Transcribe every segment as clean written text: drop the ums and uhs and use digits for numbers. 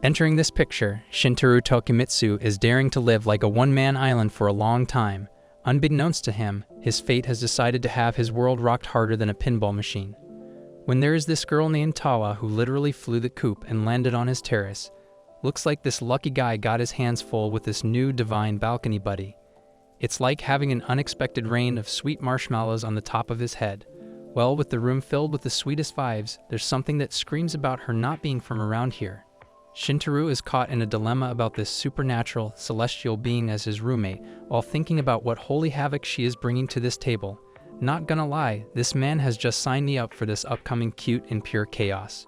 Entering this picture, Shintaro Tokimitsu is daring to live like a one-man island for a long time. Unbeknownst to him, his fate has decided to have his world rocked harder than a pinball machine. When there is this girl named Tawa who literally flew the coop and landed on his terrace. Looks like this lucky guy got his hands full with this new divine balcony buddy. It's like having an unexpected rain of sweet marshmallows on the top of his head. Well, with the room filled with the sweetest vibes, there's something that screams about her not being from around here. Shintaro is caught in a dilemma about this supernatural, celestial being as his roommate, while thinking about what holy havoc she is bringing to this table. Not gonna lie, this man has just signed me up for this upcoming cute and pure chaos.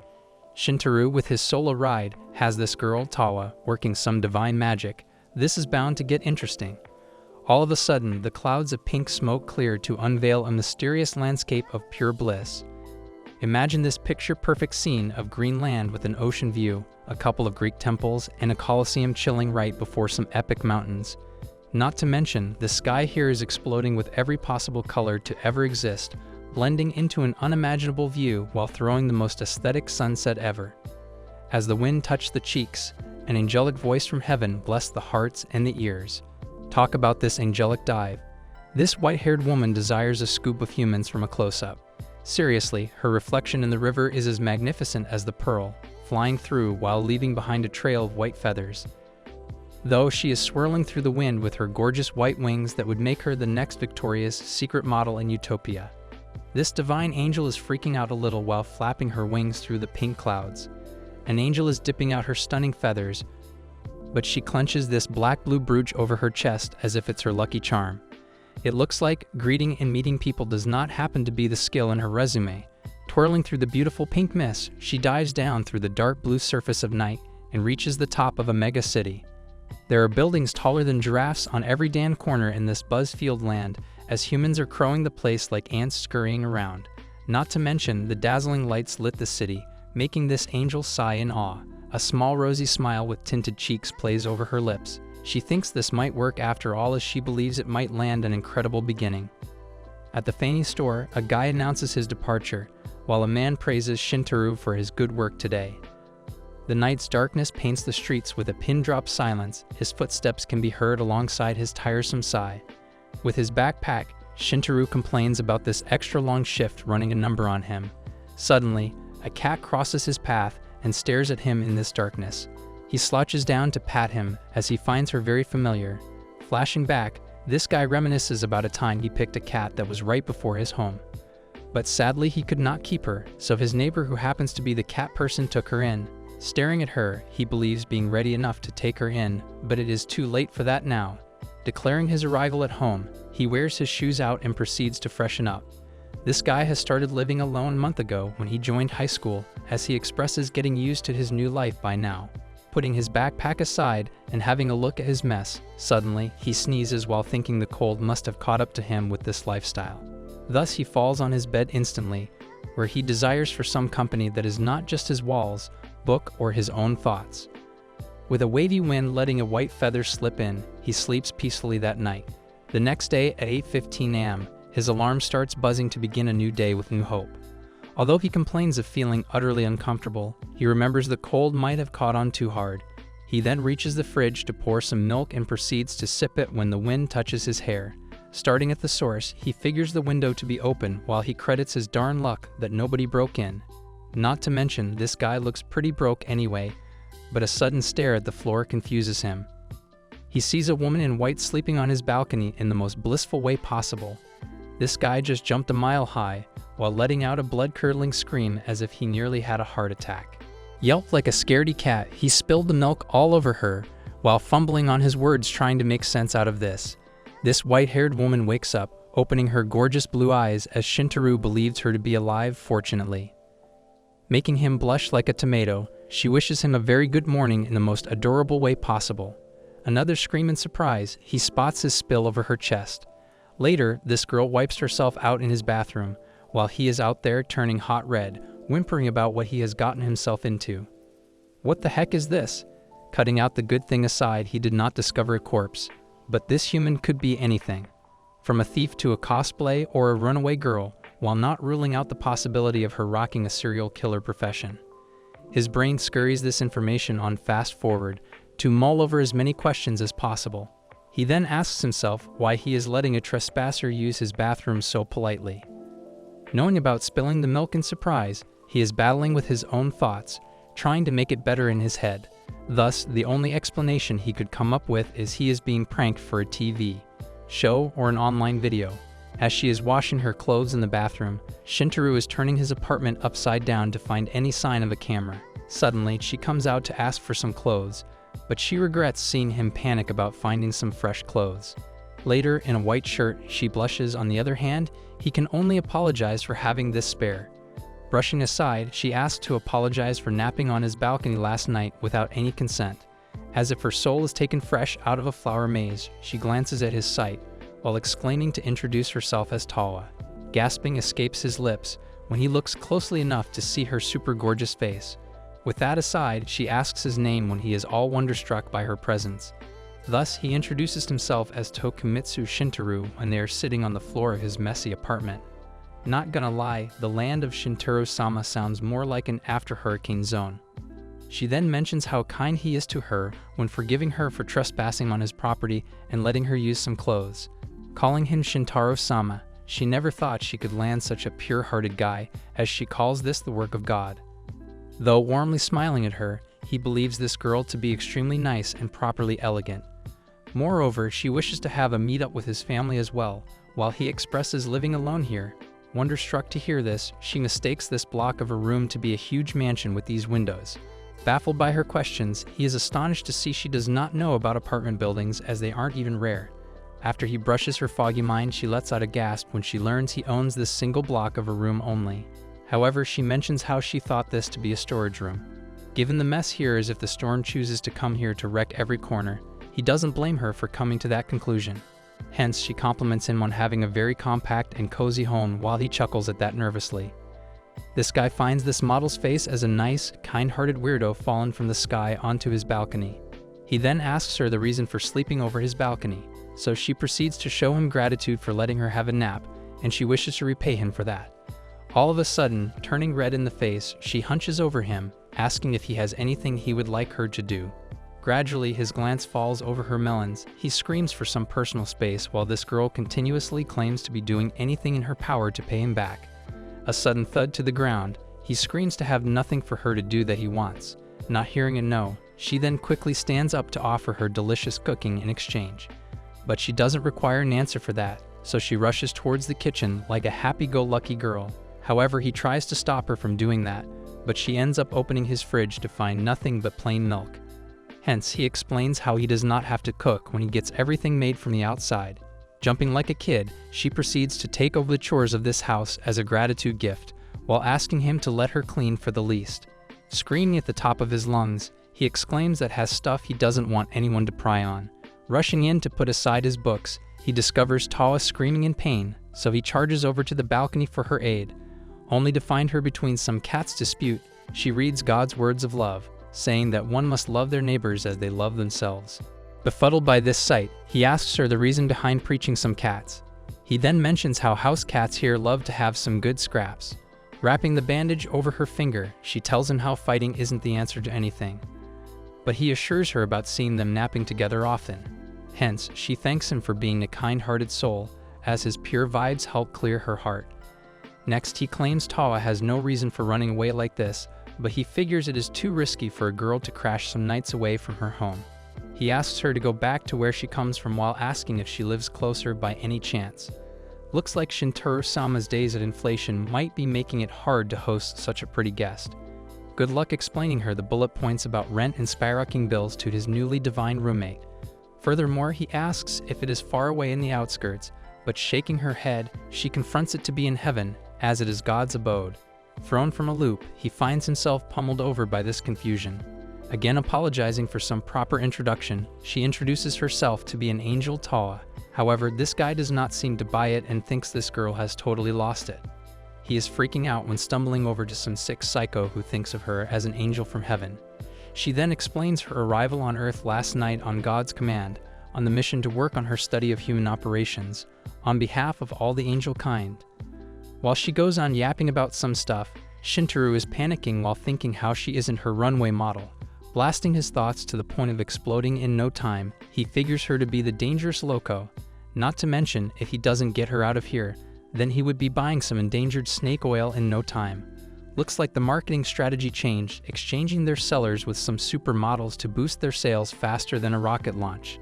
Shintaro, with his solo ride, has this girl, Tawa, working some divine magic. This is bound to get interesting. All of a sudden, the clouds of pink smoke cleared to unveil a mysterious landscape of pure bliss. Imagine this picture-perfect scene of green land with an ocean view, a couple of Greek temples, and a Colosseum chilling right before some epic mountains. Not to mention, the sky here is exploding with every possible color to ever exist, blending into an unimaginable view while throwing the most aesthetic sunset ever. As the wind touched the cheeks, an angelic voice from heaven blessed the hearts and the ears. Talk about this angelic dive. This white-haired woman desires a scoop of humans from a close-up. Seriously, her reflection in the river is as magnificent as the pearl, flying through while leaving behind a trail of white feathers. Though she is swirling through the wind with her gorgeous white wings that would make her the next Victoria's Secret model in Utopia. This divine angel is freaking out a little while flapping her wings through the pink clouds. An angel is dipping out her stunning feathers, but she clenches this black-blue brooch over her chest as if it's her lucky charm. It looks like greeting and meeting people does not happen to be the skill in her resume. Twirling through the beautiful pink mist, she dives down through the dark blue surface of night and reaches the top of a mega city. There are buildings taller than giraffes on every damn corner in this buzz-filled land, as humans are crowing the place like ants scurrying around. Not to mention, the dazzling lights lit the city, making this angel sigh in awe. A small rosy smile with tinted cheeks plays over her lips. She thinks this might work after all, as she believes it might land an incredible beginning. At the fanny store, a guy announces his departure, while a man praises Shintaro for his good work today. The night's darkness paints the streets with a pin-drop silence. His footsteps can be heard alongside his tiresome sigh. With his backpack, Shintaro complains about this extra long shift running a number on him. Suddenly, a cat crosses his path and stares at him in this darkness. He slouches down to pat him as he finds her very familiar. Flashing back, this guy reminisces about a time he picked a cat that was right before his home. But sadly, he could not keep her, so his neighbor, who happens to be the cat person, took her in. Staring at her, he believes being ready enough to take her in, but it is too late for that now. Declaring his arrival at home, he wears his shoes out and proceeds to freshen up. This guy has started living alone a month ago when he joined high school, as he expresses getting used to his new life by now. Putting his backpack aside and having a look at his mess, suddenly he sneezes while thinking the cold must have caught up to him with this lifestyle. Thus he falls on his bed instantly, where he desires for some company that is not just his walls, book, or his own thoughts. With a wavy wind letting a white feather slip in, he sleeps peacefully that night. The next day at 8:15 a.m., his alarm starts buzzing to begin a new day with new hope. Although he complains of feeling utterly uncomfortable, he remembers the cold might have caught on too hard. He then reaches the fridge to pour some milk and proceeds to sip it when the wind touches his hair. Starting at the source, he figures the window to be open while he credits his darn luck that nobody broke in. Not to mention, this guy looks pretty broke anyway, but a sudden stare at the floor confuses him. He sees a woman in white sleeping on his balcony in the most blissful way possible. This guy just jumped a mile high, while letting out a blood-curdling scream as if he nearly had a heart attack. Yelped like a scaredy cat, he spilled the milk all over her, while fumbling on his words trying to make sense out of this. This white-haired woman wakes up, opening her gorgeous blue eyes as Shintaro believes her to be alive, fortunately. Making him blush like a tomato, she wishes him a very good morning in the most adorable way possible. Another scream in surprise, he spots his spill over her chest. Later, this girl wipes herself out in his bathroom, while he is out there turning hot red, whimpering about what he has gotten himself into. What the heck is this? Cutting out the good thing aside, he did not discover a corpse, but this human could be anything. From a thief to a cosplay or a runaway girl, while not ruling out the possibility of her rocking a serial killer profession. His brain scurries this information on fast forward to mull over as many questions as possible. He then asks himself why he is letting a trespasser use his bathroom so politely. Knowing about spilling the milk in surprise, he is battling with his own thoughts, trying to make it better in his head. Thus, the only explanation he could come up with is he is being pranked for a TV show or an online video. As she is washing her clothes in the bathroom, Shintaro is turning his apartment upside down to find any sign of a camera. Suddenly, she comes out to ask for some clothes, but she regrets seeing him panic about finding some fresh clothes. Later, in a white shirt, she blushes. On the other hand, he can only apologize for having this spare. Brushing aside, she asks to apologize for napping on his balcony last night without any consent. As if her soul is taken fresh out of a flower maze, she glances at his sight, while exclaiming to introduce herself as Tawa. Gasping escapes his lips when he looks closely enough to see her super gorgeous face. With that aside, she asks his name when he is all wonderstruck by her presence. Thus, he introduces himself as Tokimitsu Shintaro when they are sitting on the floor of his messy apartment. Not gonna lie, the land of Shintaro-sama sounds more like an after-hurricane zone. She then mentions how kind he is to her when forgiving her for trespassing on his property and letting her use some clothes. Calling him Shintaro-sama, she never thought she could land such a pure-hearted guy, as she calls this the work of God. Though warmly smiling at her, he believes this girl to be extremely nice and properly elegant. Moreover, she wishes to have a meet-up with his family as well, while he expresses living alone here. Wonderstruck to hear this, she mistakes this block of a room to be a huge mansion with these windows. Baffled by her questions, he is astonished to see she does not know about apartment buildings, as they aren't even rare. After he brushes her foggy mind, she lets out a gasp when she learns he owns this single block of a room only. However, she mentions how she thought this to be a storage room. Given the mess here, as if the storm chooses to come here to wreck every corner, he doesn't blame her for coming to that conclusion. Hence, she compliments him on having a very compact and cozy home while he chuckles at that nervously. This guy finds this model's face as a nice, kind-hearted weirdo fallen from the sky onto his balcony. He then asks her the reason for sleeping over his balcony, so she proceeds to show him gratitude for letting her have a nap, and she wishes to repay him for that. All of a sudden, turning red in the face, she hunches over him, asking if he has anything he would like her to do. Gradually, his glance falls over her melons. He screams for some personal space while this girl continuously claims to be doing anything in her power to pay him back. A sudden thud to the ground, he screams to have nothing for her to do that he wants. Not hearing a no, she then quickly stands up to offer her delicious cooking in exchange. But she doesn't require an answer for that, so she rushes towards the kitchen like a happy-go-lucky girl. However, he tries to stop her from doing that, but she ends up opening his fridge to find nothing but plain milk. Hence, he explains how he does not have to cook when he gets everything made from the outside. Jumping like a kid, she proceeds to take over the chores of this house as a gratitude gift, while asking him to let her clean for the least. Screaming at the top of his lungs, he exclaims that has stuff he doesn't want anyone to pry on. Rushing in to put aside his books, he discovers Tawa screaming in pain, so he charges over to the balcony for her aid. Only to find her between some cats' dispute, she reads God's words of love, saying that one must love their neighbors as they love themselves. Befuddled by this sight, he asks her the reason behind preaching some cats. He then mentions how house cats here love to have some good scraps. Wrapping the bandage over her finger, she tells him how fighting isn't the answer to anything. But he assures her about seeing them napping together often. Hence, she thanks him for being a kind-hearted soul, as his pure vibes help clear her heart. Next, he claims Tawa has no reason for running away like this, but he figures it is too risky for a girl to crash some nights away from her home. He asks her to go back to where she comes from while asking if she lives closer by any chance. Looks like Shintaro-sama's days at inflation might be making it hard to host such a pretty guest. Good luck explaining her the bullet points about rent and skyrocketing bills to his newly divine roommate. Furthermore, he asks if it is far away in the outskirts, but shaking her head, she confronts it to be in heaven, as it is God's abode. Thrown from a loop, he finds himself pummeled over by this confusion. Again apologizing for some proper introduction, she introduces herself to be an angel Tawa. However, this guy does not seem to buy it and thinks this girl has totally lost it. He is freaking out when stumbling over to some sick psycho who thinks of her as an angel from heaven. She then explains her arrival on Earth last night on God's command, on the mission to work on her study of human operations, on behalf of all the angel kind. While she goes on yapping about some stuff, Shintaro is panicking while thinking how she isn't her runway model. Blasting his thoughts to the point of exploding in no time, he figures her to be the dangerous loco. Not to mention, if he doesn't get her out of here, then he would be buying some endangered snake oil in no time. Looks like the marketing strategy changed, exchanging their sellers with some supermodels to boost their sales faster than a rocket launch.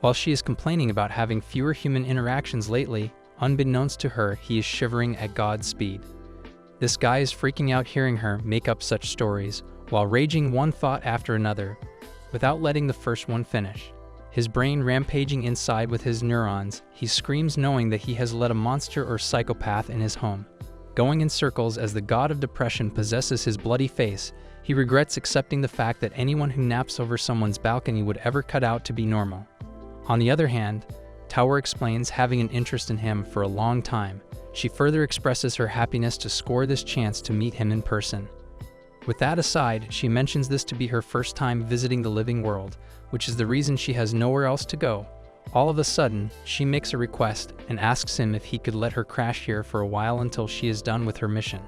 While she is complaining about having fewer human interactions lately, unbeknownst to her, he is shivering at God's speed. This guy is freaking out hearing her make up such stories, while raging one thought after another, without letting the first one finish. His brain rampaging inside with his neurons, he screams knowing that he has let a monster or psychopath in his home. Going in circles as the god of depression possesses his bloody face, he regrets accepting the fact that anyone who naps over someone's balcony would ever cut out to be normal. On the other hand, Tower explains having an interest in him for a long time. She further expresses her happiness to score this chance to meet him in person. With that aside, she mentions this to be her first time visiting the living world, which is the reason she has nowhere else to go. All of a sudden, she makes a request and asks him if he could let her crash here for a while until she is done with her mission.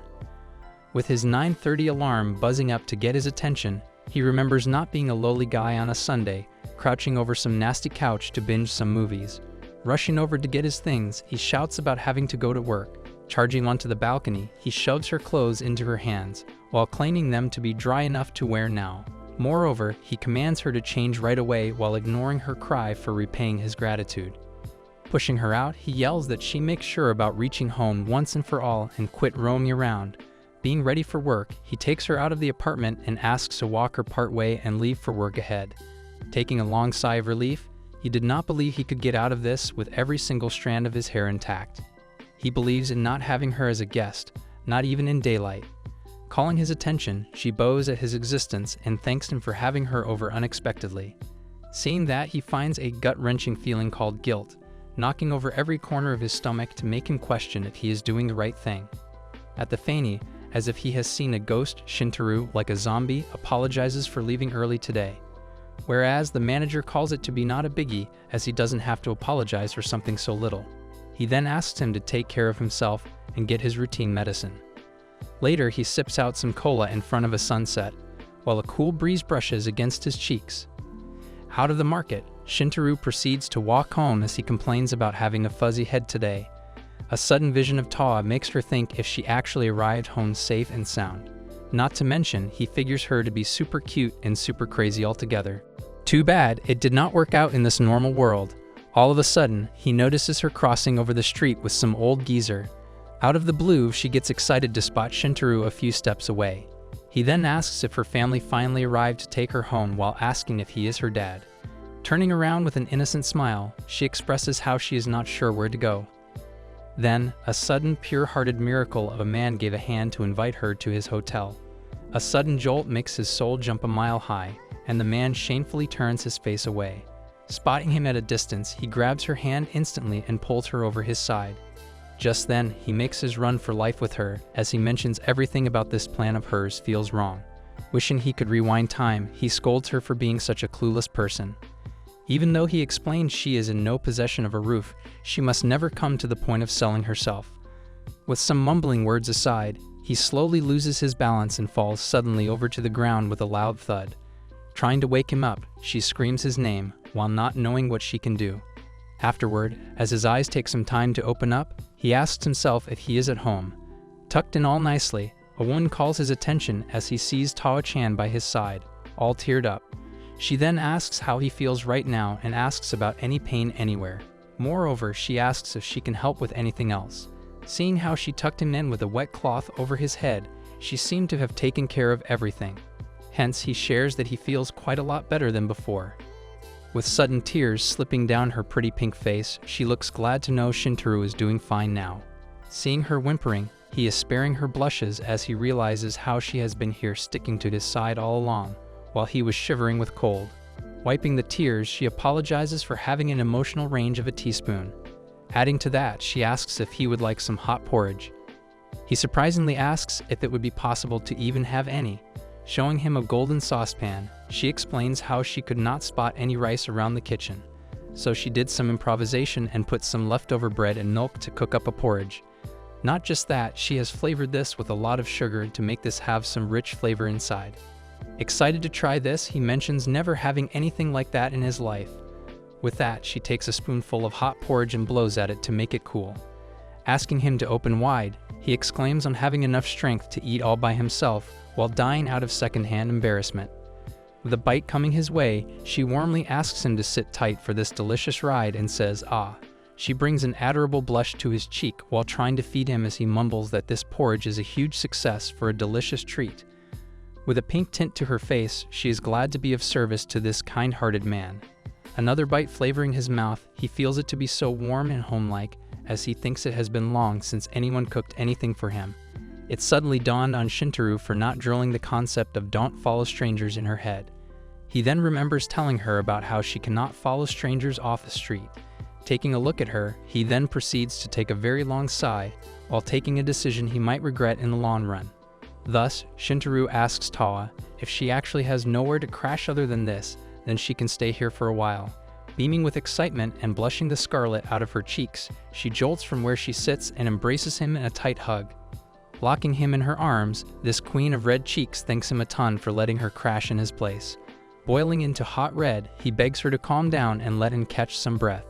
With his 9:30 alarm buzzing up to get his attention, he remembers not being a lowly guy on a Sunday, crouching over some nasty couch to binge some movies. Rushing over to get his things, he shouts about having to go to work. Charging onto the balcony, he shoves her clothes into her hands, while claiming them to be dry enough to wear now. Moreover, he commands her to change right away while ignoring her cry for repaying his gratitude. Pushing her out, he yells that she makes sure about reaching home once and for all and quit roaming around. Being ready for work, he takes her out of the apartment and asks to walk her part way and leave for work ahead. Taking a long sigh of relief, he did not believe he could get out of this with every single strand of his hair intact. He believes in not having her as a guest, not even in daylight. Calling his attention, she bows at his existence and thanks him for having her over unexpectedly. Seeing that, he finds a gut-wrenching feeling called guilt, knocking over every corner of his stomach to make him question if he is doing the right thing. At the Fanny, as if he has seen a ghost, Shintaro, like a zombie, apologizes for leaving early today. Whereas the manager calls it to be not a biggie, as he doesn't have to apologize for something so little. He then asks him to take care of himself and get his routine medicine. Later, he sips out some cola in front of a sunset, while a cool breeze brushes against his cheeks. Out of the market, Shintaro proceeds to walk home as he complains about having a fuzzy head today. A sudden vision of Taw makes her think if she actually arrived home safe and sound. Not to mention, he figures her to be super cute and super crazy altogether. Too bad it did not work out in this normal world. All of a sudden, he notices her crossing over the street with some old geezer. Out of the blue, she gets excited to spot Shintaro a few steps away. He then asks if her family finally arrived to take her home while asking if he is her dad. Turning around with an innocent smile, she expresses how she is not sure where to go. Then, a sudden, pure-hearted miracle of a man gave a hand to invite her to his hotel. A sudden jolt makes his soul jump a mile high, and the man shamefully turns his face away. Spotting him at a distance, he grabs her hand instantly and pulls her over his side. Just then, he makes his run for life with her, as he mentions everything about this plan of hers feels wrong. Wishing he could rewind time, he scolds her for being such a clueless person. Even though he explains she is in no possession of a roof, she must never come to the point of selling herself. With some mumbling words aside, he slowly loses his balance and falls suddenly over to the ground with a loud thud. Trying to wake him up, she screams his name, while not knowing what she can do. Afterward, as his eyes take some time to open up, he asks himself if he is at home. Tucked in all nicely, a woman calls his attention as he sees Tao-chan by his side, all teared up. She then asks how he feels right now and asks about any pain anywhere. Moreover, she asks if she can help with anything else. Seeing how she tucked him in with a wet cloth over his head, she seemed to have taken care of everything. Hence, he shares that he feels quite a lot better than before. With sudden tears slipping down her pretty pink face, she looks glad to know Shintaro is doing fine now. Seeing her whimpering, he is sparing her blushes as he realizes how she has been here sticking to his side all along, while he was shivering with cold. Wiping the tears, she apologizes for having an emotional range of a teaspoon. Adding to that, she asks if he would like some hot porridge. He surprisingly asks if it would be possible to even have any. Showing him a golden saucepan, she explains how she could not spot any rice around the kitchen. So she did some improvisation and put some leftover bread and milk to cook up a porridge. Not just that, she has flavored this with a lot of sugar to make this have some rich flavor inside. Excited to try this, he mentions never having anything like that in his life. With that, she takes a spoonful of hot porridge and blows at it to make it cool. Asking him to open wide, he exclaims on having enough strength to eat all by himself while dying out of secondhand embarrassment. With a bite coming his way, she warmly asks him to sit tight for this delicious ride and says, "Ah." She brings an adorable blush to his cheek while trying to feed him as he mumbles that this porridge is a huge success for a delicious treat. With a pink tint to her face, she is glad to be of service to this kind-hearted man. Another bite flavoring his mouth, he feels it to be so warm and homelike, as he thinks it has been long since anyone cooked anything for him. It suddenly dawned on Shintaro for not drilling the concept of "don't follow strangers" in her head. He then remembers telling her about how she cannot follow strangers off the street. Taking a look at her, he then proceeds to take a very long sigh, while taking a decision he might regret in the long run. Thus, Shintaro asks Tawa if she actually has nowhere to crash other than this, then she can stay here for a while. Beaming with excitement and blushing the scarlet out of her cheeks, she jolts from where she sits and embraces him in a tight hug. Locking him in her arms, this queen of red cheeks thanks him a ton for letting her crash in his place. Boiling into hot red, he begs her to calm down and let him catch some breath.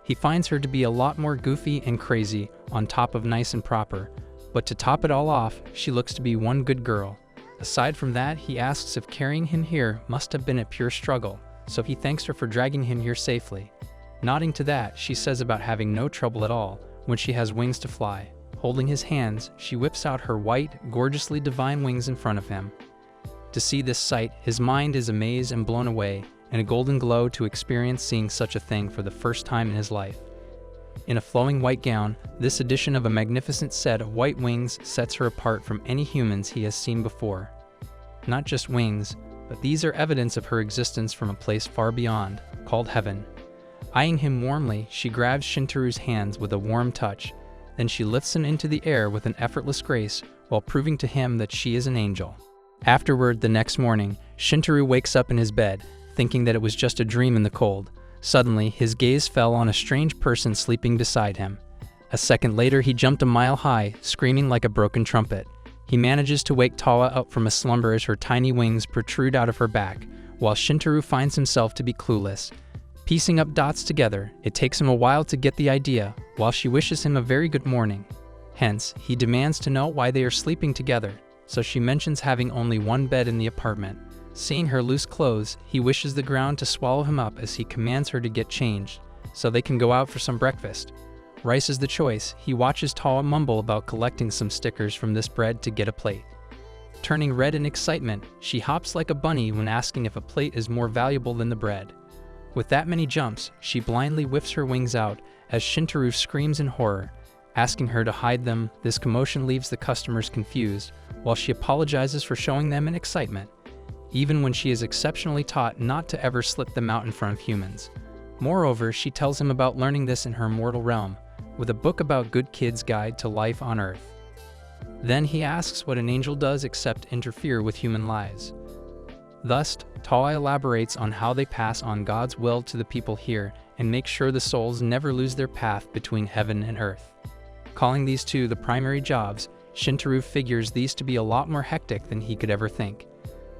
He finds her to be a lot more goofy and crazy, on top of nice and proper, but to top it all off, she looks to be one good girl. Aside from that, he asks if carrying him here must have been a pure struggle, so he thanks her for dragging him here safely. Nodding to that, she says about having no trouble at all when she has wings to fly. Holding his hands, she whips out her white, gorgeously divine wings in front of him. To see this sight, his mind is amazed and blown away, and a golden glow to experience seeing such a thing for the first time in his life. In a flowing white gown, this addition of a magnificent set of white wings sets her apart from any humans he has seen before. Not just wings, but these are evidence of her existence from a place far beyond, called heaven. Eyeing him warmly, she grabs Shintaro's hands with a warm touch, then she lifts him into the air with an effortless grace while proving to him that she is an angel. Afterward, the next morning, Shintaro wakes up in his bed, thinking that it was just a dream in the cold. Suddenly, his gaze fell on a strange person sleeping beside him. A second later, he jumped a mile high, screaming like a broken trumpet. He manages to wake Tawa up from a slumber as her tiny wings protrude out of her back, while Shintaro finds himself to be clueless. Piecing up dots together, it takes him a while to get the idea, while she wishes him a very good morning. Hence, he demands to know why they are sleeping together, so she mentions having only one bed in the apartment. Seeing her loose clothes, he wishes the ground to swallow him up as he commands her to get changed, so they can go out for some breakfast. Rice is the choice. He watches Tawa mumble about collecting some stickers from this bread to get a plate. Turning red in excitement, she hops like a bunny when asking if a plate is more valuable than the bread. With that many jumps, she blindly whips her wings out as Shintaro screams in horror. Asking her to hide them, this commotion leaves the customers confused, while she apologizes for showing them in excitement, even when she is exceptionally taught not to ever slip them out in front of humans. Moreover, she tells him about learning this in her mortal realm, with a book about good kids' guide to life on Earth. Then he asks what an angel does except interfere with human lives. Thus, Tawa elaborates on how they pass on God's will to the people here and make sure the souls never lose their path between heaven and earth. Calling these two the primary jobs, Shintaro figures these to be a lot more hectic than he could ever think.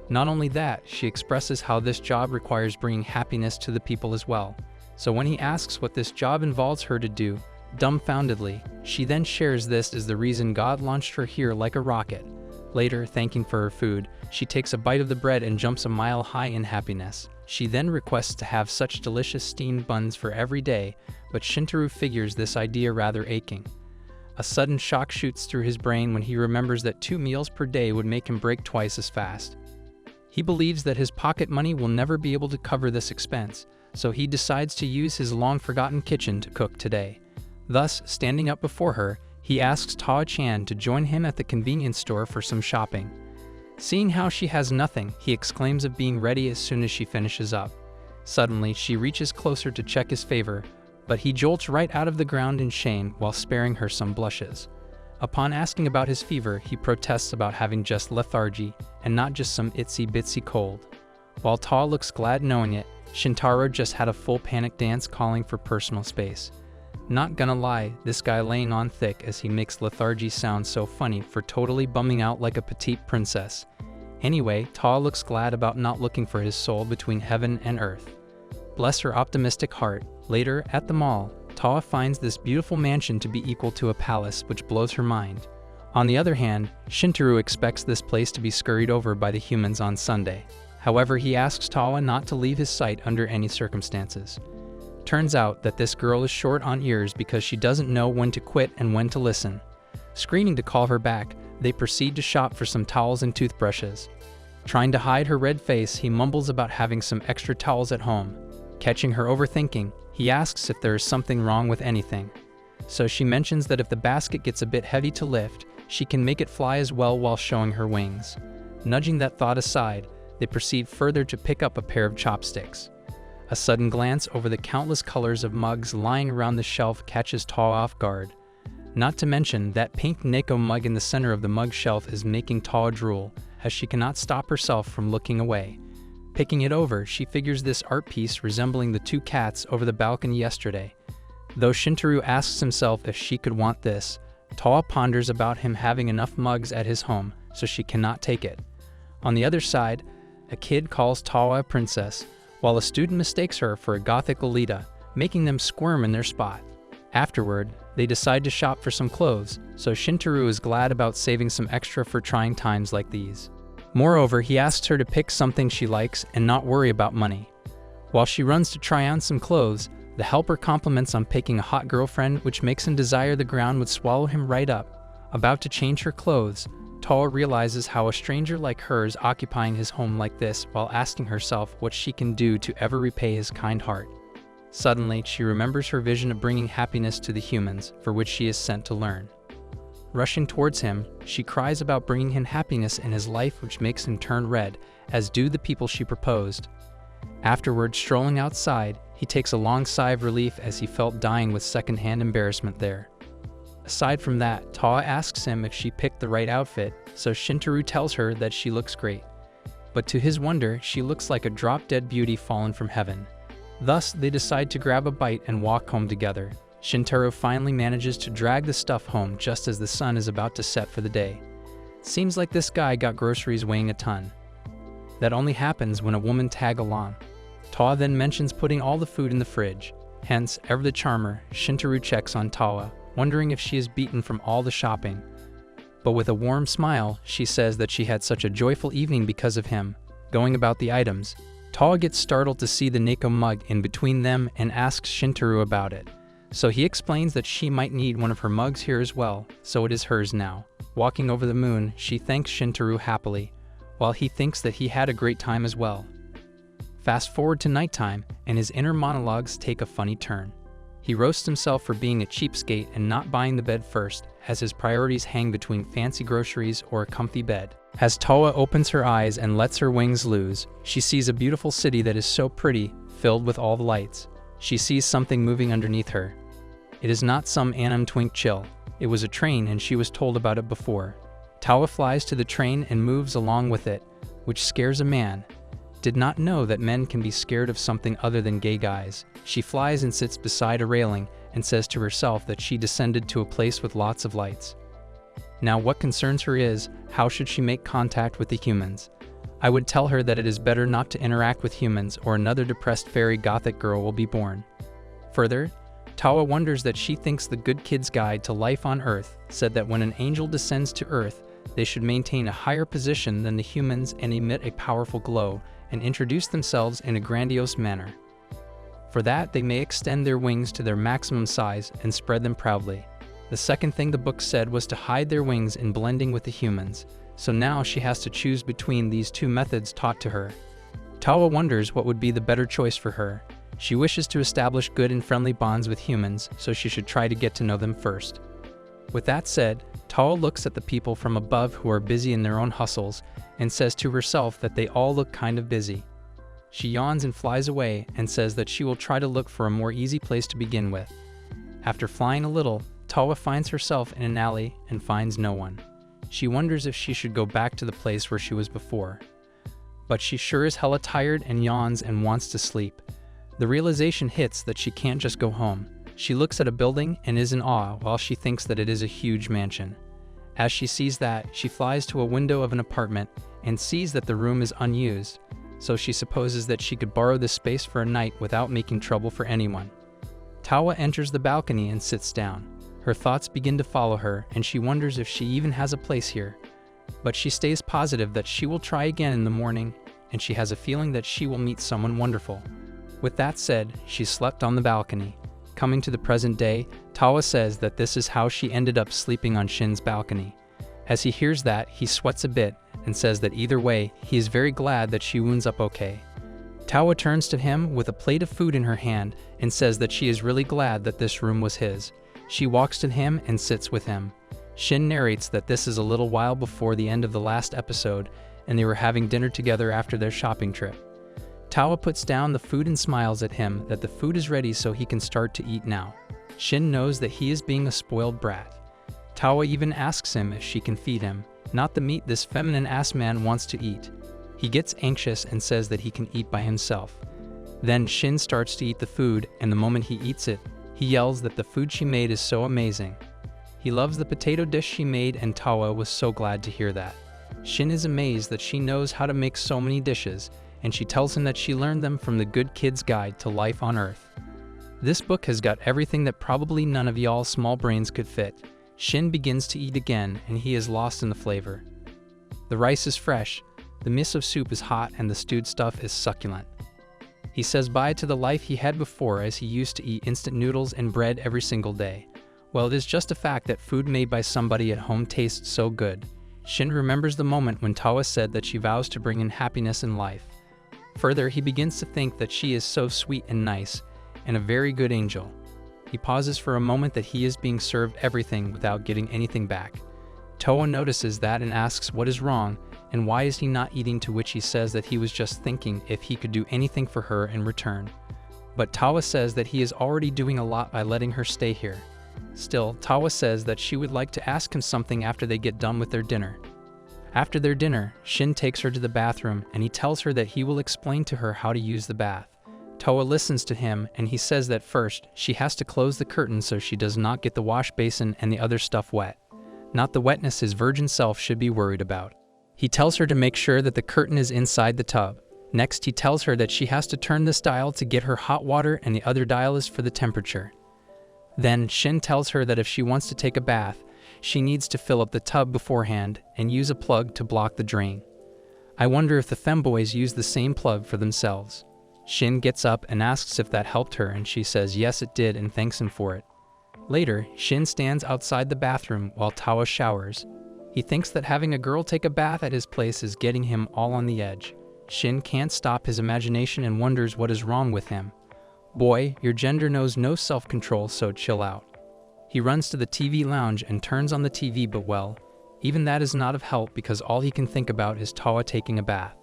Not only that, she expresses how this job requires bringing happiness to the people as well. So when he asks what this job involves her to do, dumbfoundedly, she then shares this is the reason God launched her here like a rocket. Later, thanking for her food, she takes a bite of the bread and jumps a mile high in happiness. She then requests to have such delicious steamed buns for every day, but Shintaro figures this idea rather aching. A sudden shock shoots through his brain when he remembers that 2 meals per day would make him break twice as fast. He believes that his pocket money will never be able to cover this expense, so he decides to use his long-forgotten kitchen to cook today. Thus, standing up before her, he asks Tawa-chan to join him at the convenience store for some shopping. Seeing how she has nothing, he exclaims of being ready as soon as she finishes up. Suddenly, she reaches closer to check his favor, but he jolts right out of the ground in shame while sparing her some blushes. Upon asking about his fever, he protests about having just lethargy and not just some itsy-bitsy cold. While Tawa looks glad knowing it, Shintaro just had a full panic dance calling for personal space. Not gonna lie, this guy laying on thick as he makes lethargy sound so funny for totally bumming out like a petite princess. Anyway, Tawa looks glad about not looking for his soul between heaven and earth. Bless her optimistic heart. Later, at the mall, Tawa finds this beautiful mansion to be equal to a palace, which blows her mind. On the other hand, Shintaro expects this place to be scurried over by the humans on Sunday. However, he asks Tawa not to leave his sight under any circumstances. Turns out that this girl is short on ears because she doesn't know when to quit and when to listen. Screaming to call her back, they proceed to shop for some towels and toothbrushes. Trying to hide her red face, he mumbles about having some extra towels at home. Catching her overthinking, he asks if there is something wrong with anything. So she mentions that if the basket gets a bit heavy to lift, she can make it fly as well while showing her wings. Nudging that thought aside, they proceed further to pick up a pair of chopsticks. A sudden glance over the countless colors of mugs lying around the shelf catches Tawa off guard. Not to mention that pink Neko mug in the center of the mug shelf is making Tawa drool, as she cannot stop herself from looking away. Picking it over, she figures this art piece resembling the two cats over the balcony yesterday. Though Shintaro asks himself if she could want this, Tawa ponders about him having enough mugs at his home, so she cannot take it. On the other side, a kid calls Tawa a princess, while a student mistakes her for a gothic Lolita, making them squirm in their spot. Afterward, they decide to shop for some clothes, so Shintaro is glad about saving some extra for trying times like these. Moreover, he asks her to pick something she likes and not worry about money. While she runs to try on some clothes, the helper compliments on picking a hot girlfriend, which makes him desire the ground would swallow him right up. About to change her clothes, Tawa realizes how a stranger like her is occupying his home like this while asking herself what she can do to ever repay his kind heart. Suddenly, she remembers her vision of bringing happiness to the humans, for which she is sent to learn. Rushing towards him, she cries about bringing him happiness in his life, which makes him turn red, as do the people she proposed. Afterward, strolling outside, he takes a long sigh of relief as he felt dying with secondhand embarrassment there. Aside from that, Tawa asks him if she picked the right outfit, so Shintaro tells her that she looks great. But to his wonder, she looks like a drop-dead beauty fallen from heaven. Thus, they decide to grab a bite and walk home together. Shintaro finally manages to drag the stuff home just as the sun is about to set for the day. Seems like this guy got groceries weighing a ton. That only happens when a woman tag along. Tawa then mentions putting all the food in the fridge. Hence, ever the charmer, Shintaro checks on Tawa, wondering if she is beaten from all the shopping. But with a warm smile, she says that she had such a joyful evening because of him. Going about the items, Tawa gets startled to see the Neko mug in between them and asks Shintaro about it. So he explains that she might need one of her mugs here as well, so it is hers now. Walking over the moon, she thanks Shintaro happily, while he thinks that he had a great time as well. Fast forward to nighttime, and his inner monologues take a funny turn. He roasts himself for being a cheapskate and not buying the bed first, as his priorities hang between fancy groceries or a comfy bed. As Tawa opens her eyes and lets her wings loose, she sees a beautiful city that is so pretty, filled with all the lights. She sees something moving underneath her. It is not some anime twink chill. It was a train and she was told about it before. Tawa flies to the train and moves along with it, which scares a man. Did not know that men can be scared of something other than gay guys. She flies and sits beside a railing and says to herself that she descended to a place with lots of lights. Now what concerns her is, how should she make contact with the humans? I would tell her that it is better not to interact with humans or another depressed fairy gothic girl will be born. Further, Tawa wonders that she thinks the Good Kid's Guide to Life on Earth said that when an angel descends to Earth, they should maintain a higher position than the humans and emit a powerful glow and introduce themselves in a grandiose manner. For that, they may extend their wings to their maximum size and spread them proudly. The second thing the book said was to hide their wings in blending with the humans, so now she has to choose between these two methods taught to her. Tawa wonders what would be the better choice for her. She wishes to establish good and friendly bonds with humans, so she should try to get to know them first. With that said, Tawa looks at the people from above who are busy in their own hustles and says to herself that they all look kind of busy. She yawns and flies away and says that she will try to look for a more easy place to begin with. After flying a little, Tawa finds herself in an alley and finds no one. She wonders if she should go back to the place where she was before. But she sure is hella tired and yawns and wants to sleep. The realization hits that she can't just go home. She looks at a building and is in awe while she thinks that it is a huge mansion. As she sees that, she flies to a window of an apartment and sees that the room is unused, so she supposes that she could borrow this space for a night without making trouble for anyone. Tawa enters the balcony and sits down. Her thoughts begin to follow her, and she wonders if she even has a place here. But she stays positive that she will try again in the morning, and she has a feeling that she will meet someone wonderful. With that said, she slept on the balcony. Coming to the present day, Tawa says that this is how she ended up sleeping on Shin's balcony. As he hears that, he sweats a bit and says that either way, he is very glad that she wounds up okay. Tawa turns to him with a plate of food in her hand and says that she is really glad that this room was his. She walks to him and sits with him. Shin narrates that this is a little while before the end of the last episode, and they were having dinner together after their shopping trip. Tawa puts down the food and smiles at him that the food is ready so he can start to eat now. Shin knows that he is being a spoiled brat. Tawa even asks him if she can feed him, not the meat this feminine-ass man wants to eat. He gets anxious and says that he can eat by himself. Then Shin starts to eat the food, and the moment he eats it, he yells that the food she made is so amazing. He loves the potato dish she made, and Tawa was so glad to hear that. Shin is amazed that she knows how to make so many dishes, and she tells him that she learned them from the Good Kid's Guide to Life on Earth. This book has got everything that probably none of y'all's small brains could fit. Shin begins to eat again, and he is lost in the flavor. The rice is fresh, the miso soup is hot, and the stewed stuff is succulent. He says bye to the life he had before, as he used to eat instant noodles and bread every single day. Well, it is just a fact that food made by somebody at home tastes so good. Shin remembers the moment when Tawa said that she vows to bring in happiness in life. Further, he begins to think that she is so sweet and nice, and a very good angel. He pauses for a moment that he is being served everything without getting anything back. Tawa notices that and asks what is wrong, and why is he not eating, to which he says that he was just thinking if he could do anything for her in return. But Tawa says that he is already doing a lot by letting her stay here. Still, Tawa says that she would like to ask him something after they get done with their dinner. After their dinner, Shin takes her to the bathroom, and he tells her that he will explain to her how to use the bath. Tawa listens to him, and he says that first, she has to close the curtain so she does not get the wash basin and the other stuff wet. Not the wetness his virgin self should be worried about. He tells her to make sure that the curtain is inside the tub. Next, he tells her that she has to turn this dial to get her hot water, and the other dial is for the temperature. Then, Shin tells her that if she wants to take a bath, she needs to fill up the tub beforehand and use a plug to block the drain. I wonder if the femboys use the same plug for themselves. Shin gets up and asks if that helped her, and she says yes it did and thanks him for it. Later, Shin stands outside the bathroom while Tawa showers. He thinks that having a girl take a bath at his place is getting him all on the edge. Shin can't stop his imagination and wonders what is wrong with him. Boy, your gender knows no self-control, so chill out. He runs to the TV lounge and turns on the TV, but well, even that is not of help because all he can think about is Tawa taking a bath.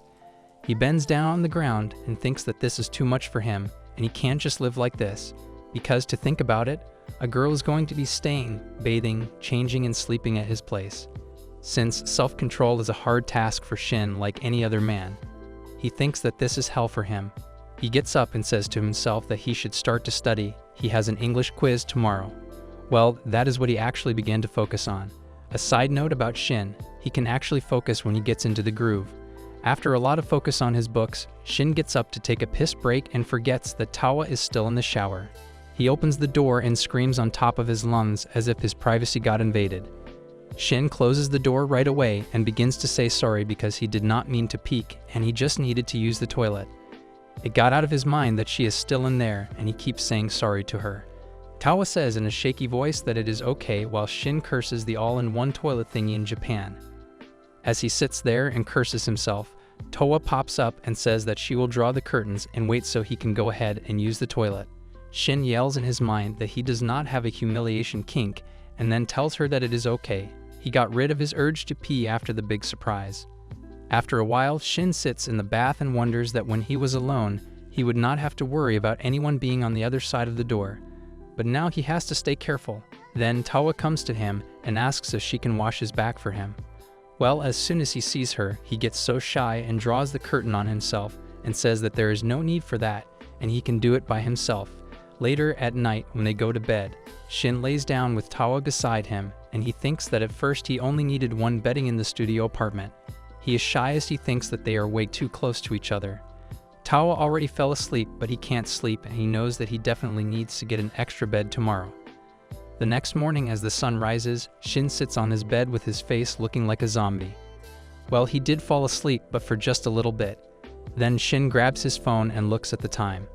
He bends down on the ground and thinks that this is too much for him, and he can't just live like this, because to think about it, a girl is going to be staying, bathing, changing, and sleeping at his place. Since self-control is a hard task for Shin like any other man, he thinks that this is hell for him. He gets up and says to himself that he should start to study. He has an English quiz tomorrow. Well, that is what he actually began to focus on. A side note about Shin, he can actually focus when he gets into the groove. After a lot of focus on his books, Shin gets up to take a piss break and forgets that Tawa is still in the shower. He opens the door and screams on top of his lungs as if his privacy got invaded. Shin closes the door right away and begins to say sorry because he did not mean to peek and he just needed to use the toilet. It got out of his mind that she is still in there, and he keeps saying sorry to her. Tawa says in a shaky voice that it is okay, while Shin curses the all-in-one toilet thingy in Japan. As he sits there and curses himself, Tawa pops up and says that she will draw the curtains and wait so he can go ahead and use the toilet. Shin yells in his mind that he does not have a humiliation kink, and then tells her that it is okay. He got rid of his urge to pee after the big surprise. After a while, Shin sits in the bath and wonders that when he was alone, he would not have to worry about anyone being on the other side of the door. But now he has to stay careful. Then Tawa comes to him and asks if she can wash his back for him. Well, as soon as he sees her, he gets so shy and draws the curtain on himself and says that there is no need for that, and he can do it by himself. Later at night, when they go to bed, Shin lays down with Tawa beside him, and he thinks that at first he only needed one bedding in the studio apartment. He is shy as he thinks that they are way too close to each other. Tawa already fell asleep, but he can't sleep, and he knows that he definitely needs to get an extra bed tomorrow. The next morning, as the sun rises, Shin sits on his bed with his face looking like a zombie. Well, he did fall asleep, but for just a little bit. Then Shin grabs his phone and looks at the time.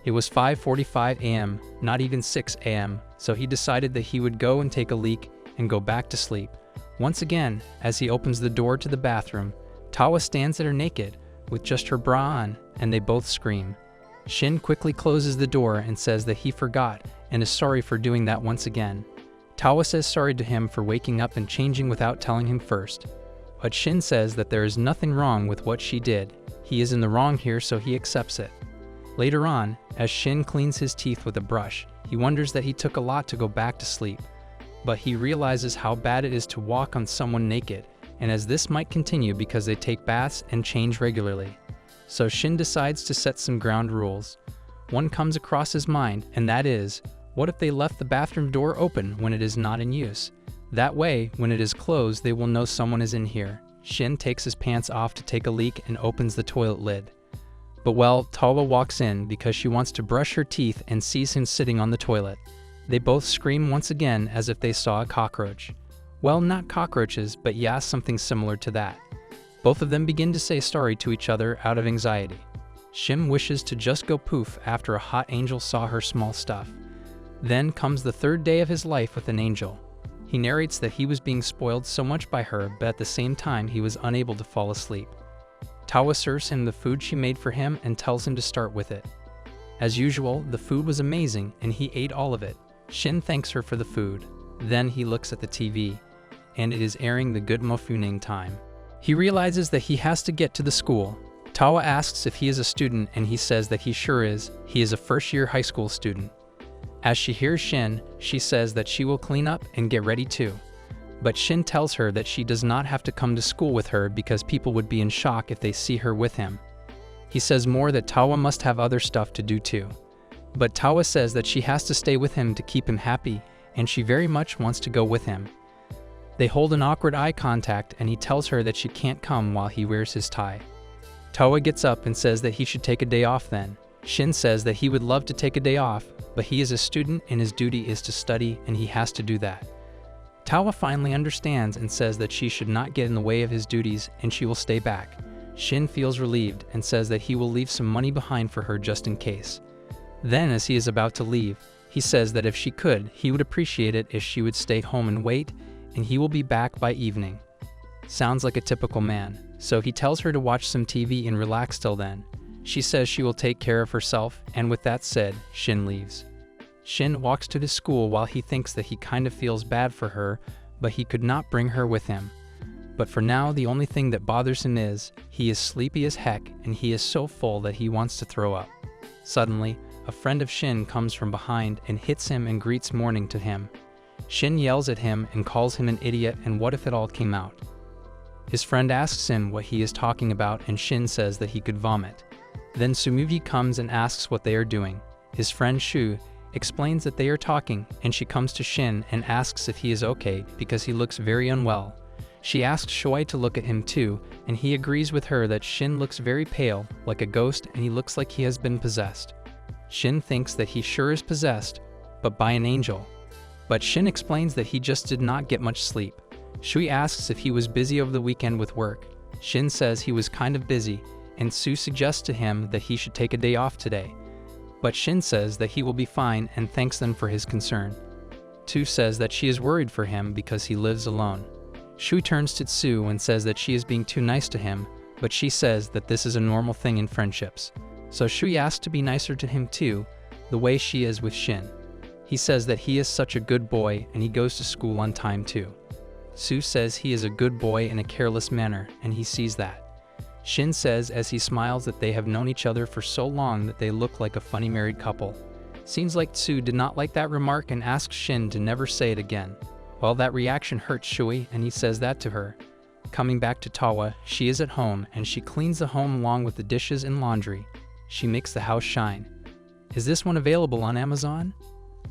It was 5:45 a.m., not even 6 a.m., so he decided that he would go and take a leak and go back to sleep. Once again, as he opens the door to the bathroom, Tawa stands at her naked, with just her bra on, and they both scream. Shin quickly closes the door and says that he forgot and is sorry for doing that once again. Tawa says sorry to him for waking up and changing without telling him first. But Shin says that there is nothing wrong with what she did. He is in the wrong here, so he accepts it. Later on, as Shin cleans his teeth with a brush, he wonders that he took a lot to go back to sleep. But he realizes how bad it is to walk on someone naked, and as this might continue because they take baths and change regularly. So Shin decides to set some ground rules. One comes across his mind, and that is, what if they left the bathroom door open when it is not in use? That way, when it is closed, they will know someone is in here. Shin takes his pants off to take a leak and opens the toilet lid. But well, Tawa walks in because she wants to brush her teeth and sees him sitting on the toilet. They both scream once again as if they saw a cockroach. Well, not cockroaches, but yeah, something similar to that. Both of them begin to say sorry to each other out of anxiety. Shin wishes to just go poof after a hot angel saw her small stuff. Then comes the third day of his life with an angel. He narrates that he was being spoiled so much by her, but at the same time he was unable to fall asleep. Tawa serves him the food she made for him and tells him to start with it. As usual, the food was amazing and he ate all of it. Shin thanks her for the food. Then he looks at the TV, and it is airing the Good Mofuning time. He realizes that he has to get to the school. Tawa asks if he is a student and he says that he sure is. He is a first-year high school student. As she hears Shin, she says that she will clean up and get ready too. But Shin tells her that she does not have to come to school with her because people would be in shock if they see her with him. He says more that Tawa must have other stuff to do too. But Tawa says that she has to stay with him to keep him happy, and she very much wants to go with him. They hold an awkward eye contact and he tells her that she can't come while he wears his tie. Tawa gets up and says that he should take a day off then. Shin says that he would love to take a day off, but he is a student and his duty is to study and he has to do that. Tawa finally understands and says that she should not get in the way of his duties and she will stay back. Shin feels relieved and says that he will leave some money behind for her just in case. Then, as he is about to leave, he says that if she could, he would appreciate it if she would stay home and wait, and he will be back by evening. Sounds like a typical man, so he tells her to watch some TV and relax till then. She says she will take care of herself, and with that said, Shin leaves. Shin walks to the school while he thinks that he kind of feels bad for her, but he could not bring her with him. But for now, the only thing that bothers him is, he is sleepy as heck and he is so full that he wants to throw up. Suddenly, a friend of Shin comes from behind and hits him and greets morning to him. Shin yells at him and calls him an idiot and what if it all came out. His friend asks him what he is talking about and Shin says that he could vomit. Then Sumugi comes and asks what they are doing. His friend Shu explains that they are talking and she comes to Shin and asks if he is okay because he looks very unwell. She asks Shoei to look at him too and he agrees with her that Shin looks very pale, like a ghost, and he looks like he has been possessed. Shin thinks that he sure is possessed, but by an angel. But Shin explains that he just did not get much sleep. Shui asks if he was busy over the weekend with work. Shin says he was kind of busy, and Sue suggests to him that he should take a day off today. But Shin says that he will be fine and thanks them for his concern. Tu says that she is worried for him because he lives alone. Shui turns to Tsu and says that she is being too nice to him, but she says that this is a normal thing in friendships. So Shui asks to be nicer to him too, the way she is with Shin. He says that he is such a good boy and he goes to school on time too. Sue says he is a good boy in a careless manner and he sees that. Shin says as he smiles that they have known each other for so long that they look like a funny married couple. Seems like Tsu did not like that remark and asks Shin to never say it again. Well, that reaction hurts Shui and he says that to her. Coming back to Tawa, she is at home and she cleans the home along with the dishes and laundry. She makes the house shine. Is this one available on Amazon?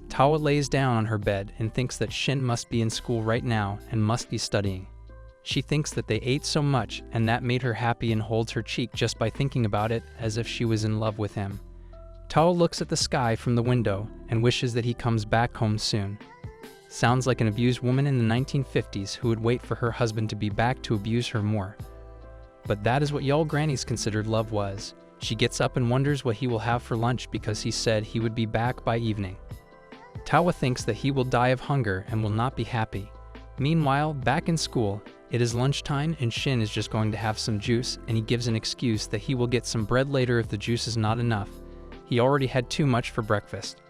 Tawa lays down on her bed and thinks that Shin must be in school right now and must be studying. She thinks that they ate so much and that made her happy and holds her cheek just by thinking about it as if she was in love with him. Tawa looks at the sky from the window and wishes that he comes back home soon. Sounds like an abused woman in the 1950s who would wait for her husband to be back to abuse her more. But that is what y'all grannies considered love was. She gets up and wonders what he will have for lunch because he said he would be back by evening. Tawa thinks that he will die of hunger and will not be happy. Meanwhile, back in school, it is lunchtime and Shin is just going to have some juice, and he gives an excuse that he will get some bread later if the juice is not enough. He already had too much for breakfast.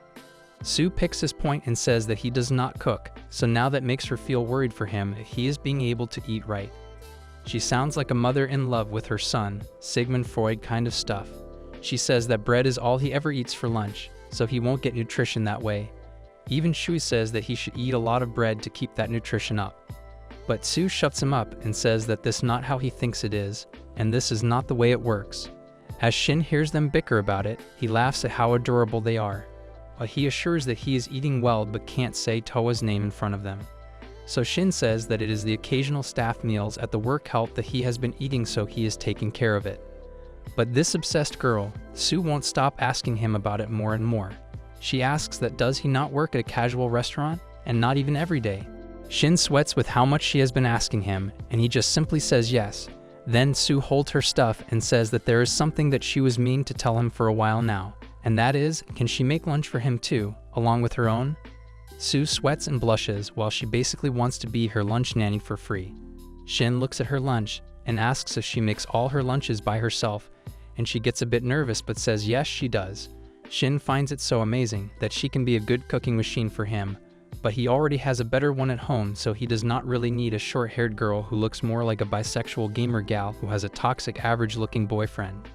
Sue picks his point and says that he does not cook, so now that makes her feel worried for him if he is being able to eat right. She sounds like a mother in love with her son, Sigmund Freud kind of stuff. She says that bread is all he ever eats for lunch, so he won't get nutrition that way. Even Shui says that he should eat a lot of bread to keep that nutrition up. But Sue shuts him up and says that this is not how he thinks it is, and this is not the way it works. As Shin hears them bicker about it, he laughs at how adorable they are. But he assures that he is eating well but can't say Toa's name in front of them. So Shin says that it is the occasional staff meals at the work help that he has been eating, so he is taking care of it. But this obsessed girl, Sue, won't stop asking him about it more and more. She asks that does he not work at a casual restaurant, and not even every day. Shin sweats with how much she has been asking him, and he just simply says yes. Then Sue holds her stuff and says that there is something that she was meaning to tell him for a while now, and that is, can she make lunch for him too, along with her own? Sue sweats and blushes while she basically wants to be her lunch nanny for free. Shin looks at her lunch and asks if she makes all her lunches by herself, and she gets a bit nervous but says yes, she does. Shin finds it so amazing that she can be a good cooking machine for him, but he already has a better one at home, so he does not really need a short-haired girl who looks more like a bisexual gamer gal who has a toxic average-looking boyfriend.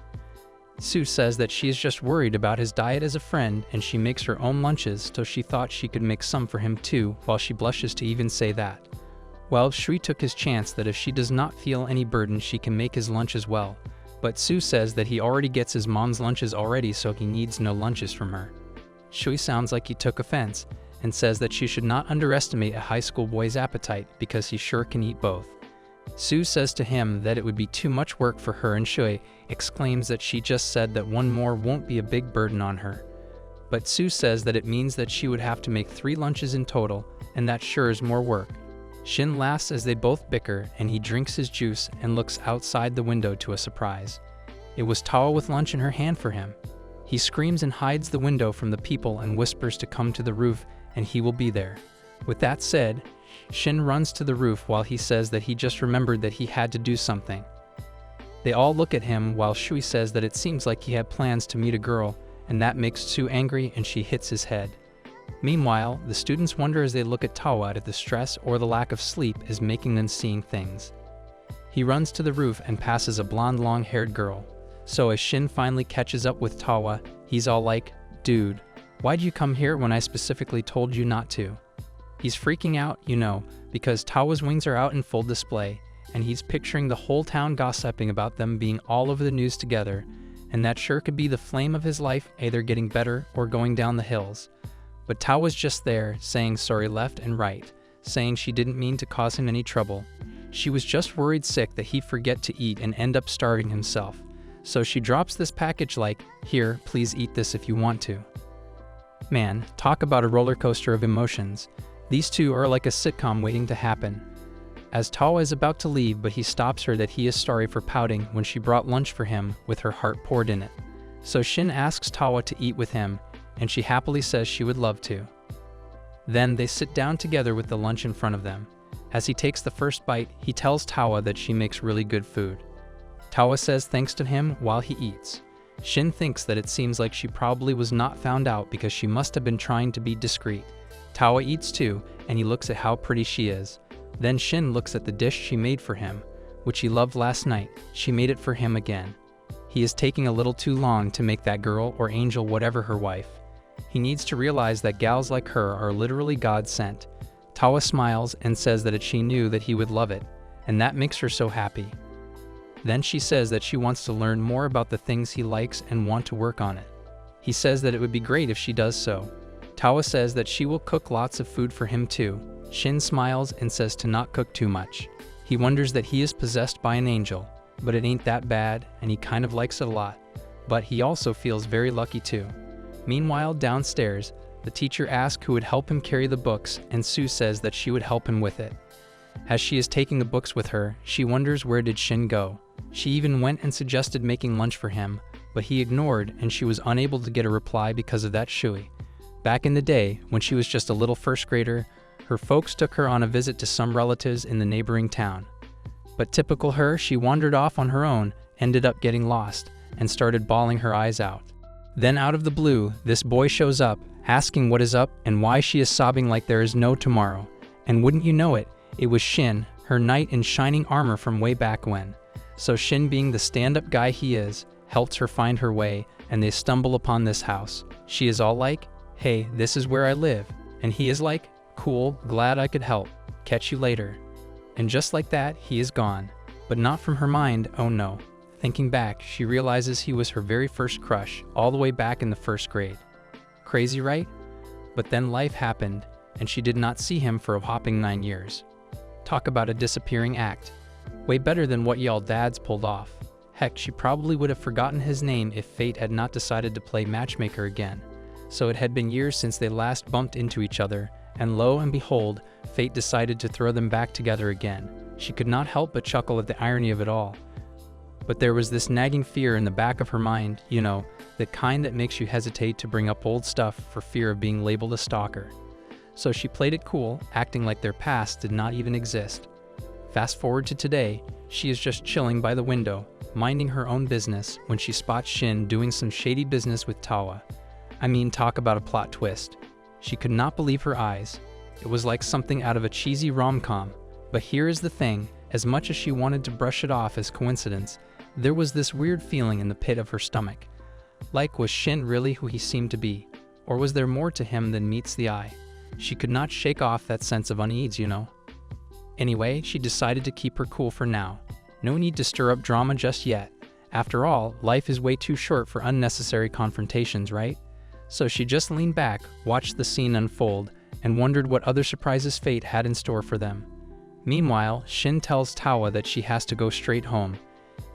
Sue says that she is just worried about his diet as a friend, and she makes her own lunches, so she thought she could make some for him too, while she blushes to even say that. Well, Shui took his chance that if she does not feel any burden, she can make his lunch as well. But Sue says that he already gets his mom's lunches already, so he needs no lunches from her. Shui sounds like he took offense, and says that she should not underestimate a high school boy's appetite because he sure can eat both. Sue says to him that it would be too much work for her, and Shui exclaims that she just said that one more won't be a big burden on her. But Sue says that it means that she would have to make 3 lunches in total, and that sure is more work. Shin laughs as they both bicker, and he drinks his juice and looks outside the window to a surprise. It was Tawa with lunch in her hand for him. He screams and hides the window from the people and whispers to come to the roof, and he will be there. With that said, Shin runs to the roof while he says that he just remembered that he had to do something. They all look at him while Shui says that it seems like he had plans to meet a girl, and that makes Sue angry and she hits his head. Meanwhile, the students wonder as they look at Tawa if the stress or the lack of sleep is making them seeing things. He runs to the roof and passes a blonde long-haired girl. So as Shin finally catches up with Tawa, he's all like, "Dude, why'd you come here when I specifically told you not to?" He's freaking out, you know, because Tawa's wings are out in full display, and he's picturing the whole town gossiping about them being all over the news together, and that sure could be the flame of his life either getting better or going down the hills. But Tawa's just there, saying sorry left and right, saying she didn't mean to cause him any trouble. She was just worried sick that he'd forget to eat and end up starving himself. So she drops this package like, "Here, please eat this if you want to." Man, talk about a roller coaster of emotions. These two are like a sitcom waiting to happen. As Tawa is about to leave, but he stops her that he is sorry for pouting when she brought lunch for him with her heart poured in it. So Shin asks Tawa to eat with him, and she happily says she would love to. Then they sit down together with the lunch in front of them. As he takes the first bite, he tells Tawa that she makes really good food. Tawa says thanks to him while he eats. Shin thinks that it seems like she probably was not found out because she must have been trying to be discreet. Tawa eats too, and he looks at how pretty she is. Then Shin looks at the dish she made for him, which he loved last night. She made it for him again. He is taking a little too long to make that girl or angel whatever her wife. He needs to realize that gals like her are literally God sent. Tawa smiles and says that she knew that he would love it, and that makes her so happy. Then she says that she wants to learn more about the things he likes and want to work on it. He says that it would be great if she does so. Tawa says that she will cook lots of food for him too. Shin smiles and says to not cook too much. He wonders that he is possessed by an angel, but it ain't that bad and he kind of likes it a lot. But he also feels very lucky too. Meanwhile, downstairs, the teacher asks who would help him carry the books, and Sue says that she would help him with it. As she is taking the books with her, she wonders where did Shin go. She even went and suggested making lunch for him, but he ignored and she was unable to get a reply because of that Shui. Back in the day, when she was just a little first grader, her folks took her on a visit to some relatives in the neighboring town. But typical her, she wandered off on her own, ended up getting lost, and started bawling her eyes out. Then out of the blue, this boy shows up, asking what is up and why she is sobbing like there is no tomorrow. And wouldn't you know it, it was Shin, her knight in shining armor from way back when. So Shin, being the stand-up guy he is, helps her find her way, and they stumble upon this house. She is all like, "Hey, this is where I live." And he is like, "Cool, glad I could help. Catch you later." And just like that, he is gone. But not from her mind, oh no. Thinking back, she realizes he was her very first crush, all the way back in the first grade. Crazy, right? But then life happened, and she did not see him for a whopping 9 years. Talk about a disappearing act. Way better than what y'all dads pulled off. Heck, she probably would have forgotten his name if fate had not decided to play matchmaker again. So it had been years since they last bumped into each other, and lo and behold, fate decided to throw them back together again. She could not help but chuckle at the irony of it all. But there was this nagging fear in the back of her mind, you know, the kind that makes you hesitate to bring up old stuff for fear of being labeled a stalker. So she played it cool, acting like their past did not even exist. Fast forward to today, she is just chilling by the window, minding her own business, when she spots Shin doing some shady business with Tawa. I mean, talk about a plot twist. She could not believe her eyes. It was like something out of a cheesy rom-com. But here is the thing, as much as she wanted to brush it off as coincidence, there was this weird feeling in the pit of her stomach. Like, was Shin really who he seemed to be? Or was there more to him than meets the eye? She could not shake off that sense of unease, you know. Anyway, she decided to keep her cool for now. No need to stir up drama just yet. After all, life is way too short for unnecessary confrontations, right? So she just leaned back, watched the scene unfold, and wondered what other surprises fate had in store for them. Meanwhile, Shin tells Tawa that she has to go straight home,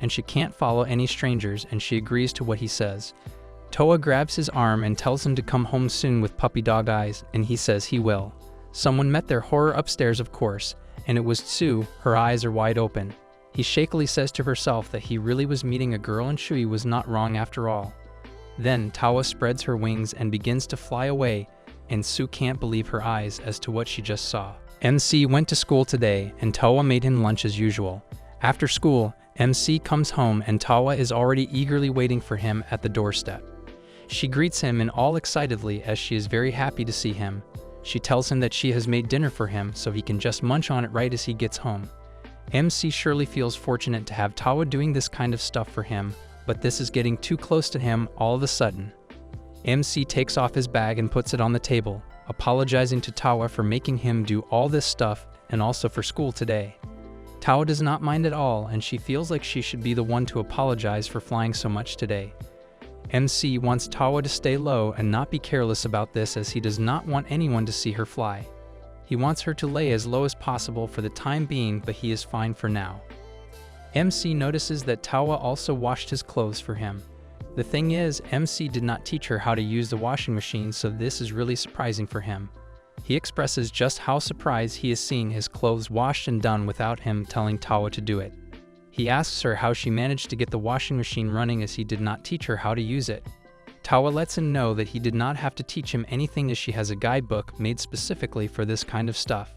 and she can't follow any strangers, and she agrees to what he says. Tawa grabs his arm and tells him to come home soon with puppy dog eyes, and he says he will. Someone met their horror upstairs, of course, and it was Sue. Her eyes are wide open. He shakily says to herself that he really was meeting a girl and Shui was not wrong after all. Then Tawa spreads her wings and begins to fly away, and Sue can't believe her eyes as to what she just saw. MC went to school today, and Tawa made him lunch as usual. After school, MC comes home and Tawa is already eagerly waiting for him at the doorstep. She greets him and all excitedly as she is very happy to see him. She tells him that she has made dinner for him so he can just munch on it right as he gets home. MC surely feels fortunate to have Tawa doing this kind of stuff for him, but this is getting too close to him all of a sudden. MC takes off his bag and puts it on the table, apologizing to Tawa for making him do all this stuff and also for school today. Tawa does not mind at all, and she feels like she should be the one to apologize for flying so much today. MC wants Tawa to stay low and not be careless about this, as he does not want anyone to see her fly. He wants her to lay as low as possible for the time being, but he is fine for now. MC notices that Tawa also washed his clothes for him. The thing is, MC did not teach her how to use the washing machine, so this is really surprising for him. He expresses just how surprised he is seeing his clothes washed and done without him telling Tawa to do it. He asks her how she managed to get the washing machine running, as he did not teach her how to use it. Tawa lets him know that he did not have to teach him anything, as she has a guidebook made specifically for this kind of stuff.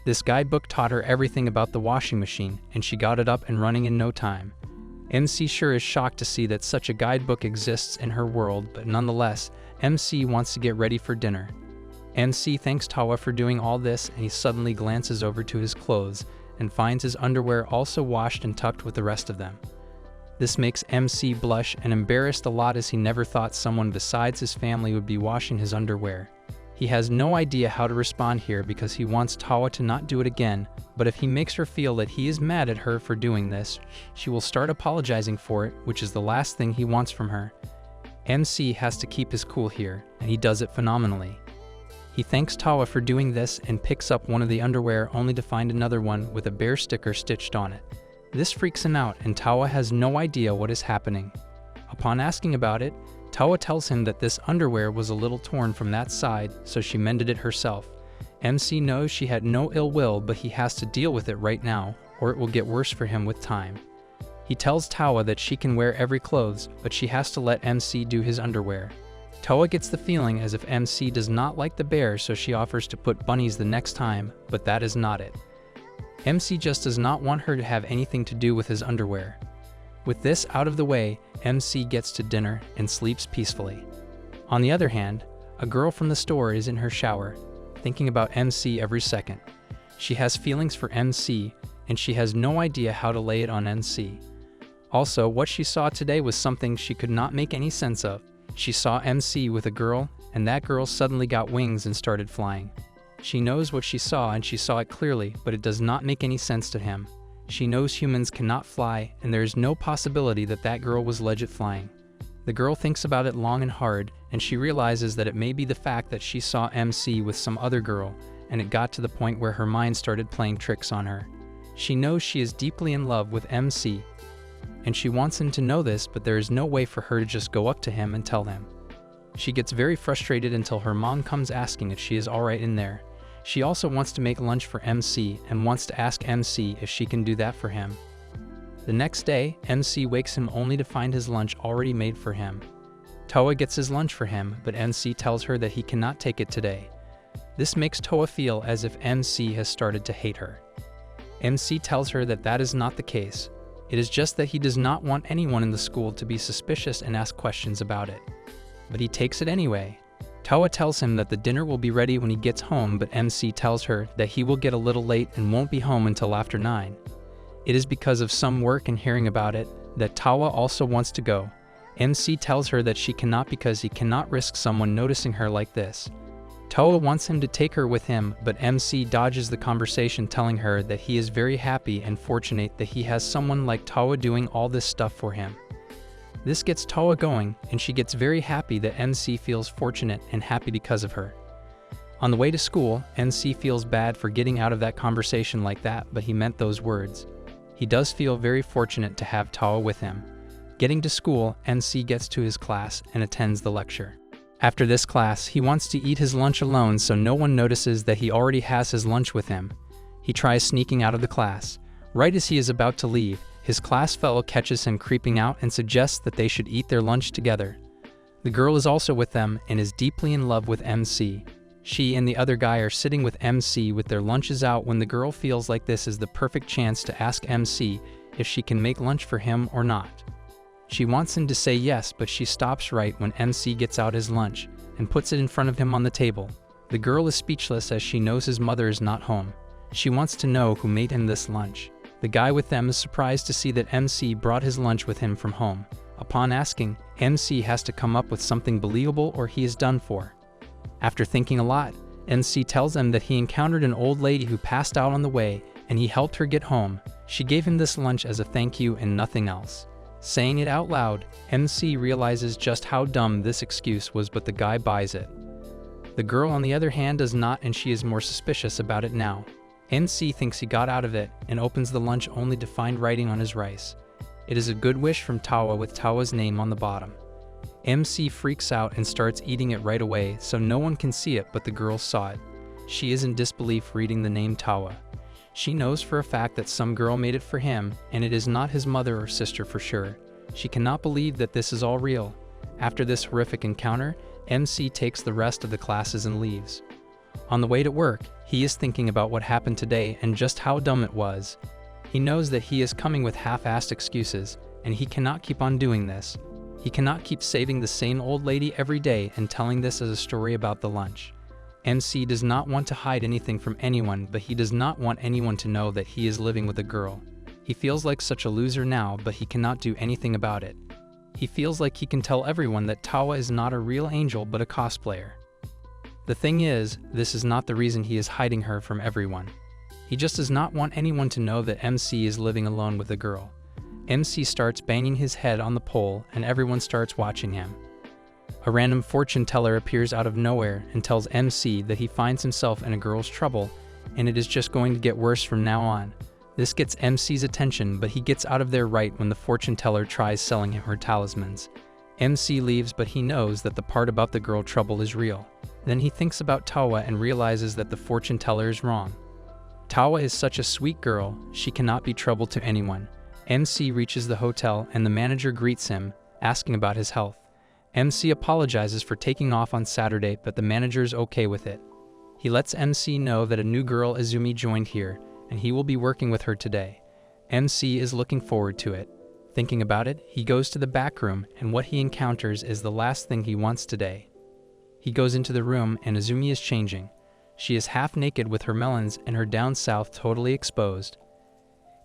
This guidebook taught her everything about the washing machine, and she got it up and running in no time. MC sure is shocked to see that such a guidebook exists in her world, but nonetheless, MC wants to get ready for dinner. MC thanks Tawa for doing all this, and he suddenly glances over to his clothes and finds his underwear also washed and tucked with the rest of them. This makes MC blush and embarrassed a lot, as he never thought someone besides his family would be washing his underwear. He has no idea how to respond here, because he wants Tawa to not do it again, but if he makes her feel that he is mad at her for doing this, she will start apologizing for it, which is the last thing he wants from her. MC has to keep his cool here, and he does it phenomenally. He thanks Tawa for doing this and picks up one of the underwear only to find another one with a bear sticker stitched on it. This freaks him out and Tawa has no idea what is happening. Upon asking about it, Tawa tells him that this underwear was a little torn from that side, so she mended it herself. MC knows she had no ill will, but he has to deal with it right now, or it will get worse for him with time. He tells Tawa that she can wear every clothes, but she has to let MC do his underwear. Tawa gets the feeling as if MC does not like the bear, so she offers to put bunnies the next time, but that is not it. MC just does not want her to have anything to do with his underwear. With this out of the way, MC gets to dinner and sleeps peacefully. On the other hand, a girl from the store is in her shower, thinking about MC every second. She has feelings for MC, and she has no idea how to lay it on MC. Also, what she saw today was something she could not make any sense of. She saw MC with a girl, and that girl suddenly got wings and started flying. She knows what she saw and she saw it clearly, but it does not make any sense to him. She knows humans cannot fly, and there is no possibility that that girl was legit flying. The girl thinks about it long and hard, and she realizes that it may be the fact that she saw MC with some other girl, and it got to the point where her mind started playing tricks on her. She knows she is deeply in love with MC, and she wants him to know this, but there is no way for her to just go up to him and tell him. She gets very frustrated until her mom comes asking if she is alright in there. She also wants to make lunch for MC and wants to ask MC if she can do that for him. The next day, MC wakes him only to find his lunch already made for him. Tawa gets his lunch for him, but MC tells her that he cannot take it today. This makes Tawa feel as if MC has started to hate her. MC tells her that that is not the case. It is just that he does not want anyone in the school to be suspicious and ask questions about it. But he takes it anyway. Tawa tells him that the dinner will be ready when he gets home, but MC tells her that he will get a little late and won't be home until after 9. It is because of some work and hearing about it that Tawa also wants to go. MC tells her that she cannot because he cannot risk someone noticing her like this. Tawa wants him to take her with him, but MC dodges the conversation, telling her that he is very happy and fortunate that he has someone like Tawa doing all this stuff for him. This gets Tawa going, and she gets very happy that MC feels fortunate and happy because of her. On the way to school, MC feels bad for getting out of that conversation like that, but he meant those words. He does feel very fortunate to have Tawa with him. Getting to school, MC gets to his class and attends the lecture. After this class, he wants to eat his lunch alone so no one notices that he already has his lunch with him. He tries sneaking out of the class. Right as he is about to leave, his class fellow catches him creeping out and suggests that they should eat their lunch together. The girl is also with them and is deeply in love with MC. She and the other guy are sitting with MC with their lunches out when the girl feels like this is the perfect chance to ask MC if she can make lunch for him or not. She wants him to say yes, but she stops right when MC gets out his lunch and puts it in front of him on the table. The girl is speechless as she knows his mother is not home. She wants to know who made him this lunch. The guy with them is surprised to see that MC brought his lunch with him from home. Upon asking, MC has to come up with something believable or he is done for. After thinking a lot, MC tells him that he encountered an old lady who passed out on the way and he helped her get home. She gave him this lunch as a thank you and nothing else. Saying it out loud, MC realizes just how dumb this excuse was, but the guy buys it. The girl on the other hand does not, and she is more suspicious about it now. MC thinks he got out of it and opens the lunch only to find writing on his rice. It is a good wish from Tawa with Tawa's name on the bottom. MC freaks out and starts eating it right away so no one can see it, but the girl saw it. She is in disbelief reading the name Tawa. She knows for a fact that some girl made it for him, and it is not his mother or sister for sure. She cannot believe that this is all real. After this horrific encounter, MC takes the rest of the classes and leaves. On the way to work, he is thinking about what happened today and just how dumb it was. He knows that he is coming with half-assed excuses, and he cannot keep on doing this. He cannot keep saving the same old lady every day and telling this as a story about the lunch. MC does not want to hide anything from anyone, but he does not want anyone to know that he is living with a girl. He feels like such a loser now, but he cannot do anything about it. He feels like he can tell everyone that Tawa is not a real angel but a cosplayer. The thing is, this is not the reason he is hiding her from everyone. He just does not want anyone to know that MC is living alone with a girl. MC starts banging his head on the pole and everyone starts watching him. A random fortune teller appears out of nowhere and tells MC that he finds himself in a girl's trouble, and it is just going to get worse from now on. This gets MC's attention, but he gets out of there right when the fortune teller tries selling him her talismans. MC leaves, but he knows that the part about the girl trouble is real. Then he thinks about Tawa and realizes that the fortune teller is wrong. Tawa is such a sweet girl, she cannot be trouble to anyone. MC reaches the hotel and the manager greets him, asking about his health. MC apologizes for taking off on Saturday, but the manager is okay with it. He lets MC know that a new girl, Izumi, joined here, and he will be working with her today. MC is looking forward to it. Thinking about it, he goes to the back room, and what he encounters is the last thing he wants today. He goes into the room, and Izumi is changing. She is half naked with her melons and her down south totally exposed.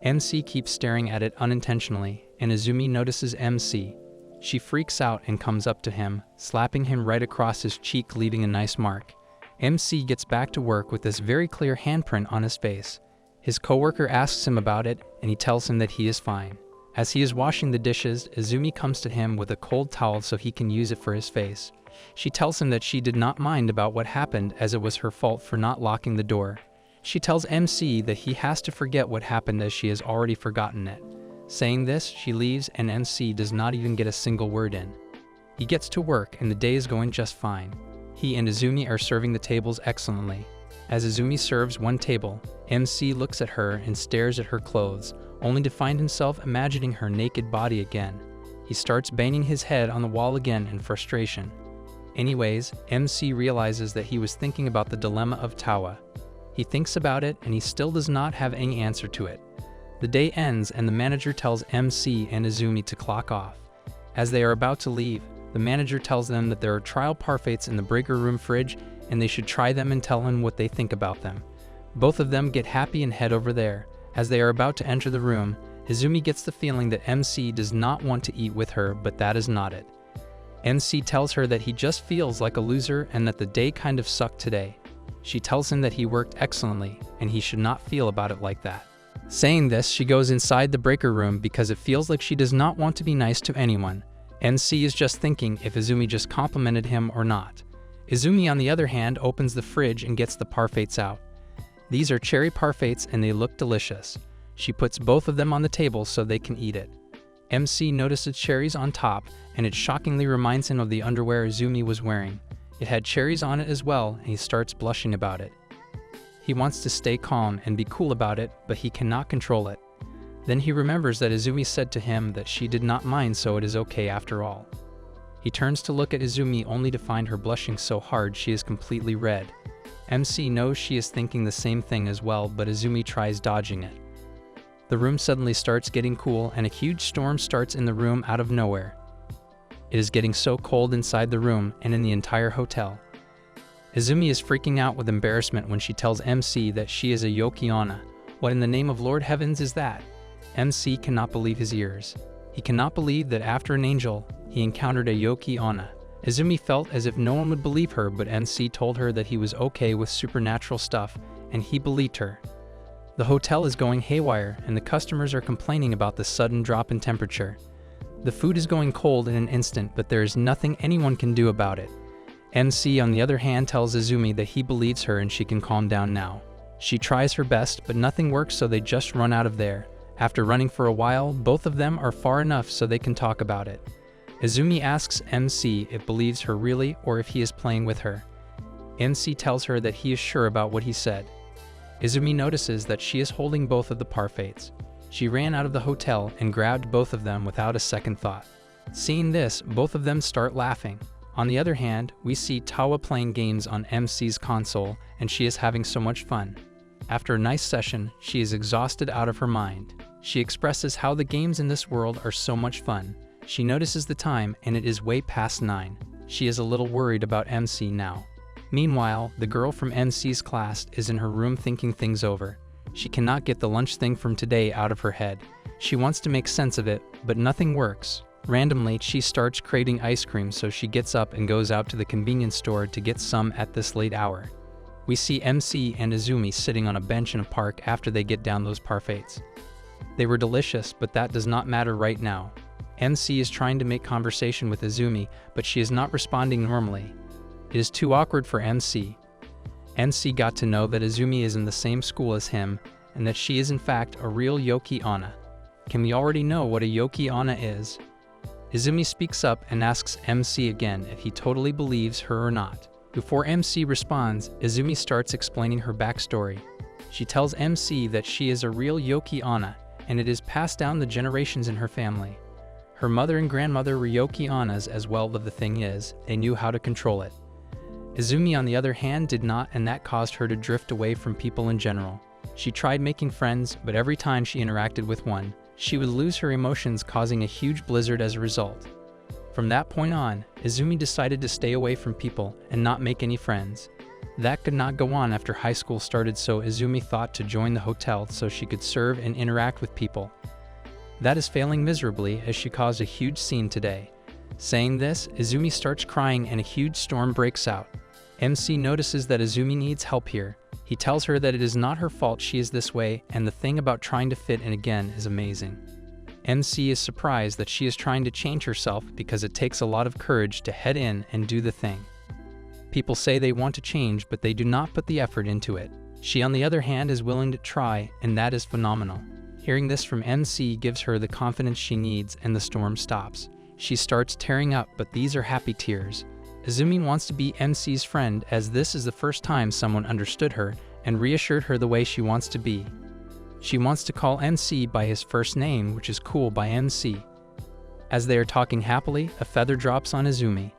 MC keeps staring at it unintentionally, and Izumi notices MC. She freaks out and comes up to him, slapping him right across his cheek, leaving a nice mark. MC gets back to work with this very clear handprint on his face. His coworker asks him about it, and he tells him that he is fine. As he is washing the dishes, Izumi comes to him with a cold towel so he can use it for his face. She tells him that she did not mind about what happened as it was her fault for not locking the door. She tells MC that he has to forget what happened as she has already forgotten it. Saying this, she leaves and MC does not even get a single word in. He gets to work and the day is going just fine. He and Izumi are serving the tables excellently. As Izumi serves one table, MC looks at her and stares at her clothes, only to find himself imagining her naked body again. He starts banging his head on the wall again in frustration. Anyways, MC realizes that he was thinking about the dilemma of Tawa. He thinks about it and he still does not have any answer to it. The day ends and the manager tells MC and Izumi to clock off. As they are about to leave, the manager tells them that there are trial parfaits in the breaker room fridge and they should try them and tell him what they think about them. Both of them get happy and head over there. As they are about to enter the room, Izumi gets the feeling that MC does not want to eat with her, but that is not it. MC tells her that he just feels like a loser and that the day kind of sucked today. She tells him that he worked excellently and he should not feel about it like that. Saying this, she goes inside the breaker room because it feels like she does not want to be nice to anyone. MC is just thinking if Izumi just complimented him or not. Izumi, on the other hand, opens the fridge and gets the parfaits out. These are cherry parfaits and they look delicious. She puts both of them on the table so they can eat it. MC notices cherries on top, and it shockingly reminds him of the underwear Izumi was wearing. It had cherries on it as well, and he starts blushing about it. He wants to stay calm and be cool about it, but he cannot control it. Then he remembers that Izumi said to him that she did not mind, so it is okay after all. He turns to look at Izumi only to find her blushing so hard she is completely red. MC knows she is thinking the same thing as well, but Izumi tries dodging it. The room suddenly starts getting cool and a huge storm starts in the room out of nowhere. It is getting so cold inside the room and in the entire hotel. Izumi is freaking out with embarrassment when she tells MC that she is a Yoki-onna. What in the name of Lord Heavens is that? MC cannot believe his ears. He cannot believe that after an angel, he encountered a Yoki-onna. Izumi felt as if no one would believe her, but MC told her that he was okay with supernatural stuff, and he believed her. The hotel is going haywire, and the customers are complaining about the sudden drop in temperature. The food is going cold in an instant, but there is nothing anyone can do about it. MC, on the other hand, tells Izumi that he believes her and she can calm down now. She tries her best, but nothing works, so they just run out of there. After running for a while, both of them are far enough so they can talk about it. Izumi asks MC if believes her really or if he is playing with her. MC tells her that he is sure about what he said. Izumi notices that she is holding both of the parfaits. She ran out of the hotel and grabbed both of them without a second thought. Seeing this, both of them start laughing. On the other hand, we see Tawa playing games on MC's console, and she is having so much fun. After a nice session, she is exhausted out of her mind. She expresses how the games in this world are so much fun. She notices the time, and it is way past 9. She is a little worried about MC now. Meanwhile, the girl from MC's class is in her room thinking things over. She cannot get the lunch thing from today out of her head. She wants to make sense of it, but nothing works. Randomly, she starts craving ice cream, so she gets up and goes out to the convenience store to get some at this late hour. We see MC and Izumi sitting on a bench in a park after they get down those parfaits. They were delicious, but that does not matter right now. MC is trying to make conversation with Izumi, but she is not responding normally. It is too awkward for MC. MC got to know that Izumi is in the same school as him, and that she is in fact a real Yoki Onna. Can we already know what a Yoki Onna is? Izumi speaks up and asks MC again if he totally believes her or not. Before MC responds, Izumi starts explaining her backstory. She tells MC that she is a real Yoki Onna, and it is passed down the generations in her family. Her mother and grandmother were Yoki Annas as well, but the thing is, they knew how to control it. Izumi, on the other hand, did not, and that caused her to drift away from people in general. She tried making friends, but every time she interacted with one, she would lose her emotions, causing a huge blizzard as a result. From that point on, Izumi decided to stay away from people and not make any friends. That could not go on after high school started, so Izumi thought to join the hotel so she could serve and interact with people. That is failing miserably, as she caused a huge scene today. Saying this, Izumi starts crying and a huge storm breaks out. MC notices that Izumi needs help here. He tells her that it is not her fault she is this way, and the thing about trying to fit in again is amazing. MC is surprised that she is trying to change herself because it takes a lot of courage to head in and do the thing. People say they want to change, but they do not put the effort into it. She, on the other hand, is willing to try, and that is phenomenal. Hearing this from MC gives her the confidence she needs, and the storm stops. She starts tearing up, but these are happy tears. Izumi wants to be MC's friend, as this is the first time someone understood her and reassured her the way she wants to be. She wants to call MC by his first name, which is cool by MC. As they are talking happily, a feather drops on Izumi.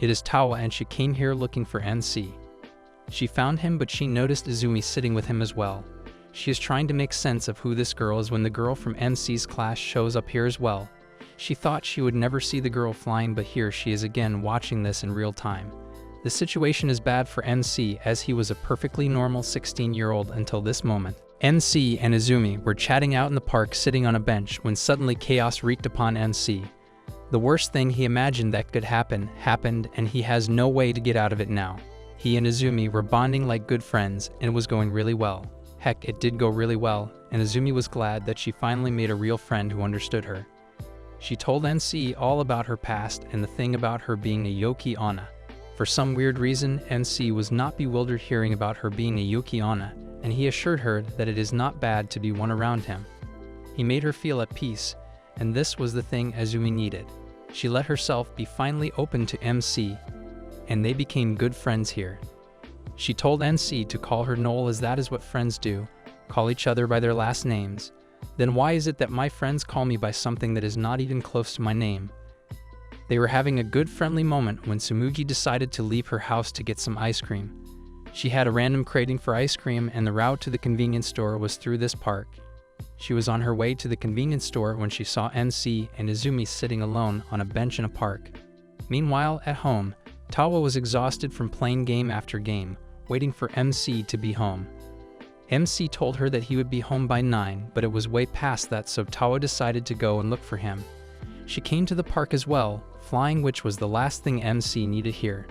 It is Tawa, and she came here looking for MC. She found him, but she noticed Izumi sitting with him as well. She is trying to make sense of who this girl is when the girl from MC's class shows up here as well. She thought she would never see the girl flying, but here she is again watching this in real time. The situation is bad for MC, as he was a perfectly normal 16-year-old until this moment. MC and Izumi were chatting out in the park sitting on a bench when suddenly chaos wreaked upon MC. The worst thing he imagined that could happen, happened, and he has no way to get out of it now. He and Izumi were bonding like good friends, and it was going really well. Heck, it did go really well, and Izumi was glad that she finally made a real friend who understood her. She told NC all about her past and the thing about her being a Yoki Onna. For some weird reason, NC was not bewildered hearing about her being a Yoki Onna, and he assured her that it is not bad to be one around him. He made her feel at peace, and this was the thing Izumi needed. She let herself be finally open to MC, and they became good friends here. She told NC to call her Noel, as that is what friends do, call each other by their last names. Then why is it that my friends call me by something that is not even close to my name? They were having a good friendly moment when Tsumugi decided to leave her house to get some ice cream. She had a random craving for ice cream, and the route to the convenience store was through this park. She was on her way to the convenience store when she saw NC and Izumi sitting alone on a bench in a park. Meanwhile, at home, Tawa was exhausted from playing game after game, waiting for MC to be home. MC told her that he would be home by 9, but it was way past that, so Tawa decided to go and look for him. She came to the park as well, flying, which was the last thing MC needed here.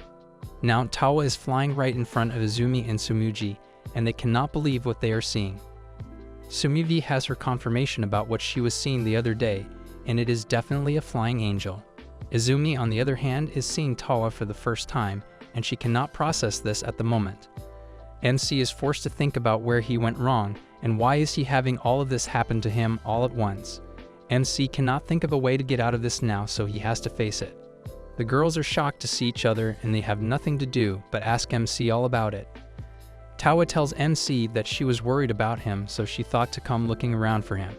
Now Tawa is flying right in front of Izumi and Tsumugi, and they cannot believe what they are seeing. Tsumugi has her confirmation about what she was seeing the other day, and it is definitely a flying angel. Izumi, on the other hand, is seeing Tawa for the first time, and she cannot process this at the moment. MC is forced to think about where he went wrong, and why is he having all of this happen to him all at once. MC cannot think of a way to get out of this now, so he has to face it. The girls are shocked to see each other, and they have nothing to do but ask MC all about it. Tawa tells MC that she was worried about him, so she thought to come looking around for him.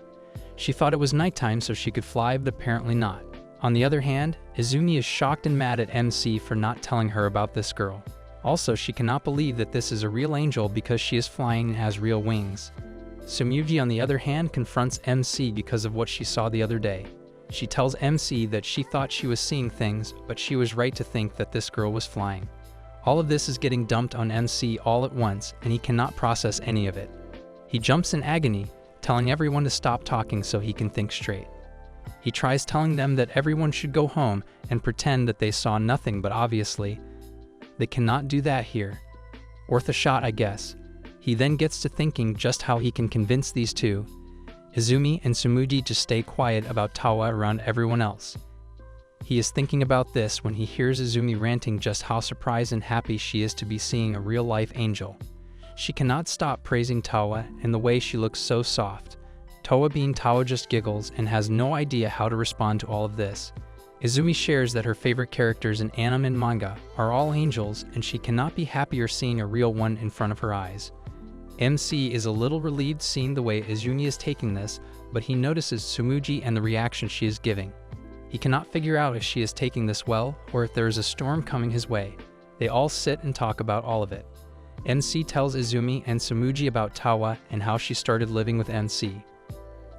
She thought it was nighttime so she could fly, but apparently not. On the other hand, Izumi is shocked and mad at MC for not telling her about this girl. Also, she cannot believe that this is a real angel because she is flying and has real wings. Tsumugi, on the other hand, confronts MC because of what she saw the other day. She tells MC that she thought she was seeing things, but she was right to think that this girl was flying. All of this is getting dumped on MC all at once, and he cannot process any of it. He jumps in agony, telling everyone to stop talking so he can think straight. He tries telling them that everyone should go home and pretend that they saw nothing, but obviously, they cannot do that here. Worth a shot, I guess. He then gets to thinking just how he can convince these two. Izumi and Tsumugi just stay quiet about Tawa around everyone else. He is thinking about this when he hears Izumi ranting just how surprised and happy she is to be seeing a real-life angel. She cannot stop praising Tawa and the way she looks so soft. Tawa being Tawa just giggles and has no idea how to respond to all of this. Izumi shares that her favorite characters in anime and manga are all angels and she cannot be happier seeing a real one in front of her eyes. MC is a little relieved seeing the way Izumi is taking this, but he notices Tsumugi and the reaction she is giving. He cannot figure out if she is taking this well or if there is a storm coming his way. They all sit and talk about all of it. MC tells Izumi and Tsumugi about Tawa and how she started living with MC.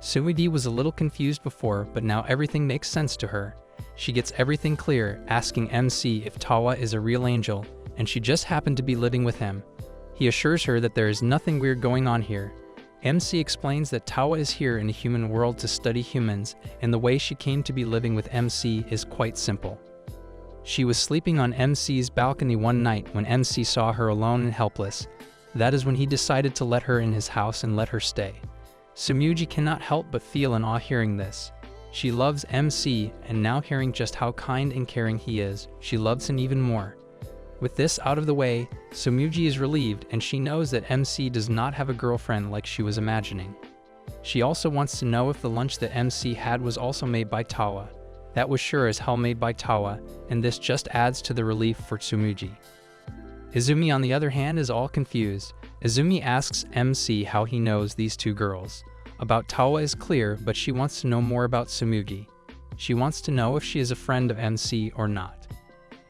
Tsumugi was a little confused before, but now everything makes sense to her. She gets everything clear, asking MC if Tawa is a real angel, and she just happened to be living with him. He assures her that there is nothing weird going on here. MC explains that Tawa is here in the human world to study humans, and the way she came to be living with MC is quite simple. She was sleeping on MC's balcony one night when MC saw her alone and helpless. That is when he decided to let her in his house and let her stay. Tsumugi cannot help but feel in awe hearing this. She loves MC, and now hearing just how kind and caring he is, she loves him even more. With this out of the way, Tsumugi is relieved and she knows that MC does not have a girlfriend like she was imagining. She also wants to know if the lunch that MC had was also made by Tawa. That was sure as hell made by Tawa, and this just adds to the relief for Tsumugi. Izumi on the other hand is all confused. Izumi asks MC how he knows these two girls. About Tawa is clear, but she wants to know more about Tsumugi. She wants to know if she is a friend of MC or not.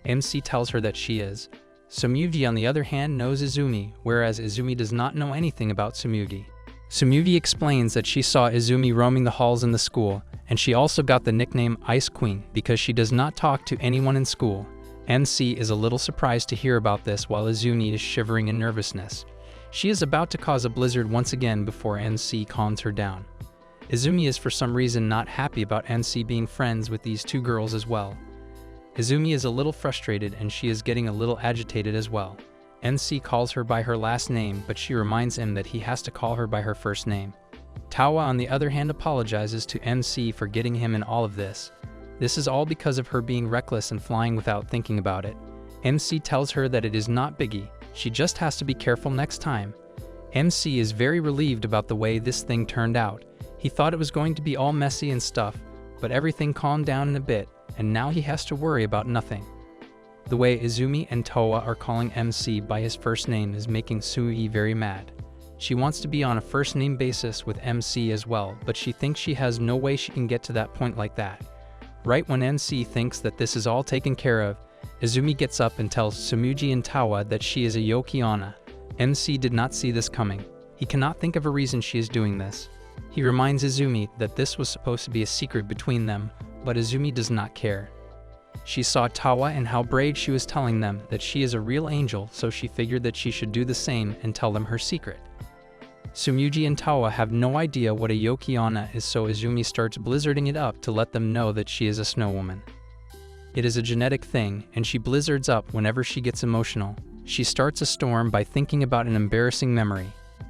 MC tells her that she is. Tsumugi on the other hand knows Izumi, whereas Izumi does not know anything about Tsumugi. Tsumugi explains that she saw Izumi roaming the halls in the school, and she also got the nickname Ice Queen because she does not talk to anyone in school. MC is a little surprised to hear about this while Izumi is shivering in nervousness. She is about to cause a blizzard once again before MC calms her down. Izumi is for some reason not happy about MC being friends with these two girls as well. Izumi is a little frustrated and she is getting a little agitated as well. MC calls her by her last name, but she reminds him that he has to call her by her first name. Tawa on the other hand apologizes to MC for getting him in all of this. This is all because of her being reckless and flying without thinking about it. MC tells her that it is not biggie, she just has to be careful next time. MC is very relieved about the way this thing turned out. He thought it was going to be all messy and stuff, but everything calmed down in a bit, and now he has to worry about nothing. The way Izumi and Tawa are calling MC by his first name is making Tsumugi very mad. She wants to be on a first name basis with MC as well, but she thinks she has no way she can get to that point like that. Right when MC thinks that this is all taken care of, Izumi gets up and tells Tsumugi and Tawa that she is a Yokiana. MC did not see this coming. He cannot think of a reason she is doing this. He reminds Izumi that this was supposed to be a secret between them, but Izumi does not care. She saw Tawa and how brave she was telling them that she is a real angel, so she figured that she should do the same and tell them her secret. Tsumugi and Tawa have no idea what a Yokiana is, so Izumi starts blizzarding it up to let them know that she is a snow woman. It is a genetic thing, and she blizzards up whenever she gets emotional. She starts a storm by thinking about an embarrassing memory.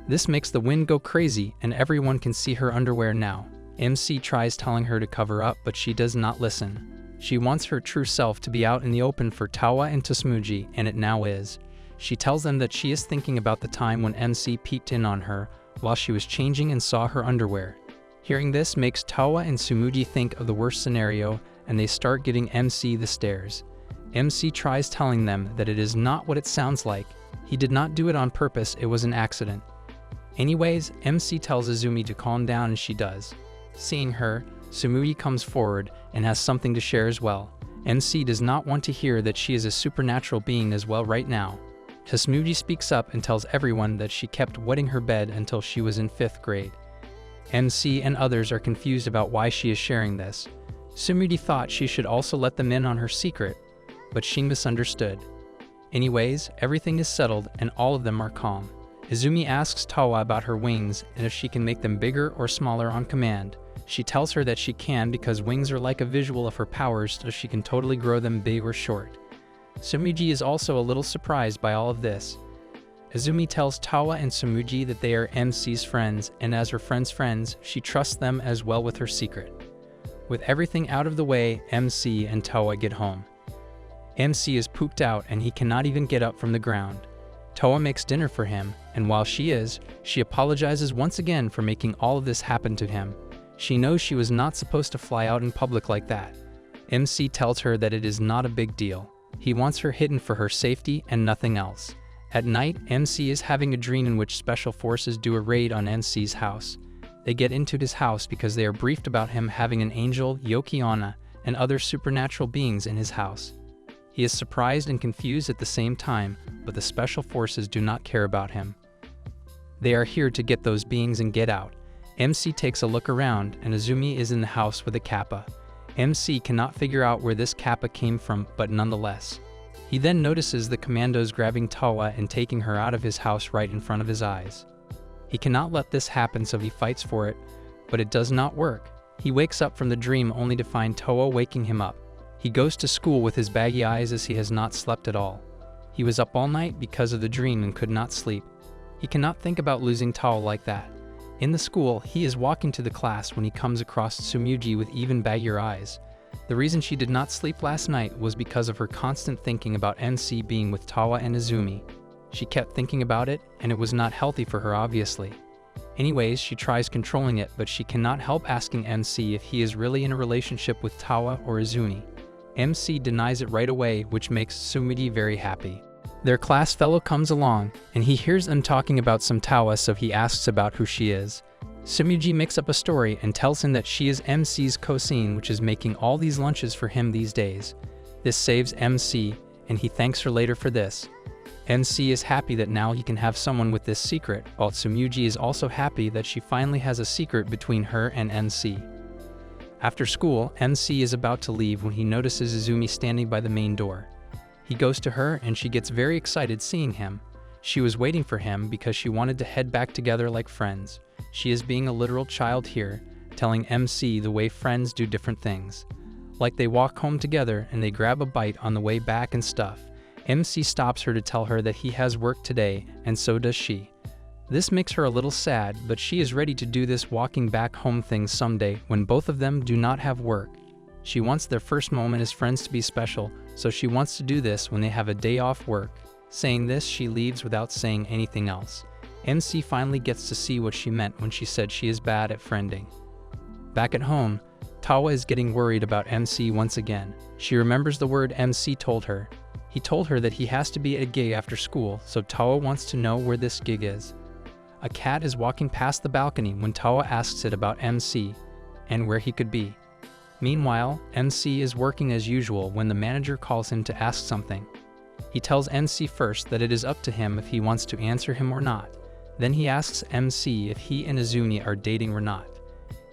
This makes the wind go crazy, and everyone can see her underwear now. MC tries telling her to cover up, but she does not listen. She wants her true self to be out in the open for Tawa and Tsumugi, and it now is. She tells them that she is thinking about the time when MC peeked in on her while she was changing and saw her underwear. Hearing this makes Tawa and Tsumugi think of the worst scenario, and they start getting MC the stares. MC tries telling them that it is not what it sounds like. He did not do it on purpose, it was an accident. Anyways, MC tells Izumi to calm down and she does. Seeing her, Tsumugi comes forward and has something to share as well. MC does not want to hear that she is a supernatural being as well right now. Tsumugi speaks up and tells everyone that she kept wetting her bed until she was in 5th grade. MC and others are confused about why she is sharing this. Tsumugi thought she should also let them in on her secret, but she misunderstood. Anyways, everything is settled and all of them are calm. Izumi asks Tawa about her wings and if she can make them bigger or smaller on command. She tells her that she can because wings are like a visual of her powers, so she can totally grow them big or short. Tsumugi is also a little surprised by all of this. Izumi tells Tawa and Sumuji that they are MC's friends, and as her friends, she trusts them as well with her secret. With everything out of the way, MC and Tawa get home. MC is pooped out and he cannot even get up from the ground. Tawa makes dinner for him, and while she apologizes once again for making all of this happen to him. She knows she was not supposed to fly out in public like that. MC tells her that it is not a big deal. He wants her hidden for her safety and nothing else. At night, MC is having a dream in which special forces do a raid on MC's house. They get into his house because they are briefed about him having an angel, Yokiana, and other supernatural beings in his house. He is surprised and confused at the same time, but the special forces do not care about him. They are here to get those beings and get out. MC takes a look around, and Izumi is in the house with a kappa. MC cannot figure out where this kappa came from, but nonetheless. He then notices the commandos grabbing Tawa and taking her out of his house right in front of his eyes. He cannot let this happen, so he fights for it, but it does not work. He wakes up from the dream only to find Tawa waking him up. He goes to school with his baggy eyes as he has not slept at all. He was up all night because of the dream and could not sleep. He cannot think about losing Tawa like that. In the school, he is walking to the class when he comes across Sumuji with even baggier eyes. The reason she did not sleep last night was because of her constant thinking about MC being with Tawa and Izumi. She kept thinking about it, and it was not healthy for her, obviously. Anyways, she tries controlling it, but she cannot help asking MC if he is really in a relationship with Tawa or Izumi. MC denies it right away, which makes Sumuji very happy. Their class fellow comes along, and he hears them talking about some Tawa, so he asks about who she is. Sumuji makes up a story and tells him that she is MC's cousin, which is making all these lunches for him these days. This saves MC, and he thanks her later for this. MC is happy that now he can have someone with this secret, while Sumuji is also happy that she finally has a secret between her and MC. After school, MC is about to leave when he notices Izumi standing by the main door. He goes to her and she gets very excited seeing him. She was waiting for him because she wanted to head back together like friends. She is being a literal child here, telling MC the way friends do different things. Like they walk home together and they grab a bite on the way back and stuff. MC stops her to tell her that he has work today, and so does she. This makes her a little sad, but she is ready to do this walking back home thing someday when both of them do not have work. She wants their first moment as friends to be special, so she wants to do this when they have a day off work. Saying this, she leaves without saying anything else. MC finally gets to see what she meant when she said she is bad at friending. Back at home, Tawa is getting worried about MC once again. She remembers the word MC told her. He told her that he has to be at a gig after school, so Tawa wants to know where this gig is. A cat is walking past the balcony when Tawa asks it about MC and where he could be. Meanwhile, MC is working as usual when the manager calls him to ask something. He tells MC first that it is up to him if he wants to answer him or not. Then he asks MC if he and Izumi are dating or not.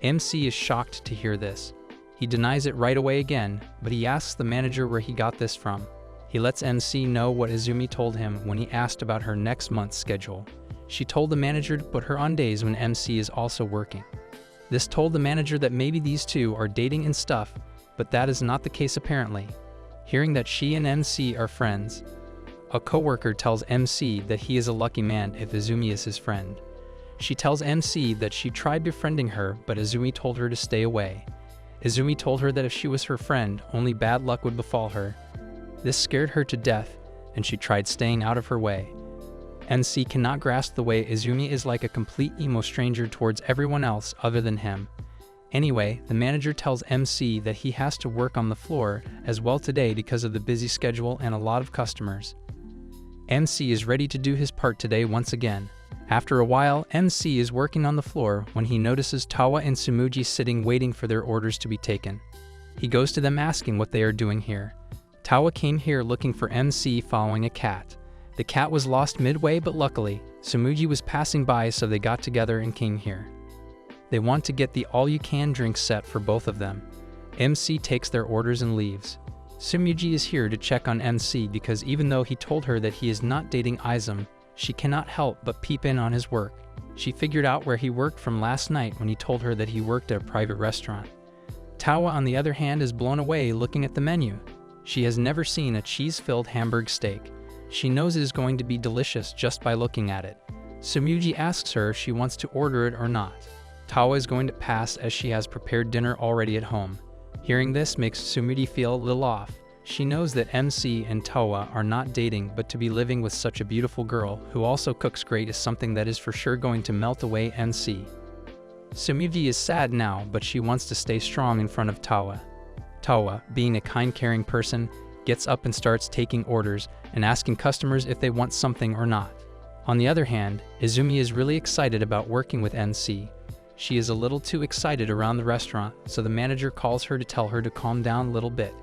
MC is shocked to hear this. He denies it right away again, but he asks the manager where he got this from. He lets MC know what Izumi told him when he asked about her next month's schedule. She told the manager to put her on days when MC is also working. This told the manager that maybe these two are dating and stuff, but that is not the case apparently. Hearing that she and MC are friends, a coworker tells MC that he is a lucky man if Izumi is his friend. She tells MC that she tried befriending her, but Izumi told her to stay away. Izumi told her that if she was her friend, only bad luck would befall her. This scared her to death, and she tried staying out of her way. MC cannot grasp the way Izumi is like a complete emo stranger towards everyone else other than him. Anyway, the manager tells MC that he has to work on the floor as well today because of the busy schedule and a lot of customers. MC is ready to do his part today once again. After a while, MC is working on the floor when he notices Tawa and Sumuji sitting waiting for their orders to be taken. He goes to them asking what they are doing here. Tawa came here looking for MC following a cat. The cat was lost midway, but luckily, Sumuji was passing by, so they got together and came here. They want to get the all-you-can drink set for both of them. MC takes their orders and leaves. Sumuji is here to check on MC because even though he told her that he is not dating Izum, she cannot help but peep in on his work. She figured out where he worked from last night when he told her that he worked at a private restaurant. Tawa, on the other hand, is blown away looking at the menu. She has never seen a cheese-filled Hamburg steak. She knows it is going to be delicious just by looking at it. Sumuji asks her if she wants to order it or not. Tawa is going to pass as she has prepared dinner already at home. Hearing this makes Sumuji feel a little off. She knows that MC and Tawa are not dating, but to be living with such a beautiful girl who also cooks great is something that is for sure going to melt away MC. Sumuji is sad now, but she wants to stay strong in front of Tawa. Tawa, being a kind, caring person, gets up and starts taking orders and asking customers if they want something or not. On the other hand, Izumi is really excited about working with MC. She is a little too excited around the restaurant, so the manager calls her to tell her to calm down a little bit.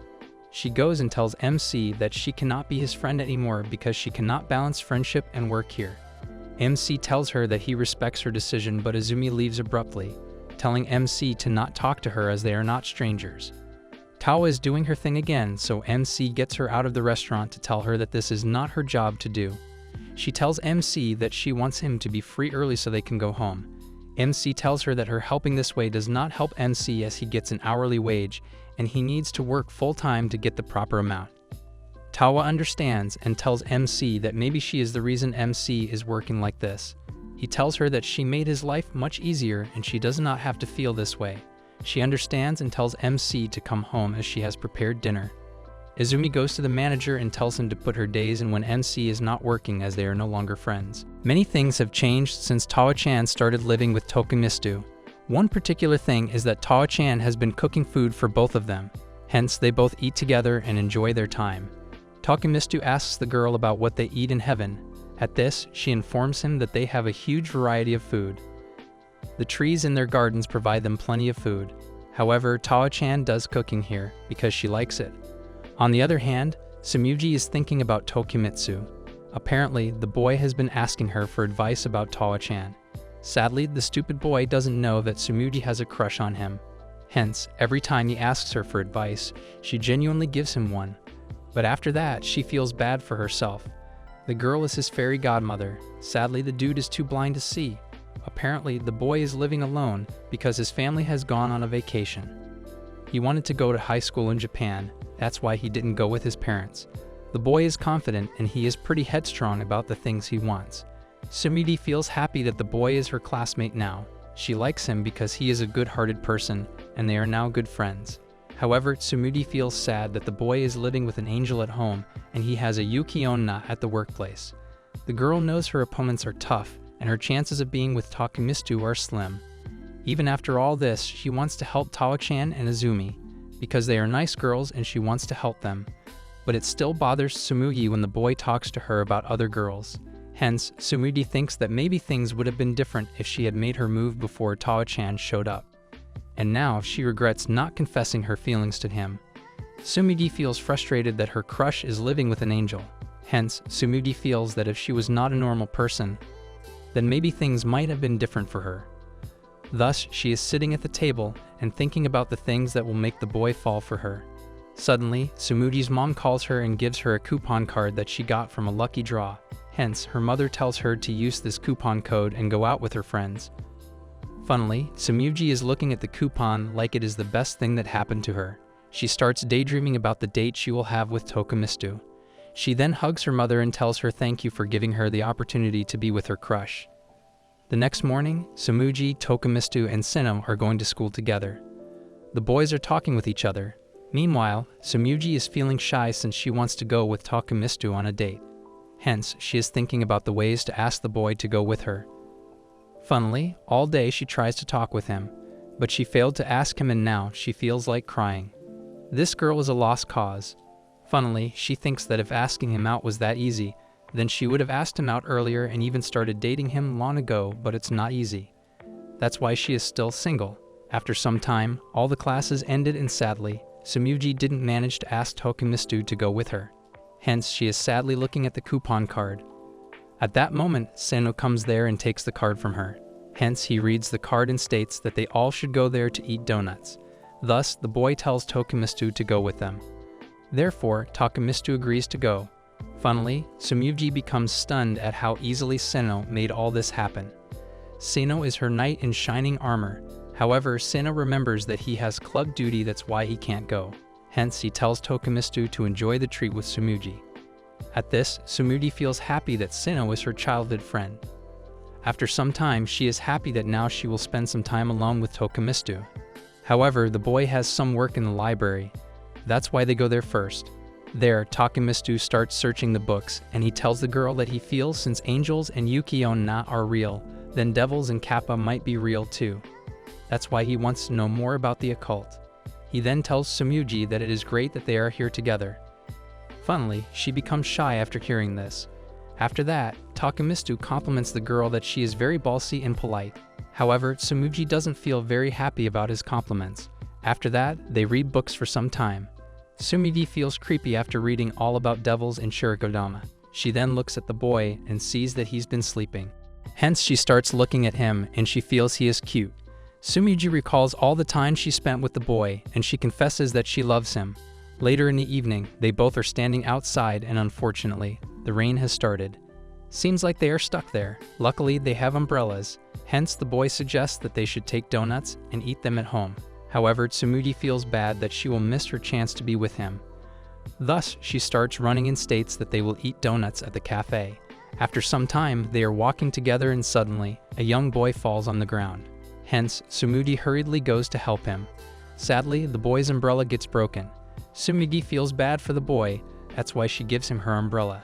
She goes and tells MC that she cannot be his friend anymore because she cannot balance friendship and work here. MC tells her that he respects her decision, but Izumi leaves abruptly, telling MC to not talk to her as they are not strangers. Tawa is doing her thing again, so MC gets her out of the restaurant to tell her that this is not her job to do. She tells MC that she wants him to be free early so they can go home. MC tells her that her helping this way does not help MC as he gets an hourly wage and he needs to work full-time to get the proper amount. Tawa understands and tells MC that maybe she is the reason MC is working like this. He tells her that she made his life much easier and she does not have to feel this way. She understands and tells MC to come home as she has prepared dinner. Izumi goes to the manager and tells him to put her days in when MC is not working as they are no longer friends. Many things have changed since Tawa-chan started living with Tokumistu. One particular thing is that Tawa-chan has been cooking food for both of them. Hence, they both eat together and enjoy their time. Tokumistu asks the girl about what they eat in heaven. At this, she informs him that they have a huge variety of food. The trees in their gardens provide them plenty of food. However, Tawa-chan does cooking here because she likes it. On the other hand, Sumuji is thinking about Tokumitsu. Apparently, the boy has been asking her for advice about Tawa-chan. Sadly, the stupid boy doesn't know that Sumuji has a crush on him. Hence, every time he asks her for advice, she genuinely gives him one. But after that, she feels bad for herself. The girl is his fairy godmother. Sadly, the dude is too blind to see. Apparently, the boy is living alone because his family has gone on a vacation. He wanted to go to high school in Japan. That's why he didn't go with his parents. The boy is confident and he is pretty headstrong about the things he wants. Sumuji feels happy that the boy is her classmate now. She likes him because he is a good-hearted person and they are now good friends. However, Sumuji feels sad that the boy is living with an angel at home and he has a Yuki Onna at the workplace. The girl knows her opponents are tough and her chances of being with Tokumistu are slim. Even after all this, she wants to help Tawa-chan and Izumi because they are nice girls and she wants to help them. But it still bothers Sumuji when the boy talks to her about other girls. Hence, Sumuji thinks that maybe things would have been different if she had made her move before Tawa-chan showed up. And now she regrets not confessing her feelings to him. Sumuji feels frustrated that her crush is living with an angel. Hence, Sumuji feels that if she was not a normal person, then maybe things might have been different for her. Thus, she is sitting at the table and thinking about the things that will make the boy fall for her. Suddenly, Sumuji's mom calls her and gives her a coupon card that she got from a lucky draw. Hence, her mother tells her to use this coupon code and go out with her friends. Funnily, Sumuji is looking at the coupon like it is the best thing that happened to her. She starts daydreaming about the date she will have with Tokumistu. She then hugs her mother and tells her thank you for giving her the opportunity to be with her crush. The next morning, Sumuji, Tokumistu, and Sino are going to school together. The boys are talking with each other. Meanwhile, Sumuji is feeling shy since she wants to go with Tokumistu on a date. Hence, she is thinking about the ways to ask the boy to go with her. Funnily, all day she tries to talk with him, but she failed to ask him and now she feels like crying. This girl is a lost cause. Funnily, she thinks that if asking him out was that easy, then she would have asked him out earlier and even started dating him long ago, but it's not easy. That's why she is still single. After some time, all the classes ended and sadly, Sumuji didn't manage to ask Tokumistu to go with her. Hence, she is sadly looking at the coupon card. At that moment, Seno comes there and takes the card from her. Hence, he reads the card and states that they all should go there to eat donuts. Thus, the boy tells Tokumistu to go with them. Therefore, Tokumistu agrees to go. Funnily, Sumuji becomes stunned at how easily Seno made all this happen. Seno is her knight in shining armor. However, Seno remembers that he has club duty, that's why he can't go. Hence, he tells Tokumistu to enjoy the treat with Sumuji. At this, Sumudi feels happy that Sino is her childhood friend. After some time, she is happy that now she will spend some time alone with Tokimistu. However, the boy has some work in the library. That's why they go there first. There, Tokimistu starts searching the books, and he tells the girl that he feels since angels and Yuki-onna are real, then devils and Kappa might be real too. That's why he wants to know more about the occult. He then tells Sumuji that it is great that they are here together. Funnily, she becomes shy after hearing this. After that, Tokimistu compliments the girl that she is very ballsy and polite. However, Sumuji doesn't feel very happy about his compliments. After that, they read books for some time. Sumidi feels creepy after reading all about devils and shurikodama. She then looks at the boy and sees that he's been sleeping. Hence, she starts looking at him and she feels he is cute. Sumiji recalls all the time she spent with the boy and she confesses that she loves him. Later in the evening, they both are standing outside and unfortunately, the rain has started. Seems like they are stuck there. Luckily, they have umbrellas. Hence, the boy suggests that they should take donuts and eat them at home. However, Tsumudi feels bad that she will miss her chance to be with him. Thus, she starts running and states that they will eat donuts at the cafe. After some time, they are walking together and suddenly, a young boy falls on the ground. Hence, Tsumudi hurriedly goes to help him. Sadly, the boy's umbrella gets broken. Tsumudi feels bad for the boy, that's why she gives him her umbrella.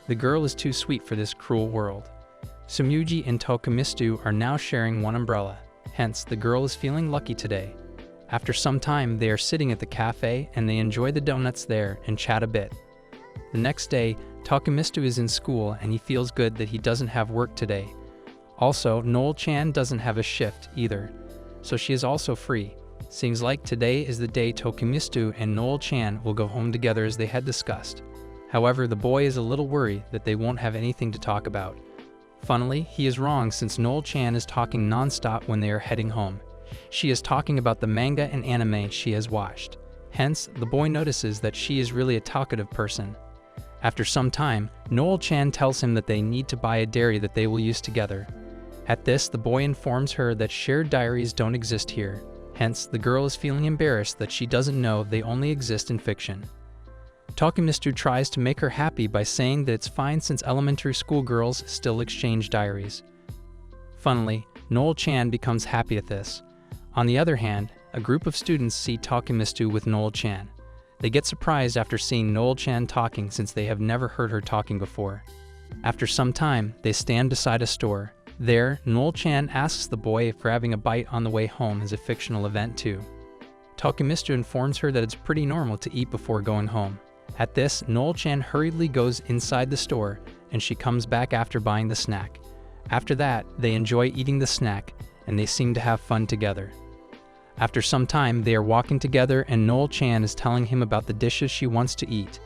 The girl is too sweet for this cruel world. Tsumuji and Tokimistu are now sharing one umbrella. Hence, the girl is feeling lucky today. After some time, they are sitting at the cafe and they enjoy the donuts there and chat a bit. The next day, Tokimistu is in school and he feels good that he doesn't have work today. Also, Noel-chan doesn't have a shift either, so she is also free. Seems like today is the day Tokimistu and Noel-chan will go home together as they had discussed. However, the boy is a little worried that they won't have anything to talk about. Funnily, he is wrong since Noel-chan is talking non-stop when they are heading home. She is talking about the manga and anime she has watched. Hence, the boy notices that she is really a talkative person. After some time, Noel-chan tells him that they need to buy a diary that they will use together. At this, the boy informs her that shared diaries don't exist here. Hence, the girl is feeling embarrassed that she doesn't know they only exist in fiction. Tokimistu tries to make her happy by saying that it's fine since elementary school girls still exchange diaries. Funnily, Noel-chan becomes happy at this. On the other hand, a group of students see Tokimistu with Noel-chan. They get surprised after seeing Noel-chan talking since they have never heard her talking before. After some time, they stand beside a store. There, Noel-chan asks the boy if grabbing a bite on the way home is a fictional event too. Tokimistu informs her that it's pretty normal to eat before going home. At this, Noel-chan hurriedly goes inside the store and she comes back after buying the snack. After that, they enjoy eating the snack and they seem to have fun together. After some time, they are walking together and Noel-chan is telling him about the dishes she wants to eat.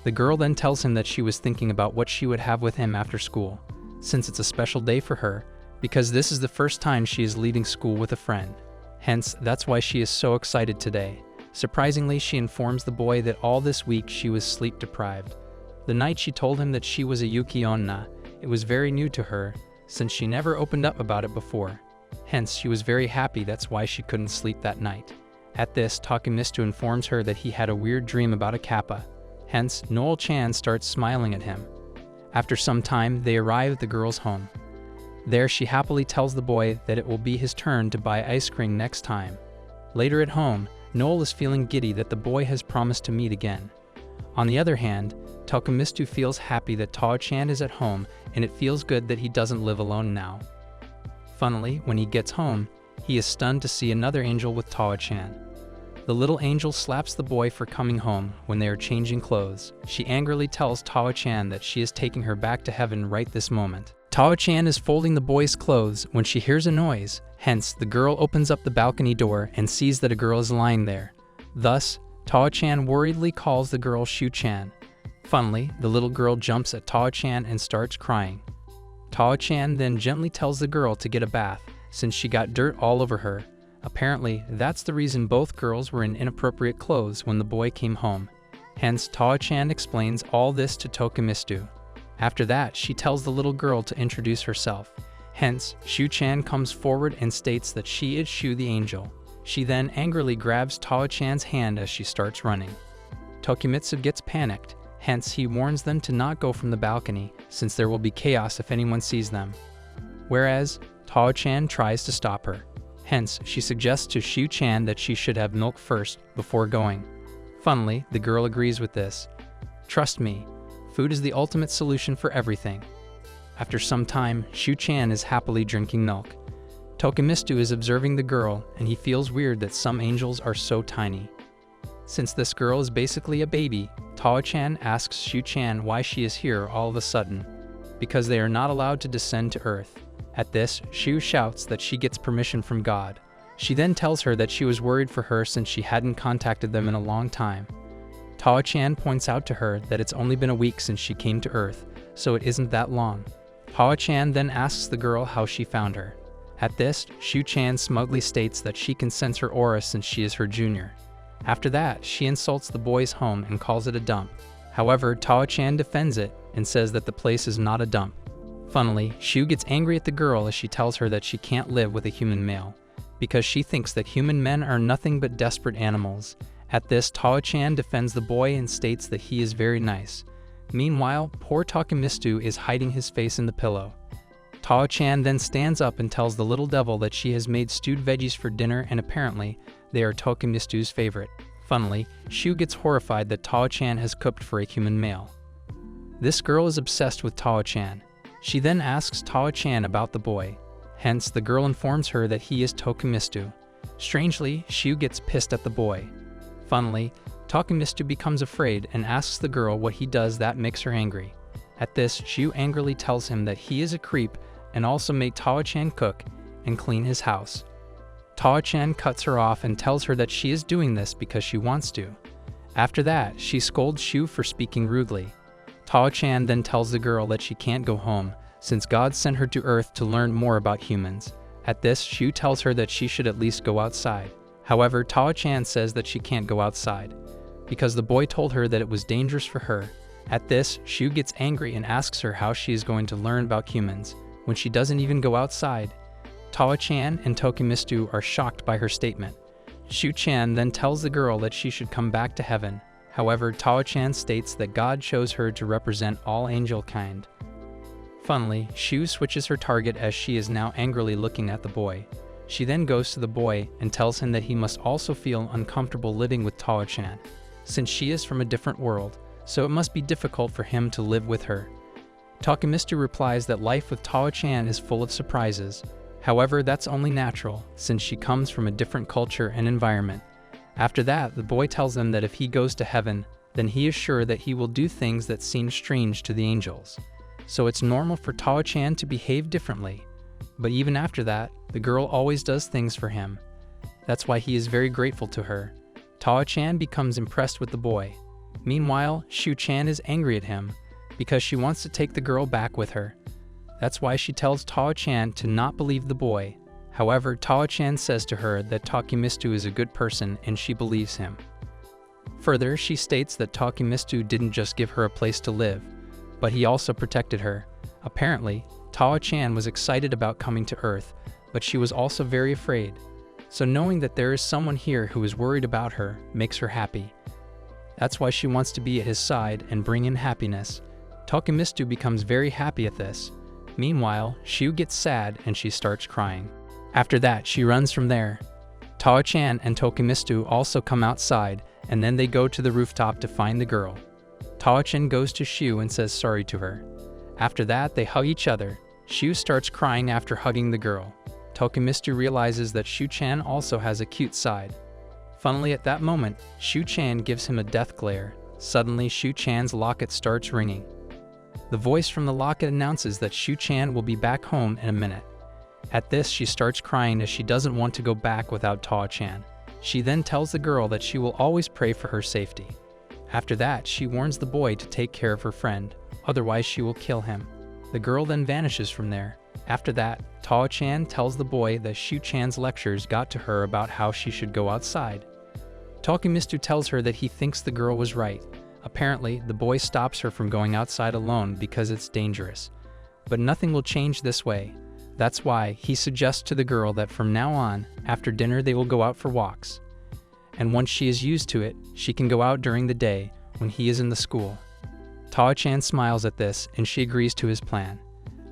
The girl then tells him that she was thinking about what she would have with him after school, since it's a special day for her, because this is the first time she is leaving school with a friend. Hence, that's why she is so excited today. Surprisingly, she informs the boy that all this week she was sleep deprived. The night she told him that she was a Yuki-onna, it was very new to her, since she never opened up about it before. Hence, she was very happy that's why she couldn't sleep that night. At this, Tokimistu informs her that he had a weird dream about a kappa. Hence, Noel-chan starts smiling at him. After some time, they arrive at the girl's home. There, she happily tells the boy that it will be his turn to buy ice cream next time. Later at home, Noel is feeling giddy that the boy has promised to meet again. On the other hand, Tokimistu feels happy that Tao-chan is at home and it feels good that he doesn't live alone now. Funnily, when he gets home, he is stunned to see another angel with Tao-chan. The little angel slaps the boy for coming home when they are changing clothes. She angrily tells Tao-chan that she is taking her back to heaven right this moment. Tao-chan is folding the boy's clothes when she hears a noise. Hence, the girl opens up the balcony door and sees that a girl is lying there. Thus, Tao-chan worriedly calls the girl Shu-chan. Funnily, the little girl jumps at Tao-chan and starts crying. Tao-chan then gently tells the girl to get a bath, since she got dirt all over her. Apparently, that's the reason both girls were in inappropriate clothes when the boy came home. Hence, Tao-chan explains all this to Tokimistu. After that, she tells the little girl to introduce herself. Hence, Shu-chan comes forward and states that she is Shu the angel. She then angrily grabs Tao-chan's hand as she starts running. Tokimitsu gets panicked. Hence, he warns them to not go from the balcony, since there will be chaos if anyone sees them. Whereas, Tao-chan tries to stop her. Hence, she suggests to Shu-chan that she should have milk first, before going. Funnily, the girl agrees with this. Trust me, food is the ultimate solution for everything. After some time, Shu-chan is happily drinking milk. Tokimistu is observing the girl, and he feels weird that some angels are so tiny. Since this girl is basically a baby, Tao-chan asks Shu-chan why she is here all of a sudden. Because they are not allowed to descend to Earth. At this, Shu shouts that she gets permission from God. She then tells her that she was worried for her since she hadn't contacted them in a long time. Tao-chan points out to her that it's only been a week since she came to Earth, so it isn't that long. Tao-chan then asks the girl how she found her. At this, Shu-chan smugly states that she can sense her aura since she is her junior. After that, she insults the boy's home and calls it a dump. However, Tao-chan defends it and says that the place is not a dump. Funnily, Shu gets angry at the girl as she tells her that she can't live with a human male, because she thinks that human men are nothing but desperate animals. At this, Tao-chan defends the boy and states that he is very nice. Meanwhile, poor Takemistu is hiding his face in the pillow. Tao-chan then stands up and tells the little devil that she has made stewed veggies for dinner and apparently, they are Takemistu's favorite. Funnily, Shu gets horrified that Tao-chan has cooked for a human male. This girl is obsessed with Tao-chan. She then asks Tao-chan about the boy. Hence, the girl informs her that he is Tokimistu. Strangely, Shu gets pissed at the boy. Funnily, Tokimistu becomes afraid and asks the girl what he does that makes her angry. At this, Shu angrily tells him that he is a creep and also made Tao-chan cook and clean his house. Tao-chan cuts her off and tells her that she is doing this because she wants to. After that, she scolds Shu for speaking rudely. Tao-chan then tells the girl that she can't go home, since God sent her to Earth to learn more about humans. At this, Shu tells her that she should at least go outside. However, Tao-chan says that she can't go outside, because the boy told her that it was dangerous for her. At this, Shu gets angry and asks her how she is going to learn about humans, when she doesn't even go outside. Tao-chan and Tokimistu are shocked by her statement. Shu-chan then tells the girl that she should come back to heaven. However, Tao-chan states that God chose her to represent all angel kind. Funnily, Shu switches her target as she is now angrily looking at the boy. She then goes to the boy and tells him that he must also feel uncomfortable living with Tao-chan, since she is from a different world, so it must be difficult for him to live with her. Takemistu replies that life with Tao-chan is full of surprises. However, that's only natural, since she comes from a different culture and environment. After that, the boy tells them that if he goes to heaven, then he is sure that he will do things that seem strange to the angels. So it's normal for Tao-chan to behave differently. But even after that, the girl always does things for him. That's why he is very grateful to her. Tao-chan becomes impressed with the boy. Meanwhile, Shu-chan is angry at him, because she wants to take the girl back with her. That's why she tells Tao-chan to not believe the boy. However, Tao-chan says to her that Takemistu is a good person and she believes him. Further, she states that Takemistu didn't just give her a place to live, but he also protected her. Apparently, Tao-chan was excited about coming to Earth, but she was also very afraid. So knowing that there is someone here who is worried about her makes her happy. That's why she wants to be at his side and bring in happiness. Takemistu becomes very happy at this. Meanwhile, Shu gets sad and she starts crying. After that, she runs from there. Tao-chan and Takemistu also come outside, and then they go to the rooftop to find the girl. Tao-chan goes to Shu and says sorry to her. After that, they hug each other. Shu starts crying after hugging the girl. Takemistu realizes that Shu-chan also has a cute side. Funnily, at that moment, Shu-chan gives him a death glare. Suddenly, Shu-chan's locket starts ringing. The voice from the locket announces that Shu-chan will be back home in a minute. At this, she starts crying as she doesn't want to go back without Tao-chan. She then tells the girl that she will always pray for her safety. After that, she warns the boy to take care of her friend, otherwise she will kill him. The girl then vanishes from there. After that, Tao-chan tells the boy that Shu-chan's lectures got to her about how she should go outside. Takemistu tells her that he thinks the girl was right. Apparently, the boy stops her from going outside alone because it's dangerous. But nothing will change this way. That's why he suggests to the girl that from now on, after dinner they will go out for walks. And once she is used to it, she can go out during the day when he is in the school. Tao-chan smiles at this and she agrees to his plan.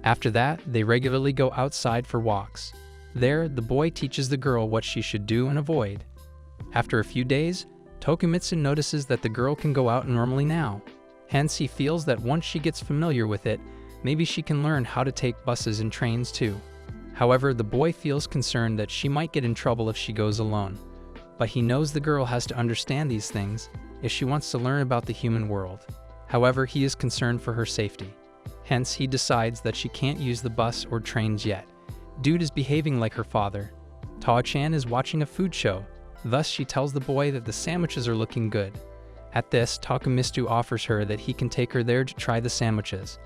After that, they regularly go outside for walks. There, the boy teaches the girl what she should do and avoid. After a few days, Tokumitsu notices that the girl can go out normally now. Hence, he feels that once she gets familiar with it, maybe she can learn how to take buses and trains too. However, the boy feels concerned that she might get in trouble if she goes alone. But he knows the girl has to understand these things if she wants to learn about the human world. However, he is concerned for her safety. Hence, he decides that she can't use the bus or trains yet. Dude is behaving like her father. Tao-chan is watching a food show. Thus, she tells the boy that the sandwiches are looking good. At this, Tokumitsu offers her that he can take her there to try the sandwiches.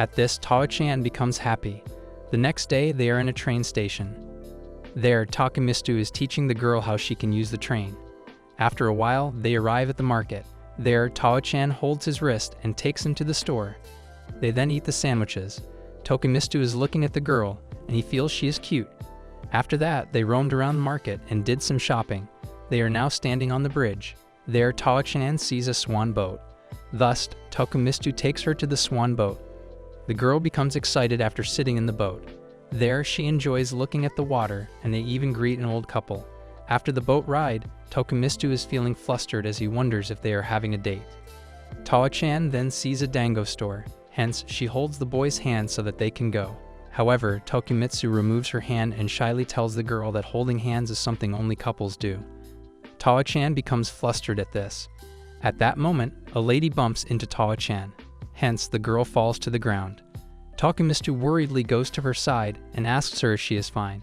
At this, Tao-chan becomes happy. The next day, they are in a train station. There, Tokumitsu is teaching the girl how she can use the train. After a while, they arrive at the market. There, Tao-chan holds his wrist and takes him to the store. They then eat the sandwiches. Tokumitsu is looking at the girl, and he feels she is cute. After that, they roamed around the market and did some shopping. They are now standing on the bridge. There, Tao-chan sees a swan boat. Thus, Tokumitsu takes her to the swan boat. The girl becomes excited after sitting in the boat. There, she enjoys looking at the water, and they even greet an old couple. After the boat ride, Tokumitsu is feeling flustered as he wonders if they are having a date. Tao-chan then sees a dango store. Hence, she holds the boy's hand so that they can go. However, Tokumitsu removes her hand and shyly tells the girl that holding hands is something only couples do. Tao-chan becomes flustered at this. At that moment, a lady bumps into Tao-chan. Hence, the girl falls to the ground. Tokumitsu worriedly goes to her side and asks her if she is fine.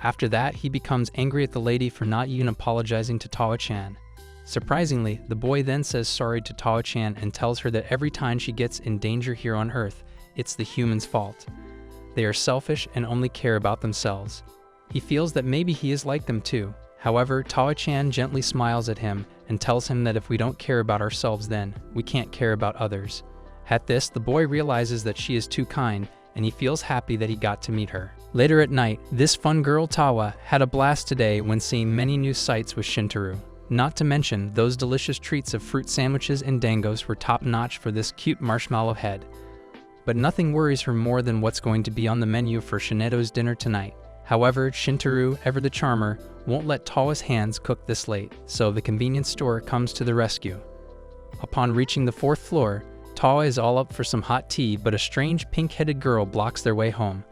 After that, he becomes angry at the lady for not even apologizing to Tao-chan. Surprisingly, the boy then says sorry to Tao-chan and tells her that every time she gets in danger here on Earth, it's the humans' fault. They are selfish and only care about themselves. He feels that maybe he is like them too. However, Tao-chan gently smiles at him and tells him that if we don't care about ourselves then, we can't care about others. At this, the boy realizes that she is too kind, and he feels happy that he got to meet her. Later at night, this fun girl Tawa had a blast today when seeing many new sights with Shintaro. Not to mention, those delicious treats of fruit sandwiches and dangos were top-notch for this cute marshmallow head. But nothing worries her more than what's going to be on the menu for Shineto's dinner tonight. However, Shintaro, ever the charmer, won't let Tawa's hands cook this late, so the convenience store comes to the rescue. Upon reaching the 4th floor, Tawa is all up for some hot tea, but a strange pink-headed girl blocks their way home.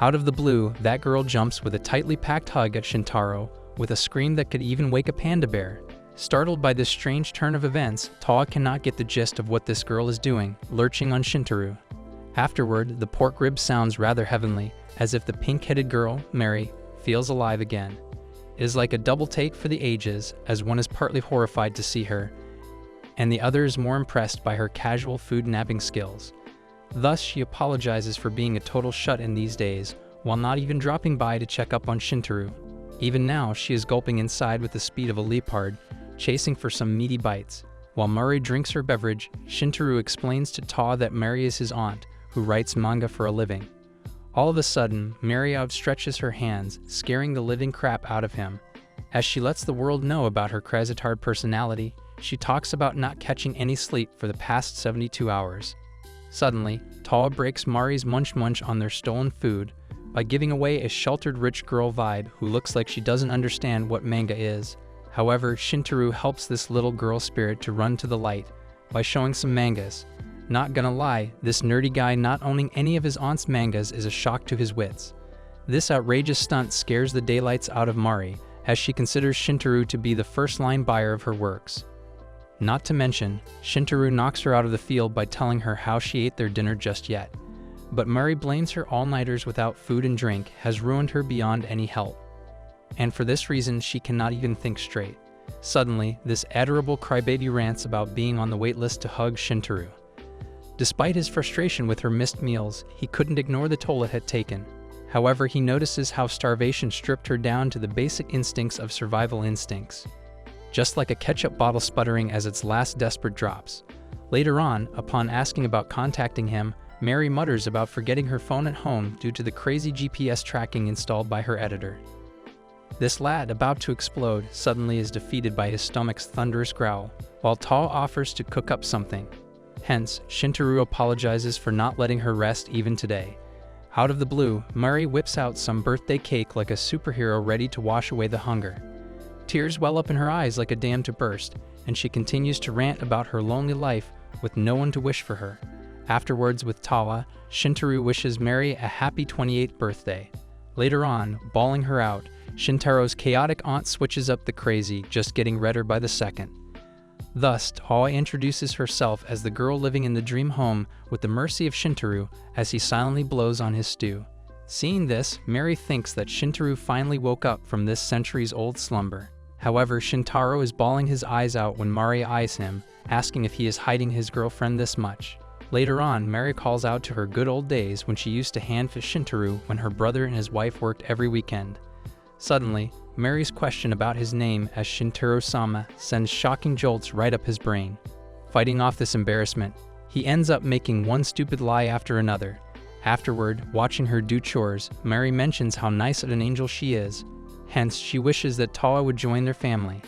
Out of the blue, that girl jumps with a tightly packed hug at Shintaro, with a scream that could even wake a panda bear. Startled by this strange turn of events, Tawa cannot get the gist of what this girl is doing, lurching on Shintaro. Afterward, the pork rib sounds rather heavenly, as if the pink-headed girl, Mary, feels alive again. It is like a double take for the ages, as one is partly horrified to see her, and the other is more impressed by her casual food nabbing skills. Thus, she apologizes for being a total shut-in these days, while not even dropping by to check up on Shintaro. Even now, she is gulping inside with the speed of a leopard, chasing for some meaty bites. While Murray drinks her beverage, Shintaro explains to Tawa that Mary is his aunt, who writes manga for a living. All of a sudden, Mary outstretches her hands, scaring the living crap out of him. As she lets the world know about her crazy-tard personality, she talks about not catching any sleep for the past 72 hours. Suddenly, Tawa breaks Mari's munch on their stolen food by giving away a sheltered rich girl vibe who looks like she doesn't understand what manga is. However, Shintaro helps this little girl spirit to run to the light by showing some mangas. Not gonna lie, this nerdy guy not owning any of his aunt's mangas is a shock to his wits. This outrageous stunt scares the daylights out of Mari, as she considers Shintaro to be the first-line buyer of her works. Not to mention, Shintaro knocks her out of the field by telling her how she ate their dinner just yet. But Murray blames her all-nighters without food and drink has ruined her beyond any help. And for this reason, she cannot even think straight. Suddenly, this adorable crybaby rants about being on the waitlist to hug Shintaro. Despite his frustration with her missed meals, he couldn't ignore the toll it had taken. However, he notices how starvation stripped her down to the basic instincts of survival instincts. Just like a ketchup bottle sputtering as its last desperate drops. Later on, upon asking about contacting him, Mary mutters about forgetting her phone at home due to the crazy GPS tracking installed by her editor. This lad, about to explode, suddenly is defeated by his stomach's thunderous growl, while Taw offers to cook up something. Hence, Shintaro apologizes for not letting her rest even today. Out of the blue, Mari whips out some birthday cake like a superhero ready to wash away the hunger. Tears well up in her eyes like a dam to burst, and she continues to rant about her lonely life with no one to wish for her. Afterwards, with Tawa, Shintaro wishes Mari a happy 28th birthday. Later on, bawling her out, Shintaro's chaotic aunt switches up the crazy, just getting redder by the second. Thus, Tawa introduces herself as the girl living in the dream home with the mercy of Shintaro as he silently blows on his stew. Seeing this, Mari thinks that Shintaro finally woke up from this centuries-old slumber. However, Shintaro is bawling his eyes out when Mari eyes him, asking if he is hiding his girlfriend this much. Later on, Mari calls out to her good old days when she used to handfish Shintaro when her brother and his wife worked every weekend. Suddenly, Mari's question about his name as Shintaro-sama sends shocking jolts right up his brain. Fighting off this embarrassment, he ends up making one stupid lie after another. Afterward, watching her do chores, Mari mentions how nice of an angel she is. Hence, she wishes that Tawa would join their family.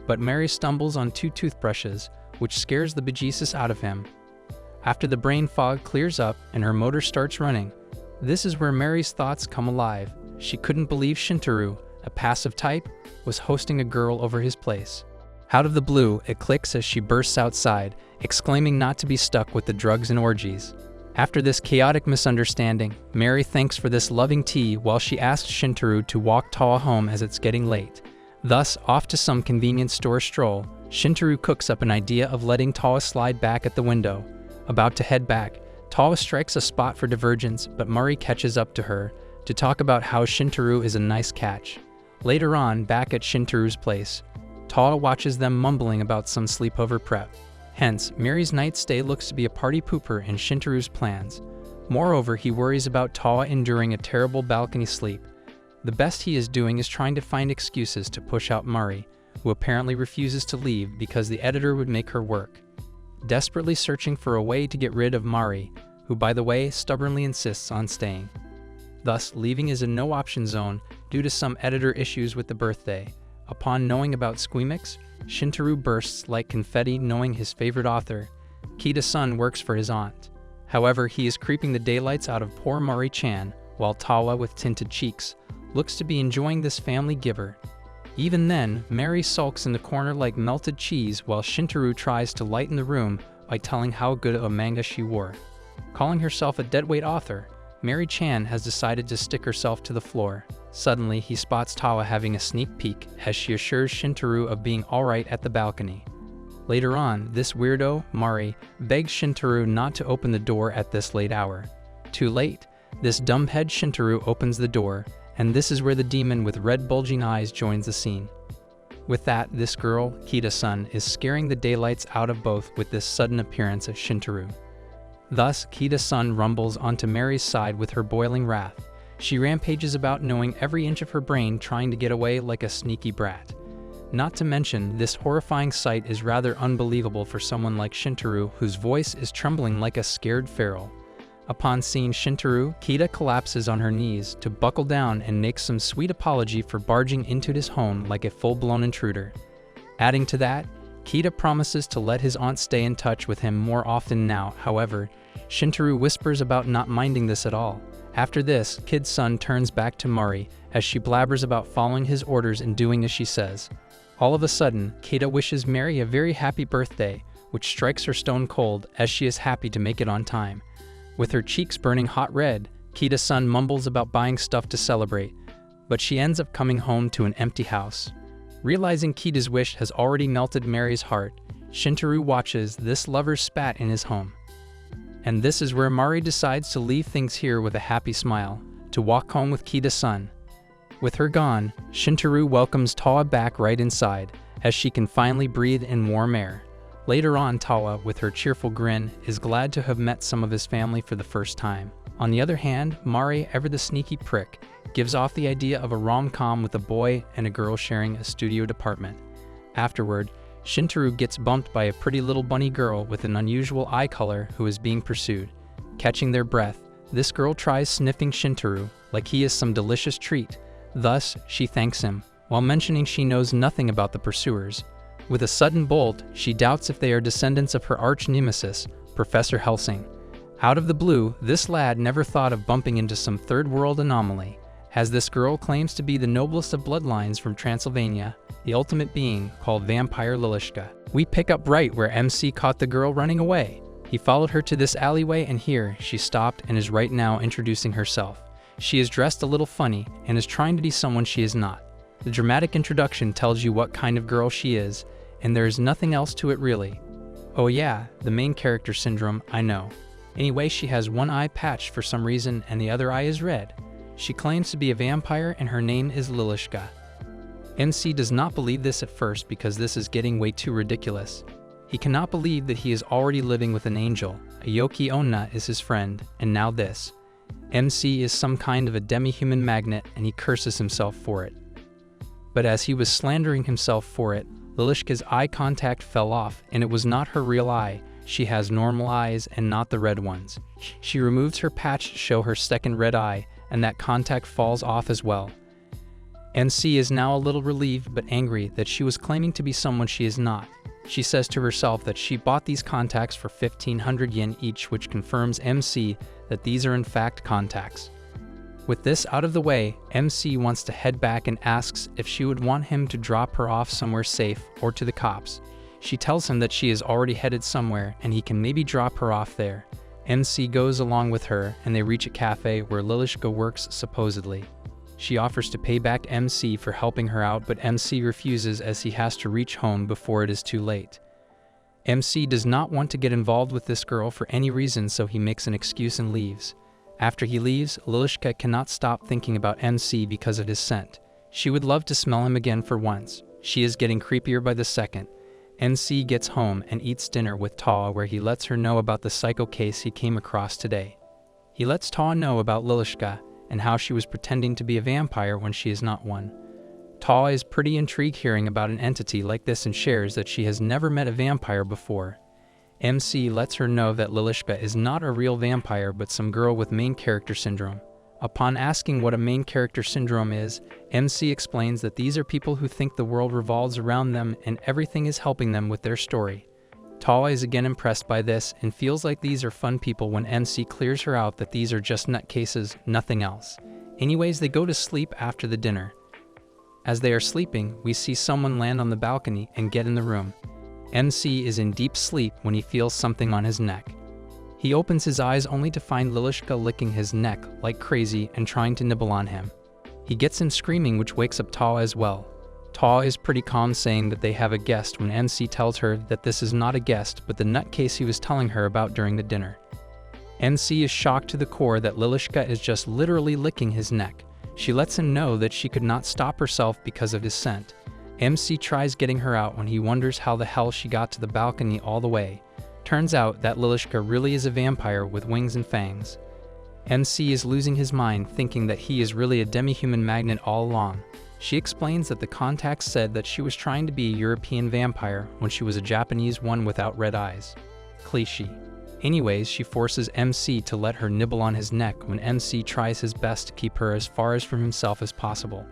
But Mari stumbles on 2 toothbrushes, which scares the bejesus out of him. After the brain fog clears up and her motor starts running, this is where Mari's thoughts come alive. She couldn't believe Shintaro, a passive type, was hosting a girl over his place. Out of the blue, it clicks as she bursts outside, exclaiming not to be stuck with the drugs and orgies. After this chaotic misunderstanding, Mari thanks for this loving tea while she asks Shintaro to walk Tawa home as it's getting late. Thus, off to some convenience store stroll, Shintaro cooks up an idea of letting Tawa slide back at the window. About to head back, Tawa strikes a spot for divergence, but Mari catches up to her to talk about how Shintaro is a nice catch. Later on, back at Shintaro's place, Tawa watches them mumbling about some sleepover prep. Hence, Mari's night stay looks to be a party pooper in Shintaro's plans. Moreover, he worries about Tawa enduring a terrible balcony sleep. The best he is doing is trying to find excuses to push out Mari, who apparently refuses to leave because the editor would make her work. Desperately searching for a way to get rid of Mari, who by the way stubbornly insists on staying. Thus, leaving is a no-option zone due to some editor issues with the birthday. Upon knowing about Squeamix, Shintaro bursts like confetti knowing his favorite author, Kida-san, works for his aunt. However, he is creeping the daylights out of poor Mari-chan, while Tawa, with tinted cheeks, looks to be enjoying this family giver. Even then, Mari sulks in the corner like melted cheese while Shintaro tries to lighten the room by telling how good of a manga she wore. Calling herself a deadweight author, Mari-chan has decided to stick herself to the floor. Suddenly, he spots Tawa having a sneak peek as she assures Shintaro of being alright at the balcony. Later on, this weirdo, Mari, begs Shintaro not to open the door at this late hour. Too late, this dumbhead Shintaro opens the door, and this is where the demon with red bulging eyes joins the scene. With that, this girl, Kida-san, is scaring the daylights out of both with this sudden appearance of Shintaro. Thus, Kida-san rumbles onto Mari's side with her boiling wrath. She rampages about knowing every inch of her brain, trying to get away like a sneaky brat. Not to mention, this horrifying sight is rather unbelievable for someone like Shintaro, whose voice is trembling like a scared feral. Upon seeing Shintaro, Kida collapses on her knees to buckle down and make some sweet apology for barging into his home like a full-blown intruder. Adding to that, Kida promises to let his aunt stay in touch with him more often now. However, Shintaro whispers about not minding this at all. After this, Kid-san turns back to Mari as she blabbers about following his orders and doing as she says. All of a sudden, Kida wishes Mari a very happy birthday, which strikes her stone cold as she is happy to make it on time. With her cheeks burning hot red, Kida-san mumbles about buying stuff to celebrate, but she ends up coming home to an empty house. Realizing Kida's wish has already melted Mari's heart, Shintaro watches this lover's spat in his home. And this is where Mari decides to leave things here with a happy smile, to walk home with Kida-san. With her gone, Shintaro welcomes Tawa back right inside, as she can finally breathe in warm air. Later on, Tawa, with her cheerful grin, is glad to have met some of his family for the first time. On the other hand, Mari, ever the sneaky prick, gives off the idea of a rom-com with a boy and a girl sharing a studio department. Afterward, Shintaro gets bumped by a pretty little bunny girl with an unusual eye color who is being pursued. Catching their breath, this girl tries sniffing Shintaro like he is some delicious treat. Thus, she thanks him, while mentioning she knows nothing about the pursuers. With a sudden bolt, she doubts if they are descendants of her arch-nemesis, Professor Helsing. Out of the blue, this lad never thought of bumping into some third-world anomaly, as this girl claims to be the noblest of bloodlines from Transylvania, the ultimate being called Vampire Lilishka. We pick up right where MC caught the girl running away. He followed her to this alleyway, and here she stopped and is right now introducing herself. She is dressed a little funny and is trying to be someone she is not. The dramatic introduction tells you what kind of girl she is, and there is nothing else to it really. Oh yeah, the main character syndrome, I know. Anyway, she has one eye patched for some reason and the other eye is red. She claims to be a vampire and her name is Lilishka. MC does not believe this at first because this is getting way too ridiculous. He cannot believe that he is already living with an angel. Aoki Onna is his friend, and now this. MC is some kind of a demi-human magnet and he curses himself for it. But as he was slandering himself for it, Lilishka's eye contact fell off and it was not her real eye. She has normal eyes and not the red ones. She removes her patch to show her second red eye and that contact falls off as well. MC is now a little relieved but angry that she was claiming to be someone she is not. She says to herself that she bought these contacts for 1,500 yen each, which confirms MC that these are in fact contacts. With this out of the way, MC wants to head back and asks if she would want him to drop her off somewhere safe or to the cops. She tells him that she is already headed somewhere and he can maybe drop her off there. MC goes along with her and they reach a cafe where Lilishka works supposedly. She offers to pay back MC for helping her out, but MC refuses as he has to reach home before it is too late. MC does not want to get involved with this girl for any reason, so he makes an excuse and leaves. After he leaves, Lilishka cannot stop thinking about MC because of his scent. She would love to smell him again for once. She is getting creepier by the second. MC gets home and eats dinner with Ta, where he lets her know about the psycho case he came across today. He lets Ta know about Lilishka and how she was pretending to be a vampire when she is not one. Ta is pretty intrigued hearing about an entity like this and shares that she has never met a vampire before. MC lets her know that Lilishka is not a real vampire but some girl with main character syndrome. Upon asking what a main character syndrome is, MC explains that these are people who think the world revolves around them and everything is helping them with their story. Ta is again impressed by this and feels like these are fun people when MC clears her out that these are just nutcases, nothing else. Anyways, they go to sleep after the dinner. As they are sleeping, we see someone land on the balcony and get in the room. MC is in deep sleep when he feels something on his neck. He opens his eyes only to find Lilishka licking his neck like crazy and trying to nibble on him. He gets him screaming, which wakes up Ta as well. Ta is pretty calm, saying that they have a guest when MC tells her that this is not a guest but the nutcase he was telling her about during the dinner. MC is shocked to the core that Lilishka is just literally licking his neck. She lets him know that she could not stop herself because of his scent. MC tries getting her out when he wonders how the hell she got to the balcony all the way. Turns out that Lilishka really is a vampire with wings and fangs. MC is losing his mind, thinking that he is really a demi-human magnet all along. She explains that the contacts said that she was trying to be a European vampire when she was a Japanese one without red eyes. Cliché. Anyways, she forces MC to let her nibble on his neck when MC tries his best to keep her as far as from himself as possible.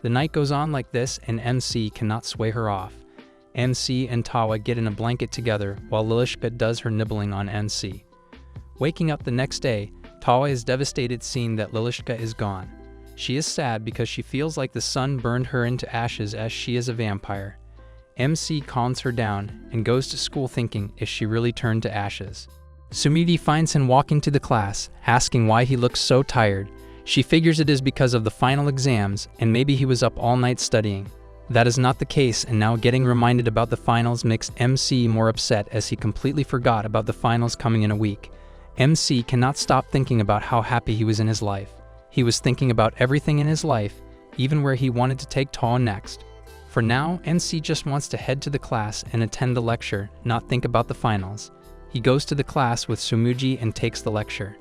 The night goes on like this and MC cannot sway her off. MC and Tawa get in a blanket together while Lilishka does her nibbling on MC. Waking up the next day, Tawa is devastated seeing that Lilishka is gone. She is sad because she feels like the sun burned her into ashes as she is a vampire. MC calms her down and goes to school thinking if she really turned to ashes. Sumidi finds him walking to the class, asking why he looks so tired. She figures it is because of the final exams and maybe he was up all night studying. That is not the case, and now getting reminded about the finals makes MC more upset as he completely forgot about the finals coming in a week. MC cannot stop thinking about how happy he was in his life. He was thinking about everything in his life, even where he wanted to take Ta next. For now, MC just wants to head to the class and attend the lecture, not think about the finals. He goes to the class with Sumuji and takes the lecture.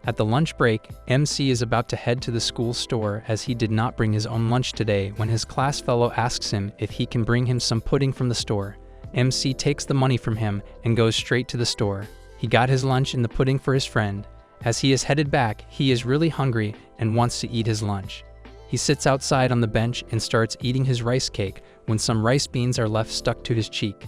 At the lunch break, MC is about to head to the school store as he did not bring his own lunch today when his class fellow asks him if he can bring him some pudding from the store. MC takes the money from him and goes straight to the store. He got his lunch and the pudding for his friend. As he is headed back, he is really hungry and wants to eat his lunch. He sits outside on the bench and starts eating his rice cake when some rice beans are left stuck to his cheek.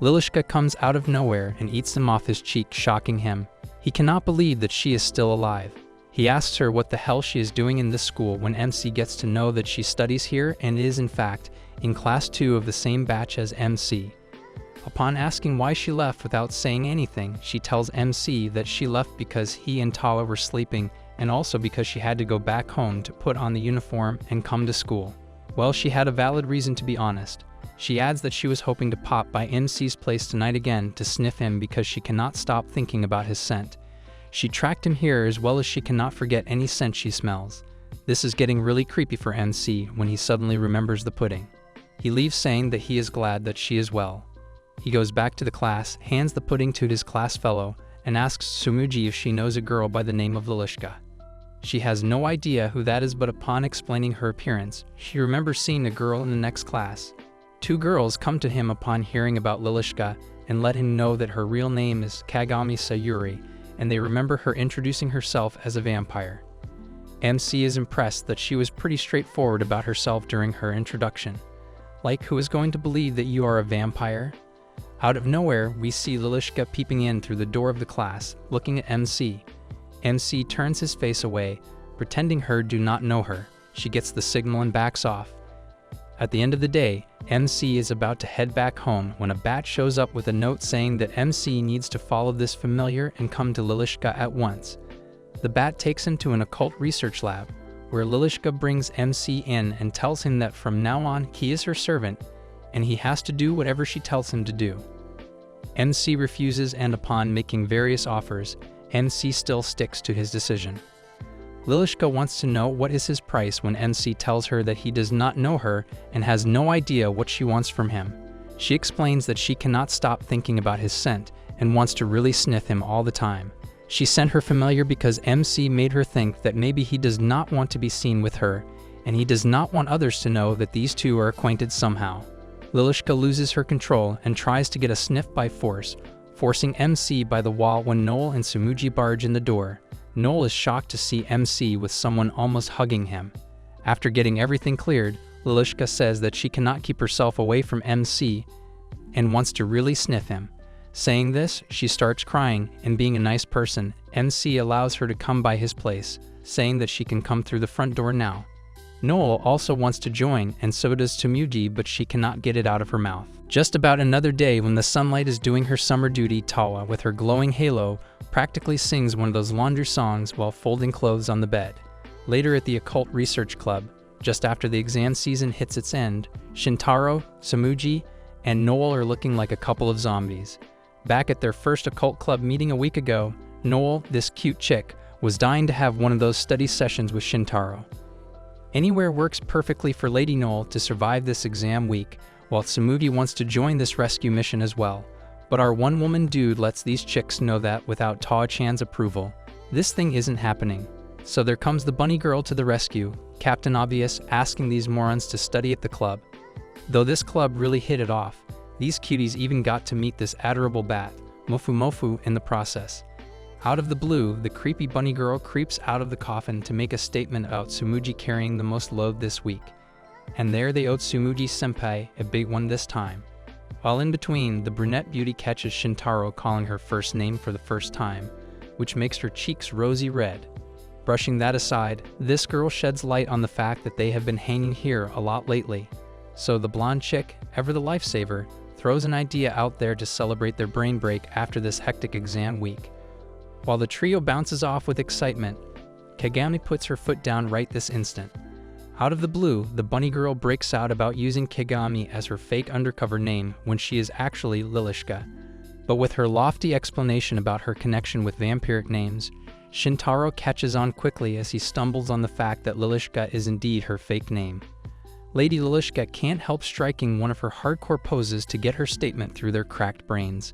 Lilishka comes out of nowhere and eats them off his cheek, shocking him. He cannot believe that she is still alive. He asks her what the hell she is doing in this school when MC gets to know that she studies here and is in fact in class 2 of the same batch as MC. Upon asking why she left without saying anything, she tells MC that she left because he and Tala were sleeping and also because she had to go back home to put on the uniform and come to school. Well, she had a valid reason to be honest. She adds that she was hoping to pop by MC's place tonight again to sniff him because she cannot stop thinking about his scent. She tracked him here as well as she cannot forget any scent she smells. This is getting really creepy for MC when he suddenly remembers the pudding. He leaves saying that he is glad that she is well. He goes back to the class, hands the pudding to his class fellow, and asks Tsumugi if she knows a girl by the name of Lilishka. She has no idea who that is, but upon explaining her appearance, she remembers seeing a girl in the next class. 2 girls come to him upon hearing about Lilishka and let him know that her real name is Kagami Sayuri, and they remember her introducing herself as a vampire. MC is impressed that she was pretty straightforward about herself during her introduction. Like, who is going to believe that you are a vampire? Out of nowhere, we see Lilishka peeping in through the door of the class, looking at MC. MC turns his face away, pretending her do not know her. She gets the signal and backs off. At the end of the day, MC is about to head back home when a bat shows up with a note saying that MC needs to follow this familiar and come to Lilishka at once. The bat takes him to an occult research lab, where Lilishka brings MC in and tells him that from now on he is her servant, and he has to do whatever she tells him to do. MC refuses, and upon making various offers, MC still sticks to his decision. Lilishka wants to know what is his price when MC tells her that he does not know her and has no idea what she wants from him. She explains that she cannot stop thinking about his scent and wants to really sniff him all the time. She sent her familiar because MC made her think that maybe he does not want to be seen with her, and he does not want others to know that these two are acquainted somehow. Lilishka loses her control and tries to get a sniff by force, forcing MC by the wall when Noel and Tsumugi barge in the door. Noel is shocked to see MC with someone almost hugging him. After getting everything cleared, Lilishka says that she cannot keep herself away from MC and wants to really sniff him. Saying this, she starts crying, and being a nice person, MC allows her to come by his place, saying that she can come through the front door now. Noel also wants to join, and so does Tsumugi, but she cannot get it out of her mouth. Just about another day when the sunlight is doing her summer duty, Tala, with her glowing halo, practically sings one of those laundry songs while folding clothes on the bed. Later at the Occult Research Club, just after the exam season hits its end, Shintaro, Tsumugi, and Noel are looking like a couple of zombies. Back at their first occult club meeting a week ago, Noel, this cute chick, was dying to have one of those study sessions with Shintaro. Anywhere works perfectly for Lady Noel to survive this exam week, while Tsumugi wants to join this rescue mission as well. But our one-woman dude lets these chicks know that without Ta-chan's approval, this thing isn't happening. So there comes the bunny girl to the rescue, Captain Obvious asking these morons to study at the club. Though this club really hit it off, these cuties even got to meet this adorable bat, Mofu Mofu, in the process. Out of the blue, the creepy bunny girl creeps out of the coffin to make a statement about Tsumugi carrying the most load this week. And there they owed Tsumugi-senpai a big one this time. While in between, the brunette beauty catches Shintaro calling her first name for the first time, which makes her cheeks rosy red. Brushing that aside, this girl sheds light on the fact that they have been hanging here a lot lately. So the blonde chick, ever the lifesaver, throws an idea out there to celebrate their brain break after this hectic exam week. While the trio bounces off with excitement, Kagami puts her foot down right this instant. Out of the blue, the bunny girl breaks out about using Kagami as her fake undercover name when she is actually Lilishka. But with her lofty explanation about her connection with vampiric names, Shintaro catches on quickly as he stumbles on the fact that Lilishka is indeed her fake name. Lady Lilishka can't help striking one of her hardcore poses to get her statement through their cracked brains.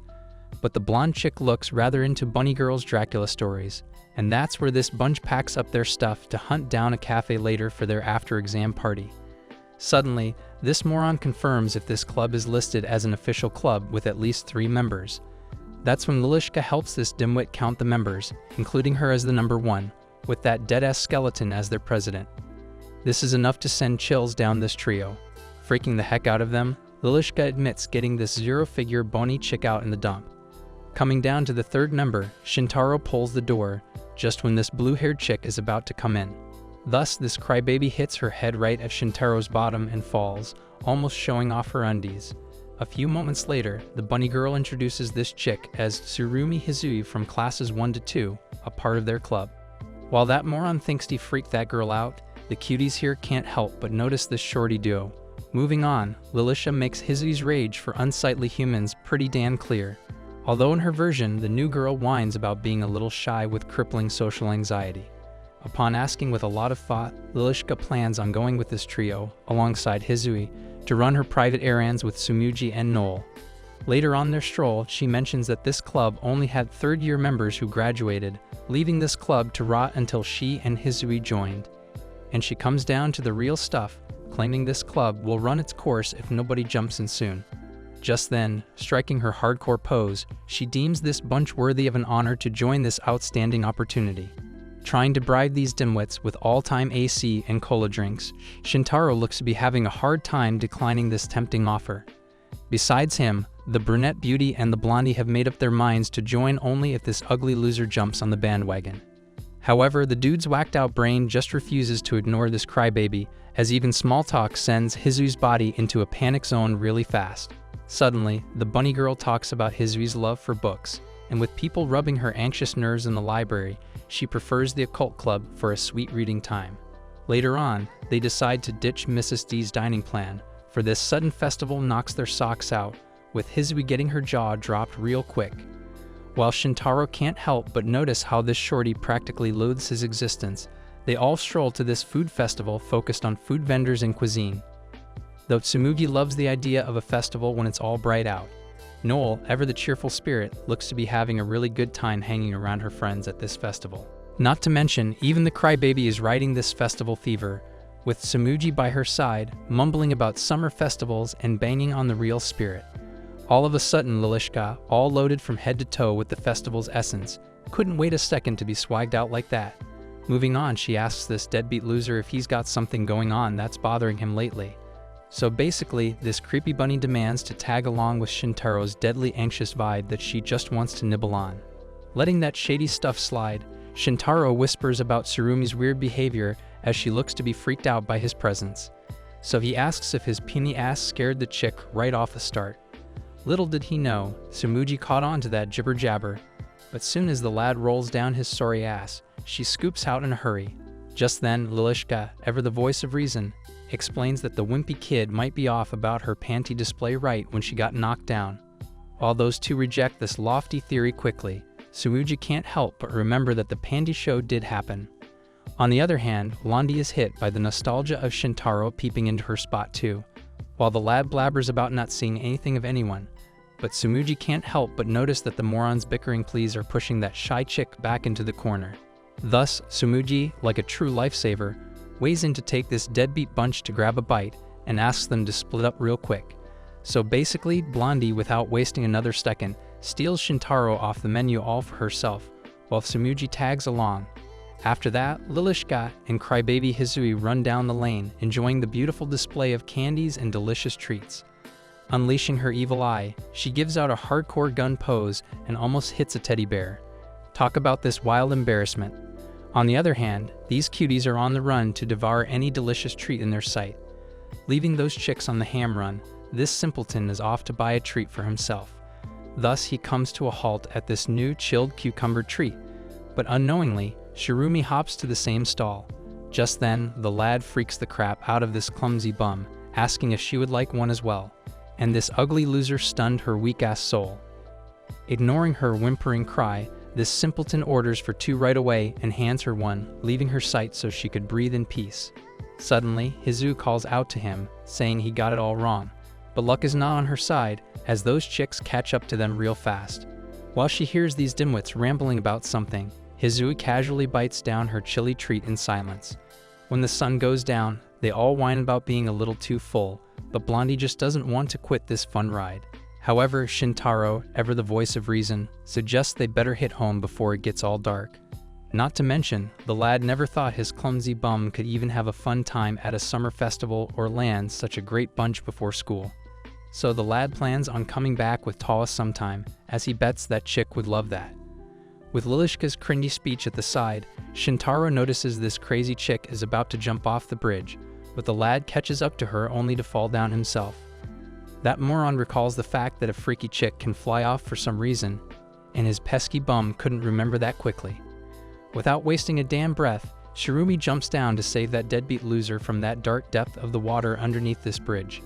But the blonde chick looks rather into Bunny Girl's Dracula stories, and that's where this bunch packs up their stuff to hunt down a cafe later for their after-exam party. Suddenly, this moron confirms if this club is listed as an official club with at least 3 members. That's when Lilishka helps this dimwit count the members, including her as the number 1, with that dead-ass skeleton as their president. This is enough to send chills down this trio. Freaking the heck out of them, Lilishka admits getting this zero-figure bony chick out in the dump. Coming down to the third number, Shintaro pulls the door, just when this blue-haired chick is about to come in. Thus, this crybaby hits her head right at Shintaro's bottom and falls, almost showing off her undies. A few moments later, the bunny girl introduces this chick as Tsurumi Hizui from classes 1 to 2, a part of their club. While that moron thinks he freaked that girl out, the cuties here can't help but notice this shorty duo. Moving on, Lilisha makes Hizui's rage for unsightly humans pretty damn clear. Although in her version, the new girl whines about being a little shy with crippling social anxiety. Upon asking with a lot of thought, Lilishka plans on going with this trio, alongside Hizui, to run her private errands with Tsumugi and Noel. Later on their stroll, she mentions that this club only had third-year members who graduated, leaving this club to rot until she and Hizui joined. And she comes down to the real stuff, claiming this club will run its course if nobody jumps in soon. Just then, striking her hardcore pose, she deems this bunch worthy of an honor to join this outstanding opportunity. Trying to bribe these dimwits with all-time AC and cola drinks, Shintaro looks to be having a hard time declining this tempting offer. Besides him, the brunette beauty and the blondie have made up their minds to join only if this ugly loser jumps on the bandwagon. However, the dude's whacked-out brain just refuses to ignore this crybaby, as even small talk sends Hizui's body into a panic zone really fast. Suddenly, the bunny girl talks about Hizui's love for books, and with people rubbing her anxious nerves in the library, she prefers the occult club for a sweet reading time. Later on, they decide to ditch Mrs. D's dining plan, for this sudden festival knocks their socks out, with Hizui getting her jaw dropped real quick. While Shintaro can't help but notice how this shorty practically loathes his existence, they all stroll to this food festival focused on food vendors and cuisine. Though Tsumugi loves the idea of a festival when it's all bright out, Noel, ever the cheerful spirit, looks to be having a really good time hanging around her friends at this festival. Not to mention, even the crybaby is riding this festival fever, with Tsumugi by her side, mumbling about summer festivals and banging on the real spirit. All of a sudden, Lilishka, all loaded from head to toe with the festival's essence, couldn't wait a second to be swagged out like that. Moving on, she asks this deadbeat loser if he's got something going on that's bothering him lately. So basically, this creepy bunny demands to tag along with Shintaro's deadly anxious vibe that she just wants to nibble on. Letting that shady stuff slide, Shintaro whispers about Tsurumi's weird behavior as she looks to be freaked out by his presence. So he asks if his puny ass scared the chick right off the start. Little did he know, Tsumugi caught on to that jibber-jabber, but soon as the lad rolls down his sorry ass, she scoops out in a hurry. Just then, Lilishka, ever the voice of reason, explains that the wimpy kid might be off about her panty display right when she got knocked down. While those two reject this lofty theory quickly, Tsumugi can't help but remember that the panty show did happen. On the other hand, Blondie is hit by the nostalgia of Shintaro peeping into her spot too, while the lad blabbers about not seeing anything of anyone. But Tsumugi can't help but notice that the moron's bickering pleas are pushing that shy chick back into the corner. Thus, Tsumugi, like a true lifesaver, weighs in to take this deadbeat bunch to grab a bite and asks them to split up real quick. So basically, Blondie, without wasting another second, steals Shintaro off the menu all for herself, while Tsumugi tags along. After that, Lilishka and crybaby Hizui run down the lane, enjoying the beautiful display of candies and delicious treats. Unleashing her evil eye, she gives out a hardcore gun pose and almost hits a teddy bear. Talk about this wild embarrassment. On the other hand, these cuties are on the run to devour any delicious treat in their sight. Leaving those chicks on the ham run, this simpleton is off to buy a treat for himself. Thus, he comes to a halt at this new chilled cucumber treat, but unknowingly, Shirumi hops to the same stall. Just then, the lad freaks the crap out of this clumsy bum, asking if she would like one as well, and this ugly loser stunned her weak-ass soul. Ignoring her whimpering cry, this simpleton orders for 2 right away and hands her one, leaving her sight so she could breathe in peace. Suddenly, Hizui calls out to him, saying he got it all wrong, but luck is not on her side, as those chicks catch up to them real fast. While she hears these dimwits rambling about something, Hizui casually bites down her chilly treat in silence. When the sun goes down, they all whine about being a little too full, but Blondie just doesn't want to quit this fun ride. However, Shintaro, ever the voice of reason, suggests they better hit home before it gets all dark. Not to mention, the lad never thought his clumsy bum could even have a fun time at a summer festival or land such a great bunch before school. so the lad plans on coming back with Tawa sometime, as he bets that chick would love that. With Lilishka's cringy speech at the side, Shintaro notices this crazy chick is about to jump off the bridge, but the lad catches up to her only to fall down himself. That moron recalls the fact that a freaky chick can fly off for some reason, and his pesky bum couldn't remember that quickly. Without wasting a damn breath, Shirumi jumps down to save that deadbeat loser from that dark depth of the water underneath this bridge.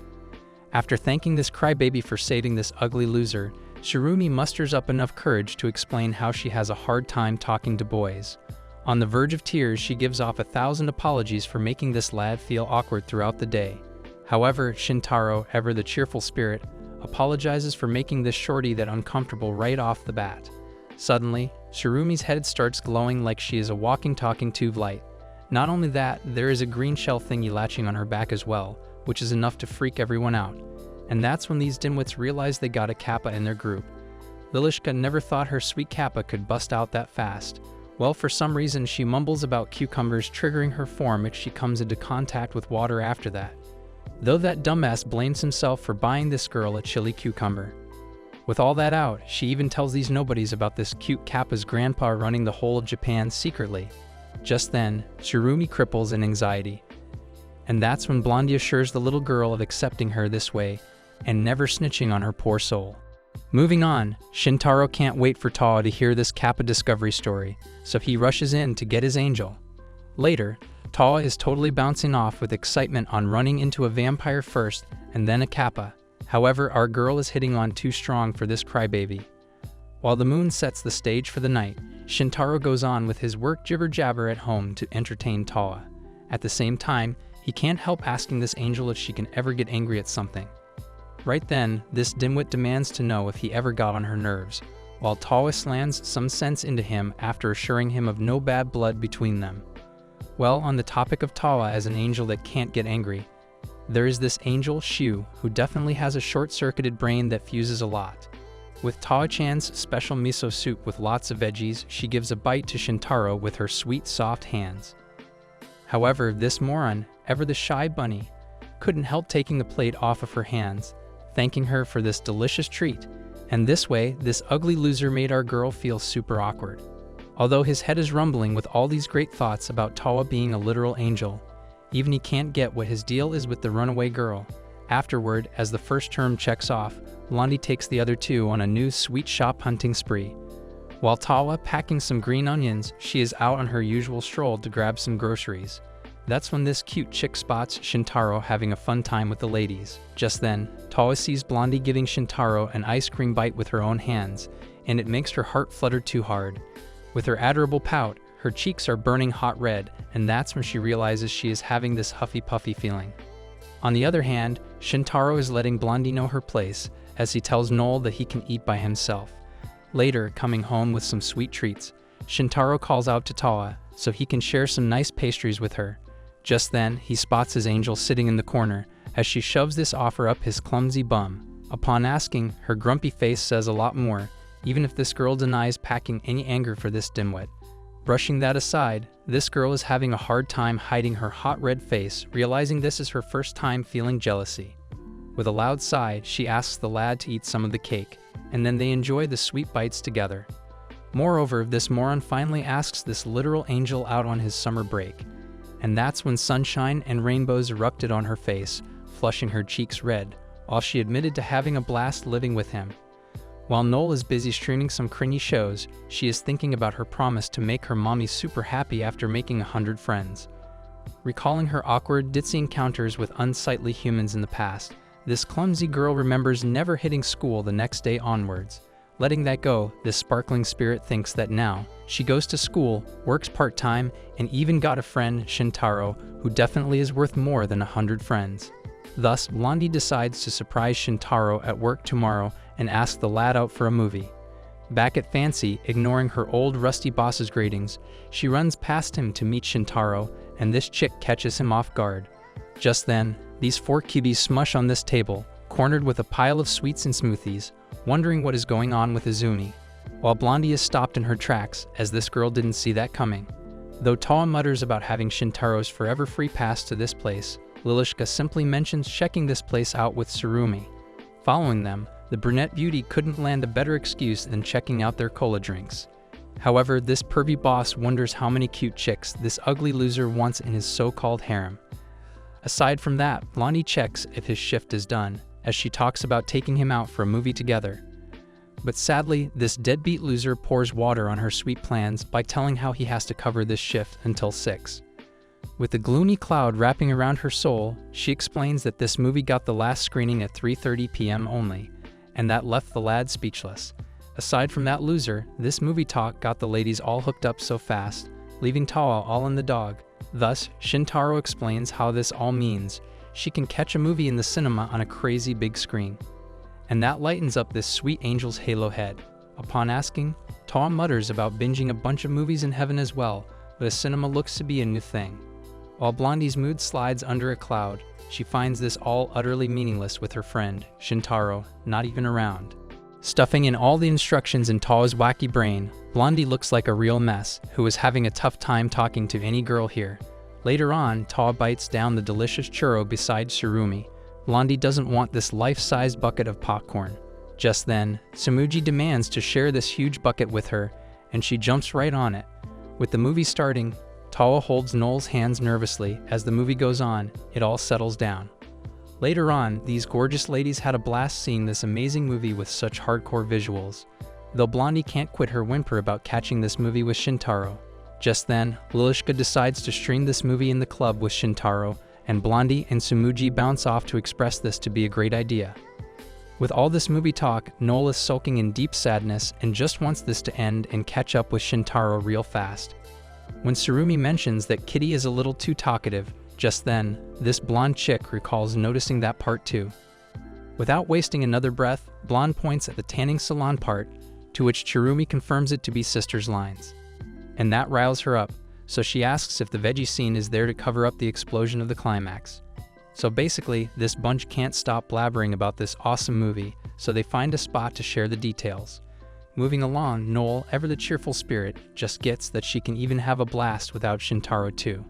After thanking this crybaby for saving this ugly loser, Shirumi musters up enough courage to explain how she has a hard time talking to boys. On the verge of tears, she gives off 1,000 apologies for making this lad feel awkward throughout the day. However, Shintaro, ever the cheerful spirit, apologizes for making this shorty that uncomfortable right off the bat. Suddenly, Shirumi's head starts glowing like she is a walking talking tube light. Not only that, there is a green shell thingy latching on her back as well, which is enough to freak everyone out. And that's when these dimwits realize they got a Kappa in their group. Lilishka never thought her sweet Kappa could bust out that fast. Well, for some reason she mumbles about cucumbers triggering her form if she comes into contact with water after that. Though that dumbass blames himself for buying this girl a chili cucumber. With all that out, she even tells these nobodies about this cute Kappa's grandpa running the whole of Japan secretly. Just then, Shirumi cripples in anxiety. And that's when Blondie assures the little girl of accepting her this way, and never snitching on her poor soul. Moving on, Shintaro can't wait for Tawa to hear this Kappa discovery story, so he rushes in to get his angel. Later, Tawa is totally bouncing off with excitement on running into a vampire first and then a Kappa. However, our girl is hitting on too strong for this crybaby. While the moon sets the stage for the night, Shintaro goes on with his work jibber-jabber at home to entertain Tawa. At the same time, he can't help asking this angel if she can ever get angry at something. Right then, this dimwit demands to know if he ever got on her nerves, while Tawa slams some sense into him after assuring him of no bad blood between them. Well, on the topic of Tawa as an angel that can't get angry, there is this angel, Shu, who definitely has a short-circuited brain that fuses a lot. With Tawa-chan's special miso soup with lots of veggies, she gives a bite to Shintaro with her sweet, soft hands. However, this moron, ever the shy bunny, couldn't help taking the plate off of her hands, thanking her for this delicious treat, and this way, this ugly loser made our girl feel super awkward. Although his head is rumbling with all these great thoughts about Tawa being a literal angel, even he can't get what his deal is with the runaway girl. Afterward, as the first term checks off, Blondie takes the other two on a new sweet shop hunting spree. While Tawa packing some green onions, she is out on her usual stroll to grab some groceries. That's when this cute chick spots Shintaro having a fun time with the ladies. Just then, Tawa sees Blondie giving Shintaro an ice cream bite with her own hands, and it makes her heart flutter too hard. With her adorable pout, her cheeks are burning hot red, and that's when she realizes she is having this huffy-puffy feeling. On the other hand, Shintaro is letting Blondie know her place, as he tells Noel that he can eat by himself. Later, coming home with some sweet treats, Shintaro calls out to Tawa so he can share some nice pastries with her. Just then, he spots his angel sitting in the corner, as she shoves this offer up his clumsy bum. Upon asking, her grumpy face says a lot more, even if this girl denies packing any anger for this dimwit. Brushing that aside, this girl is having a hard time hiding her hot red face, realizing this is her first time feeling jealousy. With a loud sigh, she asks the lad to eat some of the cake, and then they enjoy the sweet bites together. Moreover, this moron finally asks this literal angel out on his summer break, and that's when sunshine and rainbows erupted on her face, flushing her cheeks red, while she admitted to having a blast living with him. While Noel is busy streaming some cringy shows, she is thinking about her promise to make her mommy super happy after making 100 friends. Recalling her awkward, ditzy encounters with unsightly humans in the past, this clumsy girl remembers never hitting school the next day onwards. Letting that go, this sparkling spirit thinks that now, she goes to school, works part-time, and even got a friend, Shintaro, who definitely is worth more than 100 friends. Thus, Blondie decides to surprise Shintaro at work tomorrow and ask the lad out for a movie. Back at Fancy, ignoring her old rusty boss's gratings, she runs past him to meet Shintaro, and this chick catches him off guard. Just then, these four cubies smush on this table, cornered with a pile of sweets and smoothies, wondering what is going on with Izumi, while Blondie is stopped in her tracks, as this girl didn't see that coming. Though Tawa mutters about having Shintaro's forever free pass to this place, Lilishka simply mentions checking this place out with Tsurumi. Following them, the brunette beauty couldn't land a better excuse than checking out their cola drinks. However, this pervy boss wonders how many cute chicks this ugly loser wants in his so-called harem. Aside from that, Blondie checks if his shift is done, as she talks about taking him out for a movie together. But sadly, this deadbeat loser pours water on her sweet plans by telling how he has to cover this shift until 6. With a gloomy cloud wrapping around her soul, she explains that this movie got the last screening at 3:30 p.m. only, and that left the lad speechless. Aside from that loser, this movie talk got the ladies all hooked up so fast, leaving Tawa all in the dog. Thus, Shintaro explains how this all means she can catch a movie in the cinema on a crazy big screen. And that lightens up this sweet angel's halo head. Upon asking, Tawa mutters about binging a bunch of movies in heaven as well, but a cinema looks to be a new thing. While Blondie's mood slides under a cloud, she finds this all utterly meaningless with her friend, Shintaro, not even around. Stuffing in all the instructions in Tawa's wacky brain, Blondie looks like a real mess, who is having a tough time talking to any girl here. Later on, Tawa bites down the delicious churro beside Tsurumi. Blondie doesn't want this life-sized bucket of popcorn. Just then, Tsurugi demands to share this huge bucket with her, and she jumps right on it. With the movie starting, Tawa holds Noel's hands nervously. As the movie goes on, it all settles down. Later on, these gorgeous ladies had a blast seeing this amazing movie with such hardcore visuals. Though Blondie can't quit her whimper about catching this movie with Shintaro. Just then, Lilishka decides to stream this movie in the club with Shintaro, and Blondie and Tsurugi bounce off to express this to be a great idea. With all this movie talk, Noel is sulking in deep sadness and just wants this to end and catch up with Shintaro real fast. When Tsurumi mentions that Kitty is a little too talkative, just then, this blonde chick recalls noticing that part too. Without wasting another breath, Blonde points at the tanning salon part, to which Tsurumi confirms it to be Sister's lines. And that riles her up, so she asks if the veggie scene is there to cover up the explosion of the climax. So basically, this bunch can't stop blabbering about this awesome movie, so they find a spot to share the details. Moving along, Noel, ever the cheerful spirit, just gets that she can even have a blast without Shintaro too.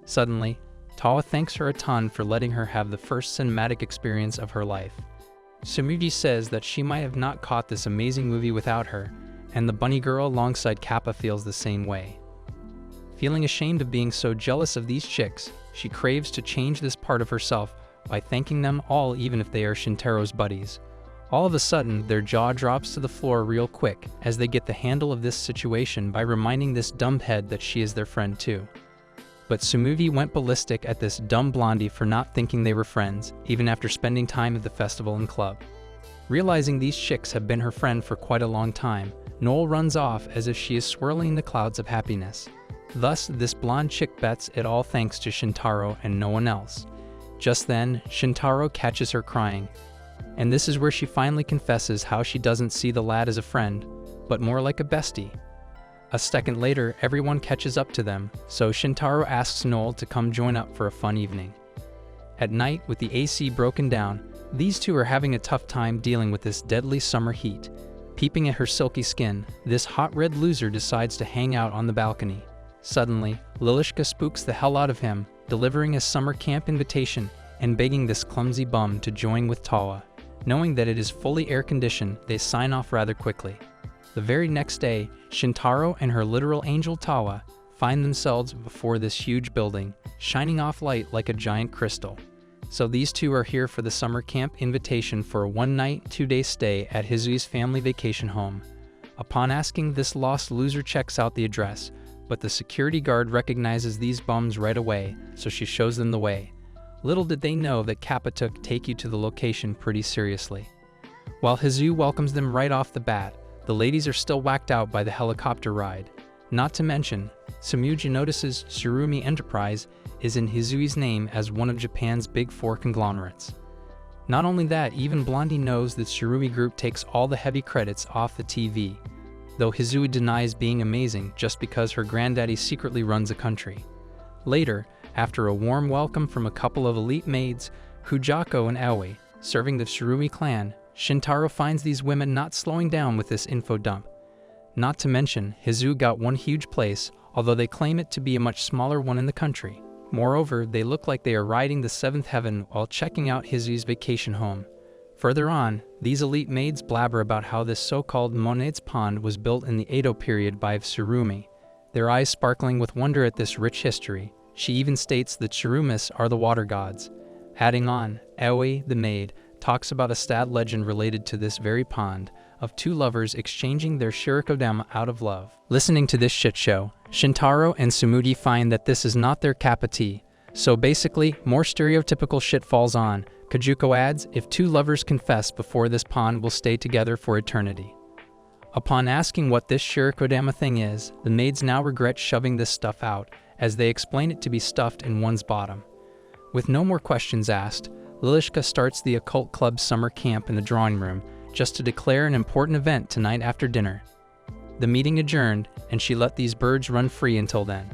Suddenly, Tawa thanks her a ton for letting her have the first cinematic experience of her life. Tsurugi says that she might have not caught this amazing movie without her, and the bunny girl alongside Kappa feels the same way. Feeling ashamed of being so jealous of these chicks, she craves to change this part of herself by thanking them all even if they are Shintaro's buddies. All of a sudden, their jaw drops to the floor real quick as they get the handle of this situation by reminding this dumbhead that she is their friend too. But Tsurugi went ballistic at this dumb Blondie for not thinking they were friends, even after spending time at the festival and club. Realizing these chicks have been her friend for quite a long time, Noel runs off as if she is swirling in the clouds of happiness. Thus, this blonde chick bets it all thanks to Shintaro and no one else. Just then, Shintaro catches her crying, and this is where she finally confesses how she doesn't see the lad as a friend, but more like a bestie. A second later, everyone catches up to them, so Shintaro asks Noel to come join up for a fun evening. At night, with the AC broken down, these two are having a tough time dealing with this deadly summer heat. Peeping at her silky skin, this hot red loser decides to hang out on the balcony. Suddenly, Lilishka spooks the hell out of him, delivering a summer camp invitation and begging this clumsy bum to join with Tawa. Knowing that it is fully air-conditioned, they sign off rather quickly. The very next day, Shintaro and her literal angel Tawa find themselves before this huge building, shining off light like a giant crystal. So these two are here for the summer camp invitation for a one-night, two-day stay at Hizui's family vacation home. Upon asking, this lost loser checks out the address, but the security guard recognizes these bums right away, so she shows them the way. Little did they know that Kappa took take you to the location pretty seriously. While Hizui welcomes them right off the bat, the ladies are still whacked out by the helicopter ride. Not to mention, Tsurugi notices Tsurumi Enterprise is in Hizui's name as one of Japan's big four conglomerates. Not only that, even Blondie knows that Tsurumi Group takes all the heavy credits off the TV, though Hizui denies being amazing just because her granddaddy secretly runs a country. Later, after a warm welcome from a couple of elite maids, Fujako and Aoi, serving the Tsurumi clan, Shintaro finds these women not slowing down with this info dump. Not to mention, Hizui got one huge place, although they claim it to be a much smaller one in the country. Moreover, they look like they are riding the seventh heaven while checking out Hizui's vacation home. Further on, these elite maids blabber about how this so-called Monet's Pond was built in the Edo period by Tsurumi, their eyes sparkling with wonder at this rich history. She even states the Tsurumis are the water gods. Adding on, Aoi, the maid, talks about a sad legend related to this very pond, of two lovers exchanging their shirikodama out of love. Listening to this shit show, Shintaro and Tsumugi find that this is not their cup of tea. So basically, more stereotypical shit falls on. Kajuko adds, if two lovers confess before this pond will stay together for eternity. Upon asking what this shirikodama thing is, the maids now regret shoving this stuff out, as they explain it to be stuffed in one's bottom. With no more questions asked, Lilishka starts the occult club summer camp in the drawing room, just to declare an important event tonight after dinner. The meeting adjourned, and she let these birds run free until then.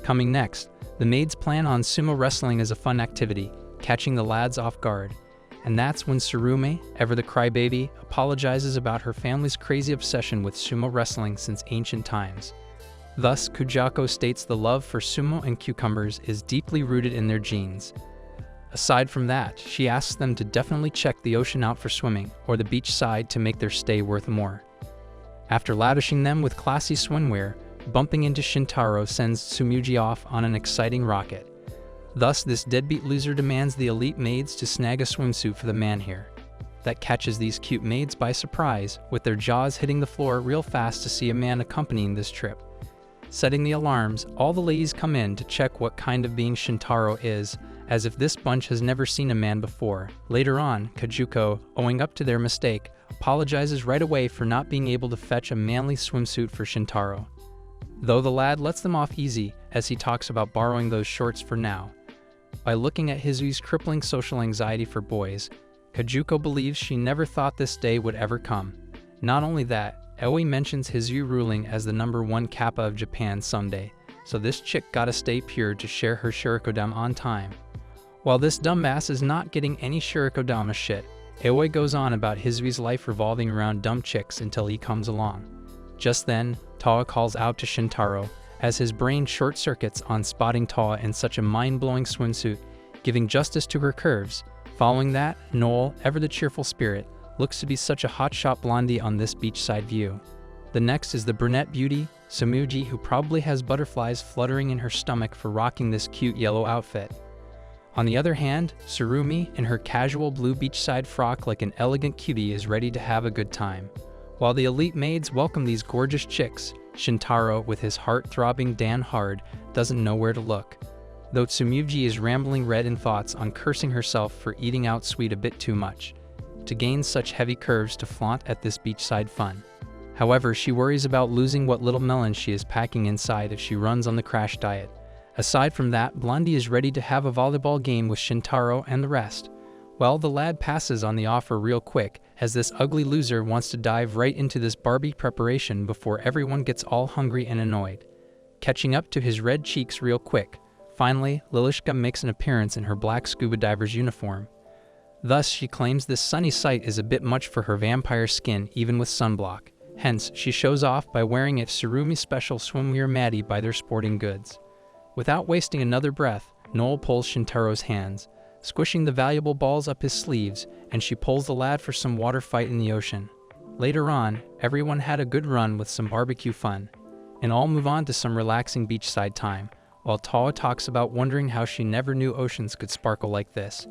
Coming next, the maids plan on sumo wrestling as a fun activity, catching the lads off guard. And that's when Tsurumi, ever the crybaby, apologizes about her family's crazy obsession with sumo wrestling since ancient times. Thus, Kujako states the love for sumo and cucumbers is deeply rooted in their genes. Aside from that, she asks them to definitely check the ocean out for swimming, or the beach side to make their stay worth more. After lavishing them with classy swimwear, bumping into Shintaro sends Tsumugi off on an exciting rocket. Thus, this deadbeat loser demands the elite maids to snag a swimsuit for the man here. That catches these cute maids by surprise, with their jaws hitting the floor real fast to see a man accompanying this trip. Setting the alarms, all the ladies come in to check what kind of being Shintaro is, as if this bunch has never seen a man before. Later on, Kajuko, owing up to their mistake, apologizes right away for not being able to fetch a manly swimsuit for Shintaro. Though the lad lets them off easy, as he talks about borrowing those shorts for now. By looking at Hizui's crippling social anxiety for boys, Kajuko believes she never thought this day would ever come. Not only that, Aoi mentions Hizui ruling as the #1 kappa of Japan someday, so this chick gotta stay pure to share her shirikodama on time. While this dumbass is not getting any shirikodama shit, Aoi goes on about Hizui's life revolving around dumb chicks until he comes along. Just then, Tawa calls out to Shintaro, as his brain short-circuits on spotting Tawa in such a mind-blowing swimsuit, giving justice to her curves. Following that, Noel, ever the cheerful spirit, looks to be such a hotshot blondie on this beachside view. The next is the brunette beauty, Tsumugi, who probably has butterflies fluttering in her stomach for rocking this cute yellow outfit. On the other hand, Tsurumi, in her casual blue beachside frock like an elegant cutie, is ready to have a good time. While the elite maids welcome these gorgeous chicks, Shintaro, with his heart throbbing Dan hard, doesn't know where to look. Though Tsumugi is rambling red in thoughts on cursing herself for eating out sweet a bit too much, to gain such heavy curves to flaunt at this beachside fun. However, she worries about losing what little melon she is packing inside if she runs on the crash diet. Aside from that, Blondie is ready to have a volleyball game with Shintaro and the rest. Well, the lad passes on the offer real quick, as this ugly loser wants to dive right into this Barbie preparation before everyone gets all hungry and annoyed. Catching up to his red cheeks real quick, finally, Lilishka makes an appearance in her black scuba diver's uniform. Thus, she claims this sunny sight is a bit much for her vampire skin even with sunblock. Hence, she shows off by wearing a Tsurumi special swimwear Maddie by their sporting goods. Without wasting another breath, Noel pulls Shintaro's hands, squishing the valuable balls up his sleeves, and she pulls the lad for some water fight in the ocean. Later on, everyone had a good run with some barbecue fun, and all move on to some relaxing beachside time, while Tawa talks about wondering how she never knew oceans could sparkle like this.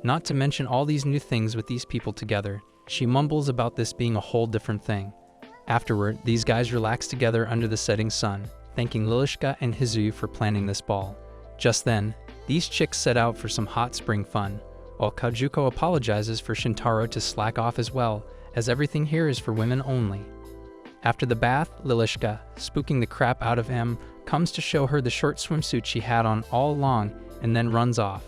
Not to mention all these new things with these people together, she mumbles about this being a whole different thing. Afterward, these guys relax together under the setting sun, thanking Lilishka and Hizui for planning this ball. Just then, these chicks set out for some hot spring fun, while Kajuko apologizes for Shintaro to slack off as well, as everything here is for women only. After the bath, Lilishka, spooking the crap out of him, comes to show her the short swimsuit she had on all along, and then runs off.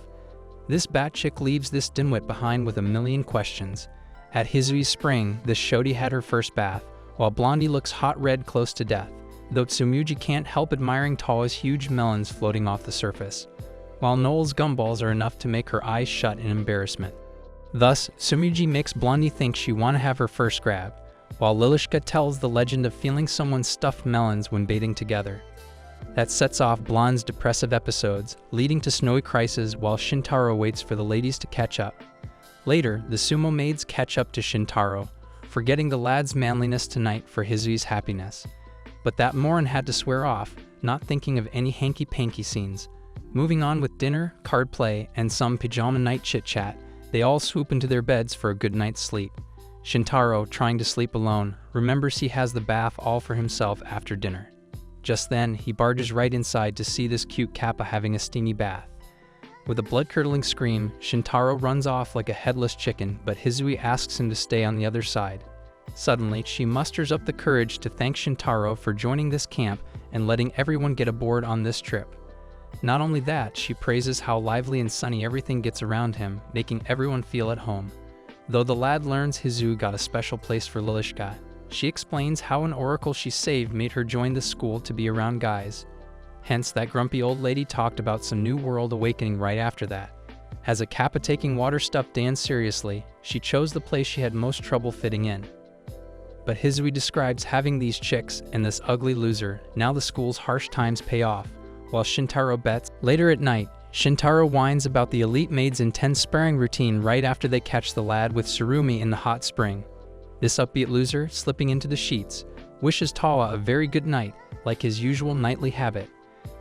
This bat chick leaves this dimwit behind with a million questions. At Hizui's spring, this shorty had her first bath, while Blondie looks hot red close to death, though Tsumugi can't help admiring Tawa's huge melons floating off the surface, while Noel's gumballs are enough to make her eyes shut in embarrassment. Thus, Tsumugi makes Blondie think she want to have her first grab, while Lilishka tells the legend of feeling someone's stuffed melons when bathing together. That sets off Blonde's depressive episodes, leading to snowy crises while Shintaro waits for the ladies to catch up. Later, the sumo maids catch up to Shintaro, forgetting the lad's manliness tonight for Hizui's happiness. But that Morin had to swear off, not thinking of any hanky-panky scenes. Moving on with dinner, card play, and some pajama night chit-chat, they all swoop into their beds for a good night's sleep. Shintaro, trying to sleep alone, remembers he has the bath all for himself after dinner. Just then, he barges right inside to see this cute kappa having a steamy bath. With a blood-curdling scream, Shintaro runs off like a headless chicken, but Hizui asks him to stay on the other side. Suddenly, she musters up the courage to thank Shintaro for joining this camp and letting everyone get aboard on this trip. Not only that, she praises how lively and sunny everything gets around him, making everyone feel at home. Though the lad learns Hizui got a special place for Lilishka, she explains how an oracle she saved made her join the school to be around guys. Hence, that grumpy old lady talked about some new world awakening right after that. As a kappa taking water-stuffed Dan seriously, she chose the place she had most trouble fitting in. But Hizui describes having these chicks and this ugly loser. Now the school's harsh times pay off, while Shintaro bets. Later at night, Shintaro whines about the elite maid's intense sparring routine right after they catch the lad with Surumi in the hot spring. This upbeat loser, slipping into the sheets, wishes Tawa a very good night, like his usual nightly habit.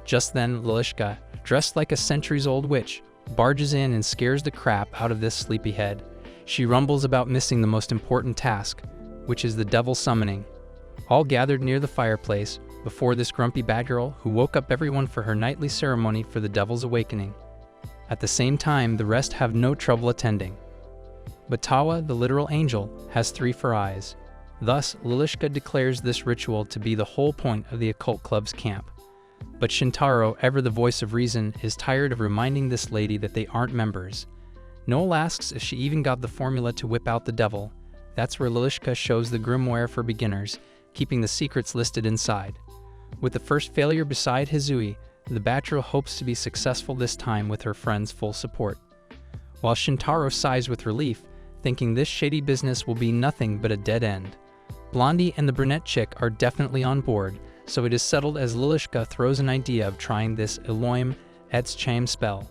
Just then, Lilishka, dressed like a centuries-old witch, barges in and scares the crap out of this sleepyhead. She rumbles about missing the most important task, which is the devil summoning. All gathered near the fireplace, before this grumpy bad girl who woke up everyone for her nightly ceremony for the devil's awakening. At the same time, the rest have no trouble attending. But Tawa, the literal angel, has 3 for eyes. Thus, Lilishka declares this ritual to be the whole point of the occult club's camp. But Shintaro, ever the voice of reason, is tired of reminding this lady that they aren't members. Noel asks if she even got the formula to whip out the devil. That's where Lilishka shows the grimoire for beginners, keeping the secrets listed inside. With the first failure beside Hizui, the Bachelor hopes to be successful this time with her friend's full support. While Shintaro sighs with relief, thinking this shady business will be nothing but a dead end. Blondie and the brunette chick are definitely on board, so it is settled as Lilishka throws an idea of trying this Elohim Etz Chaim spell.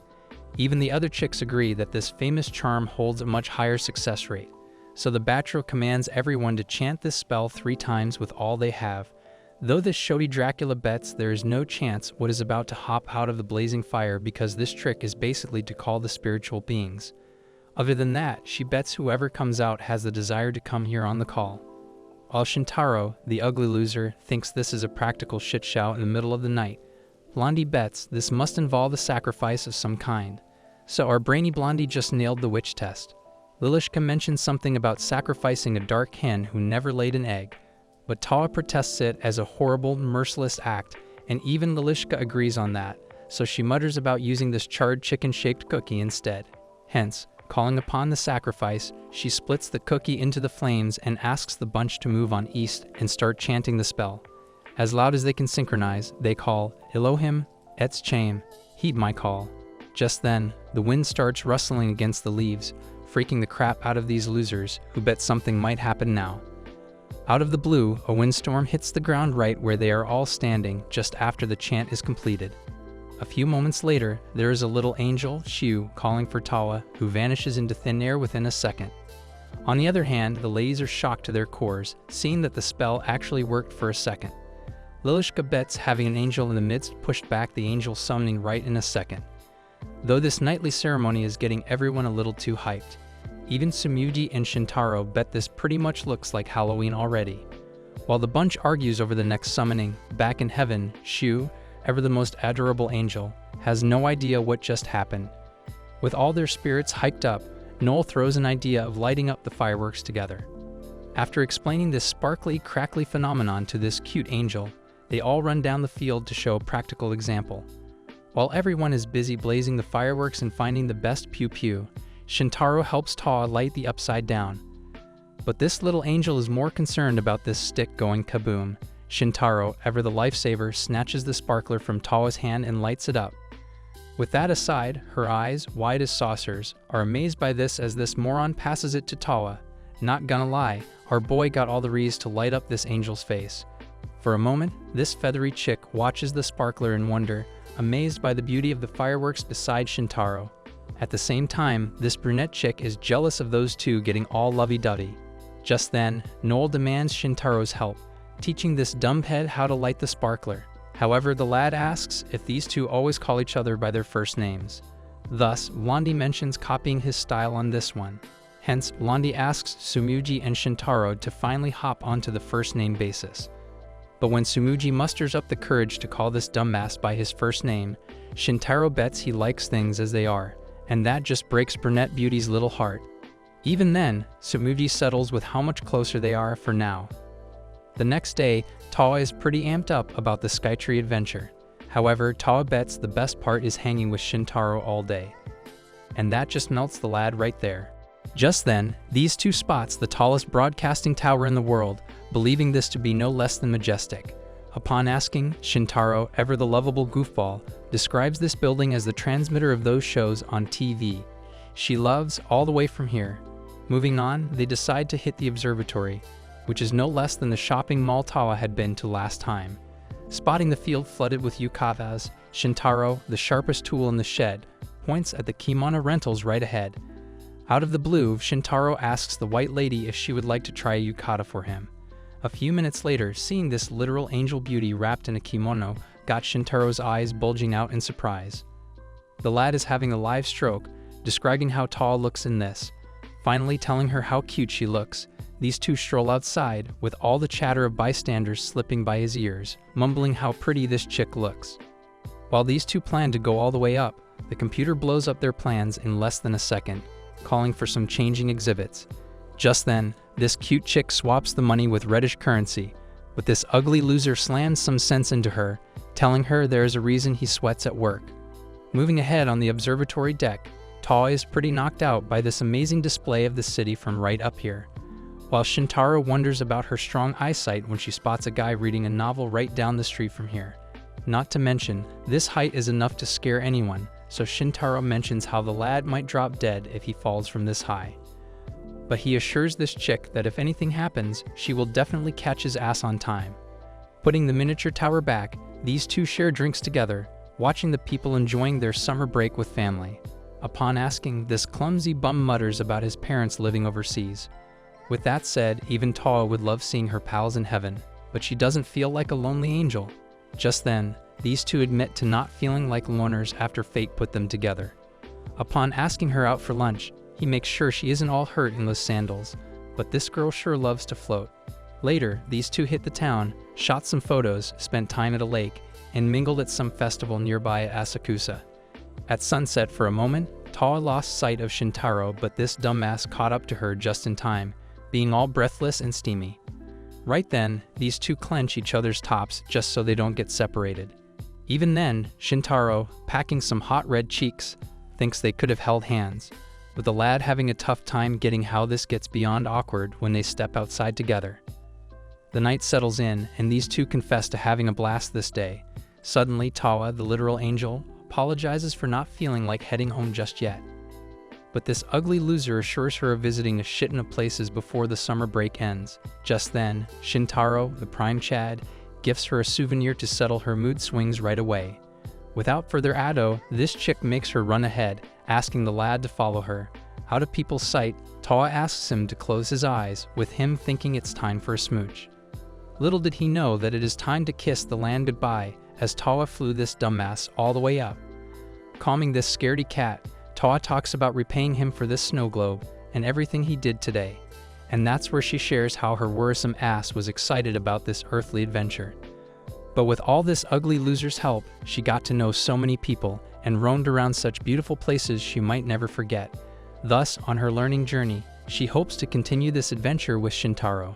Even the other chicks agree that this famous charm holds a much higher success rate, so the Bachelor commands everyone to chant this spell 3 times with all they have. Though this shoddy Dracula bets there is no chance what is about to hop out of the blazing fire because this trick is basically to call the spiritual beings. Other than that, she bets whoever comes out has the desire to come here on the call. While Shintaro, the ugly loser, thinks this is a practical shitshow in the middle of the night, Blondie bets this must involve a sacrifice of some kind. So our brainy Blondie just nailed the witch test. Lilishka mentions something about sacrificing a dark hen who never laid an egg, but Tawa protests it as a horrible, merciless act, and even Lilishka agrees on that, so she mutters about using this charred chicken-shaped cookie instead. Hence, calling upon the sacrifice, she splits the cookie into the flames and asks the bunch to move on east and start chanting the spell. As loud as they can synchronize, they call, Elohim, Etz Chaim, heed my call. Just then, the wind starts rustling against the leaves, freaking the crap out of these losers, who bet something might happen now. Out of the blue, a windstorm hits the ground right where they are all standing just after the chant is completed. A few moments later, there is a little angel, Shiu, calling for Tawa, who vanishes into thin air within a second. On the other hand, the ladies are shocked to their cores, seeing that the spell actually worked for a second. Lilishka bets having an angel in the midst pushed back the angel summoning right in a second. Though this nightly ceremony is getting everyone a little too hyped, even Sumuji and Shintaro bet this pretty much looks like Halloween already. While the bunch argues over the next summoning, back in heaven, Shiu, ever the most adorable angel, has no idea what just happened. With all their spirits hyped up, Noel throws an idea of lighting up the fireworks together. After explaining this sparkly, crackly phenomenon to this cute angel, they all run down the field to show a practical example. While everyone is busy blazing the fireworks and finding the best pew-pew, Shintaro helps Tawa light the upside down. But this little angel is more concerned about this stick going kaboom. Shintaro, ever the lifesaver, snatches the sparkler from Tawa's hand and lights it up. With that aside, her eyes, wide as saucers, are amazed by this as this moron passes it to Tawa. Not gonna lie, our boy got all the reas to light up this angel's face. For a moment, this feathery chick watches the sparkler in wonder, amazed by the beauty of the fireworks beside Shintaro. At the same time, this brunette chick is jealous of those two getting all lovey-dovey. Just then, Noel demands Shintaro's help, teaching this dumbhead how to light the sparkler. However, the lad asks if these two always call each other by their first names. Thus, Blondie mentions copying his style on this one. Hence, Blondie asks Tsumugi and Shintaro to finally hop onto the first name basis. But when Tsumugi musters up the courage to call this dumbass by his first name, Shintaro bets he likes things as they are, and that just breaks Brunette Beauty's little heart. Even then, Tsumugi settles with how much closer they are for now. The next day, Tawa is pretty amped up about the Skytree adventure. However, Tawa bets the best part is hanging with Shintaro all day. And that just melts the lad right there. Just then, these two spots the tallest broadcasting tower in the world, believing this to be no less than majestic. Upon asking, Shintaro, ever the lovable goofball, describes this building as the transmitter of those shows on TV she loves all the way from here. Moving on, they decide to hit the observatory, which is no less than the shopping mall Tawa had been to last time. Spotting the field flooded with yukatas, Shintaro, the sharpest tool in the shed, points at the kimono rentals right ahead. Out of the blue, Shintaro asks the white lady if she would like to try a yukata for him. A few minutes later, seeing this literal angel beauty wrapped in a kimono got Shintaro's eyes bulging out in surprise. The lad is having a live stroke, describing how tall looks in this. Finally telling her how cute she looks, these two stroll outside, with all the chatter of bystanders slipping by his ears, mumbling how pretty this chick looks. While these two plan to go all the way up, the computer blows up their plans in less than a second, calling for some changing exhibits. Just then, this cute chick swaps the money with reddish currency, but this ugly loser slams some sense into her, telling her there is a reason he sweats at work. Moving ahead on the observatory deck, Tawa is pretty knocked out by this amazing display of the city from right up here, while Shintaro wonders about her strong eyesight when she spots a guy reading a novel right down the street from here. Not to mention, this height is enough to scare anyone, so Shintaro mentions how the lad might drop dead if he falls from this high. But he assures this chick that if anything happens, she will definitely catch his ass on time. Putting the miniature tower back, these two share drinks together, watching the people enjoying their summer break with family. Upon asking, this clumsy bum mutters about his parents living overseas. With that said, even Tawa would love seeing her pals in heaven, but she doesn't feel like a lonely angel. Just then, these two admit to not feeling like loners after fate put them together. Upon asking her out for lunch, he makes sure she isn't all hurt in those sandals, but this girl sure loves to float. Later, these two hit the town, shot some photos, spent time at a lake, and mingled at some festival nearby at Asakusa. At sunset for a moment, Tawa lost sight of Shintaro, but this dumbass caught up to her just in time, being all breathless and steamy. Right then, these two clench each other's tops just so they don't get separated. Even then, Shintaro, packing some hot red cheeks, thinks they could have held hands, with the lad having a tough time getting how this gets beyond awkward when they step outside together. The night settles in, and these two confess to having a blast this day. Suddenly, Tawa, the literal angel, apologizes for not feeling like heading home just yet. But this ugly loser assures her of visiting a shitton of places before the summer break ends. Just then, Shintaro, the prime Chad, gifts her a souvenir to settle her mood swings right away. Without further ado, this chick makes her run ahead, asking the lad to follow her. Out of people's sight, Tawa asks him to close his eyes, with him thinking it's time for a smooch. Little did he know that it is time to kiss the land goodbye, as Tawa flew this dumbass all the way up. Calming this scaredy cat, Tawa talks about repaying him for this snow globe and everything he did today. And that's where she shares how her worrisome ass was excited about this earthly adventure. But with all this ugly loser's help, she got to know so many people and roamed around such beautiful places she might never forget. Thus, on her learning journey, she hopes to continue this adventure with Shintaro.